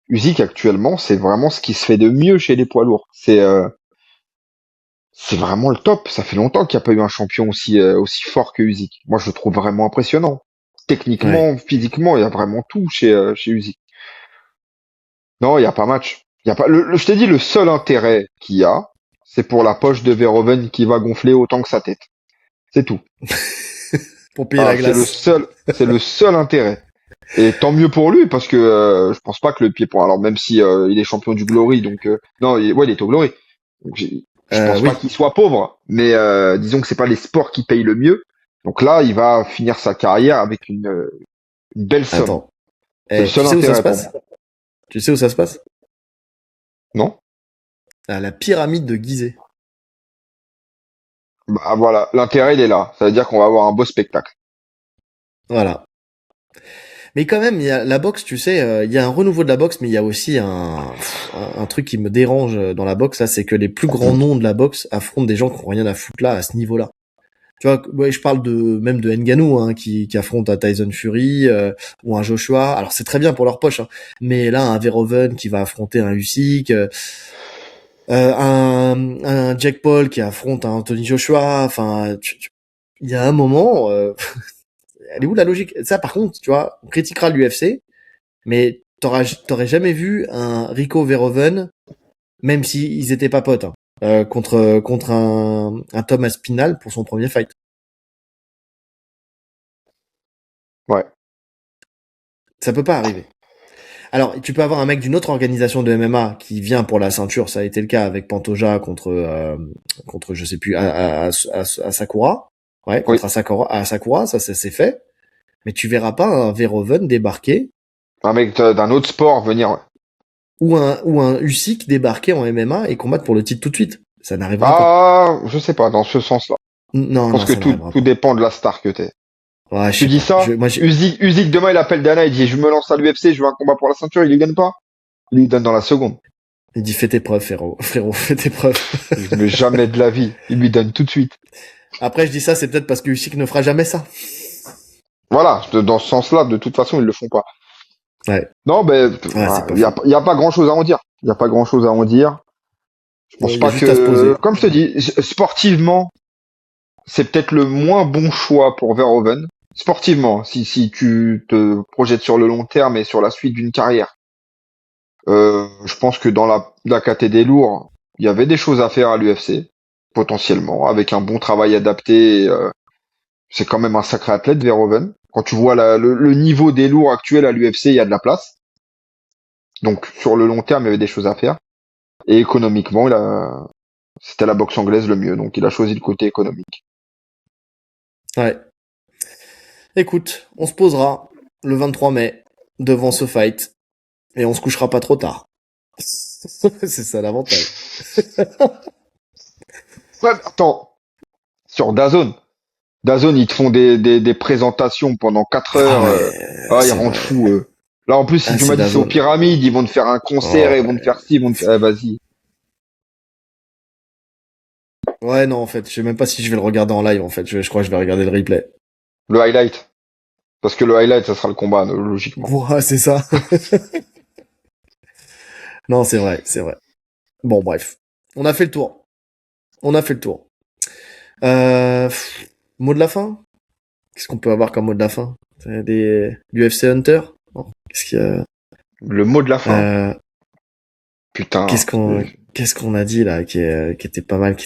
Usyk actuellement, c'est vraiment ce qui se fait de mieux chez les poids lourds. C'est vraiment le top. Ça fait longtemps qu'il n'y a pas eu un champion aussi fort que Usyk. Moi, je le trouve vraiment impressionnant. Ouais. Techniquement, physiquement, il y a vraiment tout chez Usyk. Non, il n'y a pas match. Il y a pas. Je t'ai dit, le seul intérêt qu'il y a, c'est pour la poche de Verhoeven qui va gonfler autant que sa tête. C'est tout. Pour payer la Ah, glace. c'est le seul intérêt. Et tant mieux pour lui, parce que je pense pas que le pied-point. Alors même si il est champion du Glory, donc non, ouais, il est au Glory. Donc, je pense pas Oui. qu'il soit pauvre, mais disons que c'est pas les sports qui payent le mieux. Donc là, il va finir sa carrière avec une belle somme. Attends. C'est le Tu seul sais où ça se intérêt pour passe? moi. Tu sais où ça se passe? Non? À la pyramide de Gizeh. Bah voilà, l'intérêt il est là. Ça veut dire qu'on va avoir un beau spectacle. Voilà. Mais quand même, il y a la boxe, tu sais, il y a un renouveau de la boxe, mais il y a aussi un truc qui me dérange dans la boxe, là, c'est que les plus grands noms de la boxe affrontent des gens qui ont rien à foutre là, à ce niveau-là. Tu vois, ouais, je parle même de Ngannou, hein, qui affronte un Tyson Fury, ou un Joshua. Alors c'est très bien pour leur poche, hein. Mais là, un Verhoeven qui va affronter un Usyk, un Jack Paul qui affronte un Anthony Joshua. Enfin, il y a un moment, elle est où la logique? Ça, par contre, tu vois, on critiquera l'UFC, mais t'aurais jamais vu un Rico Verhoeven, même si ils étaient pas potes, hein, contre un Thomas Spinal pour son premier fight. Ouais. Ça peut pas arriver. Alors, tu peux avoir un mec d'une autre organisation de MMA qui vient pour la ceinture, ça a été le cas avec Pantoja contre je sais plus Asakura. Ouais, Oui. contre Asakura, ça c'est fait. Mais tu verras pas un Verhoeven débarquer Un mec d'un autre sport venir. Ouais. ou un Usyk débarquer en MMA et combattre pour le titre tout de suite. Ça n'arrivera pas. Ah, je sais pas, dans ce sens-là. Je Non, pense non, que ça tout, n'arrivera tout pas. dépend de la star que t'es. Ouais, je Tu sais dis pas. ça, Usyk demain il appelle Dana, il dit je me lance à l'UFC, je veux un combat pour la ceinture, il lui gagne pas. Il lui donne dans la seconde. il dit fais tes preuves, frérot, fais tes preuves. Mais jamais de la vie. Il lui donne tout de suite. Après, je dis ça, c'est peut-être parce que Usyk ne fera jamais ça. Voilà, dans ce sens-là, de toute façon, ils le font pas. Ouais, Non, ben, ouais, c'est pas il y a, faux. y a pas grand-chose à en dire. Il y a pas grand-chose à en dire. Je pense Il y a pas juste à se que, poser. comme je te dis, sportivement, c'est peut-être le moins bon choix pour Verhoeven. Sportivement, si tu te projettes sur le long terme et sur la suite d'une carrière. Je pense que dans la KT des lourds, il y avait des choses à faire à l'UFC, potentiellement, avec un bon travail adapté. C'est quand même un sacré athlète, Verhoeven, Quand tu vois le niveau des lourds actuels à l'UFC, il y a de la place. Donc sur le long terme, il y avait des choses à faire. Et économiquement, c'était la boxe anglaise le mieux. Donc il a choisi le côté économique. Ouais. Écoute, on se posera le 23 mai devant ce fight et on se couchera pas trop tard. C'est ça l'avantage. Ouais, mais attends, sur DAZN, ils te font des présentations pendant 4 heures. Ils c'est rendent vrai. fou. Là, en plus, si tu C'est m'as dit c'est aux DAZN. Pyramides, ils vont te faire un concert, ils vont te faire ci, ils vont te faire... vas-y. Ouais, non, en fait, je sais même pas si je vais le regarder en live, en fait. Je crois que je vais regarder le replay. Le highlight. Parce que le highlight, ça sera le combat, logiquement. Ouais, c'est ça. Non, c'est vrai, c'est vrai. Bon, bref. On a fait le tour. Mot de la fin? Qu'est-ce qu'on peut avoir comme mot de la fin? Du FC Hunter? Non. Qu'est-ce qu'il y a? Le mot de la fin. Putain. Qu'est-ce qu'on a dit là qui était pas mal, qui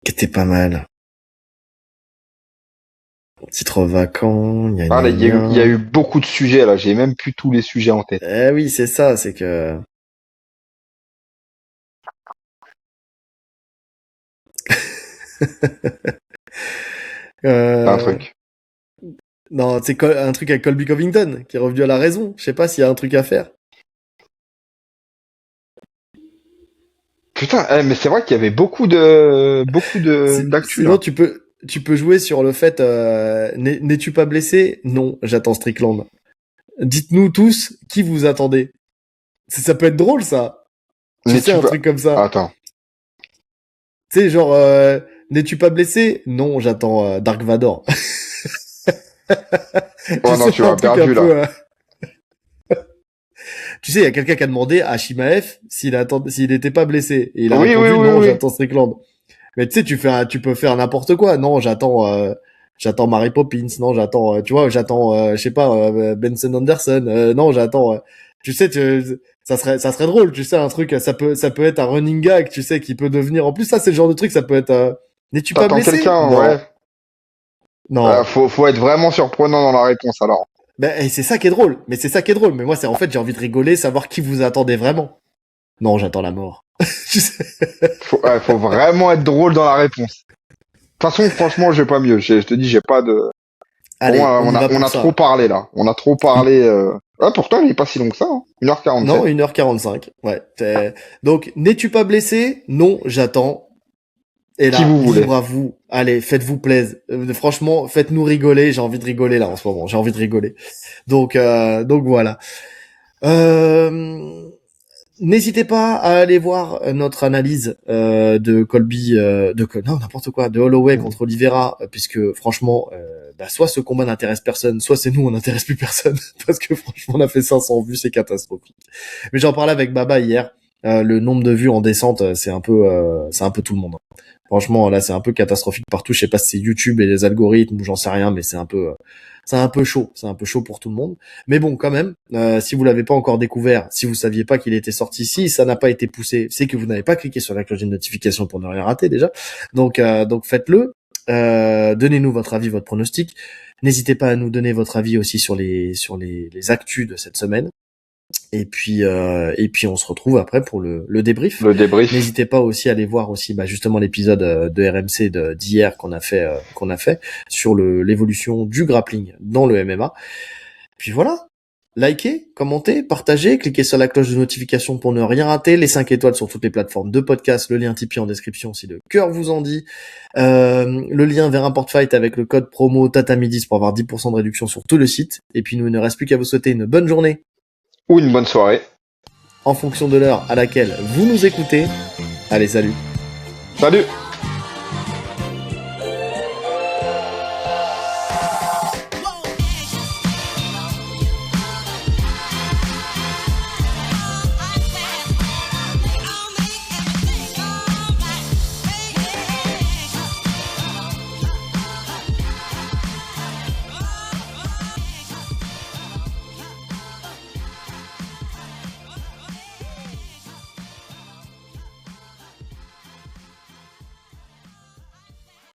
était pas mal. Titre vacant, Il y a eu beaucoup de sujets là, j'ai même plus tous les sujets en tête. Eh oui, c'est ça, c'est que Un truc. Non, c'est un truc avec Colby Covington qui est revenu à la raison. Je sais pas s'il y a un truc à faire. Putain, mais c'est vrai qu'il y avait beaucoup d'actu Sinon, là. tu peux jouer sur le fait n'es-tu pas blessé? Non, j'attends Strickland. Dites-nous tous qui vous attendez. Ça peut être drôle ça. Tu sais, un truc comme ça. Attends. Tu sais, genre n'es-tu pas blessé? Non, j'attends Dark Vador. Oh non, tu m'as perdu là. Tu sais, il y a quelqu'un qui a demandé à Shimaev s'il était pas blessé. Et il a répondu non, j'attends Strickland. Mais tu sais, tu peux faire n'importe quoi. Non, j'attends Mary Poppins. Non, j'attends, je sais pas, Benson Anderson. Non, j'attends, tu sais, ça serait drôle. Tu sais, un truc, ça peut être un running gag, tu sais, qui peut devenir, en plus, ça, c'est le genre de truc, ça peut être, n'es-tu pas blessé? Quelqu'un, non. Ouais. Non. Faut être vraiment surprenant dans la réponse alors. Ben, c'est ça qui est drôle. Mais moi, c'est, en fait, j'ai envie de rigoler, savoir qui vous attendez vraiment. Non, j'attends la mort. Faut vraiment être drôle dans la réponse. De toute façon, franchement, j'ai pas mieux. Je te dis, j'ai pas de... Allez, on a trop parlé là. On a trop parlé... pourtant, il est pas si long que ça. 1h47. Non, 1h45. Ouais. Donc, n'es-tu pas blessé? Non, j'attends. Et là, libre à vous. Allez, faites-vous plaisir. Franchement, faites-nous rigoler. J'ai envie de rigoler là en ce moment. J'ai envie de rigoler. Donc voilà. N'hésitez pas à aller voir notre analyse de Colby, n'importe quoi, de Holloway contre Oliveira, puisque franchement, soit ce combat n'intéresse personne, soit c'est nous, on n'intéresse plus personne, parce que franchement, on a fait 500 vues, c'est catastrophique. Mais j'en parlais avec Baba hier. Le nombre de vues en descente, c'est un peu tout le monde. Franchement, là, c'est un peu catastrophique partout. Je sais pas si c'est YouTube et les algorithmes ou j'en sais rien, mais c'est un peu chaud. C'est un peu chaud pour tout le monde. Mais bon, quand même, si vous l'avez pas encore découvert, si vous saviez pas qu'il était sorti, si ça n'a pas été poussé, c'est que vous n'avez pas cliqué sur la cloche de notification pour ne rien rater déjà. Donc faites-le. Donnez-nous votre avis, votre pronostic. N'hésitez pas à nous donner votre avis aussi sur les actus de cette semaine. Et puis on se retrouve après pour le débrief. Le débrief. N'hésitez pas aussi à aller voir aussi justement l'épisode de RMC d'hier qu'on a fait sur l'évolution du grappling dans le MMA. Puis voilà. Likez, commentez, partagez, cliquez sur la cloche de notification pour ne rien rater, les 5 étoiles sur toutes les plateformes de podcast, le lien Tipeee en description si le cœur vous en dit, le lien vers un porte-fight avec le code promo TATAMI10 pour avoir 10% de réduction sur tout le site. Et puis nous, il ne reste plus qu'à vous souhaiter une bonne journée. Ou une bonne soirée. En fonction de l'heure à laquelle vous nous écoutez. Allez, salut. Salut.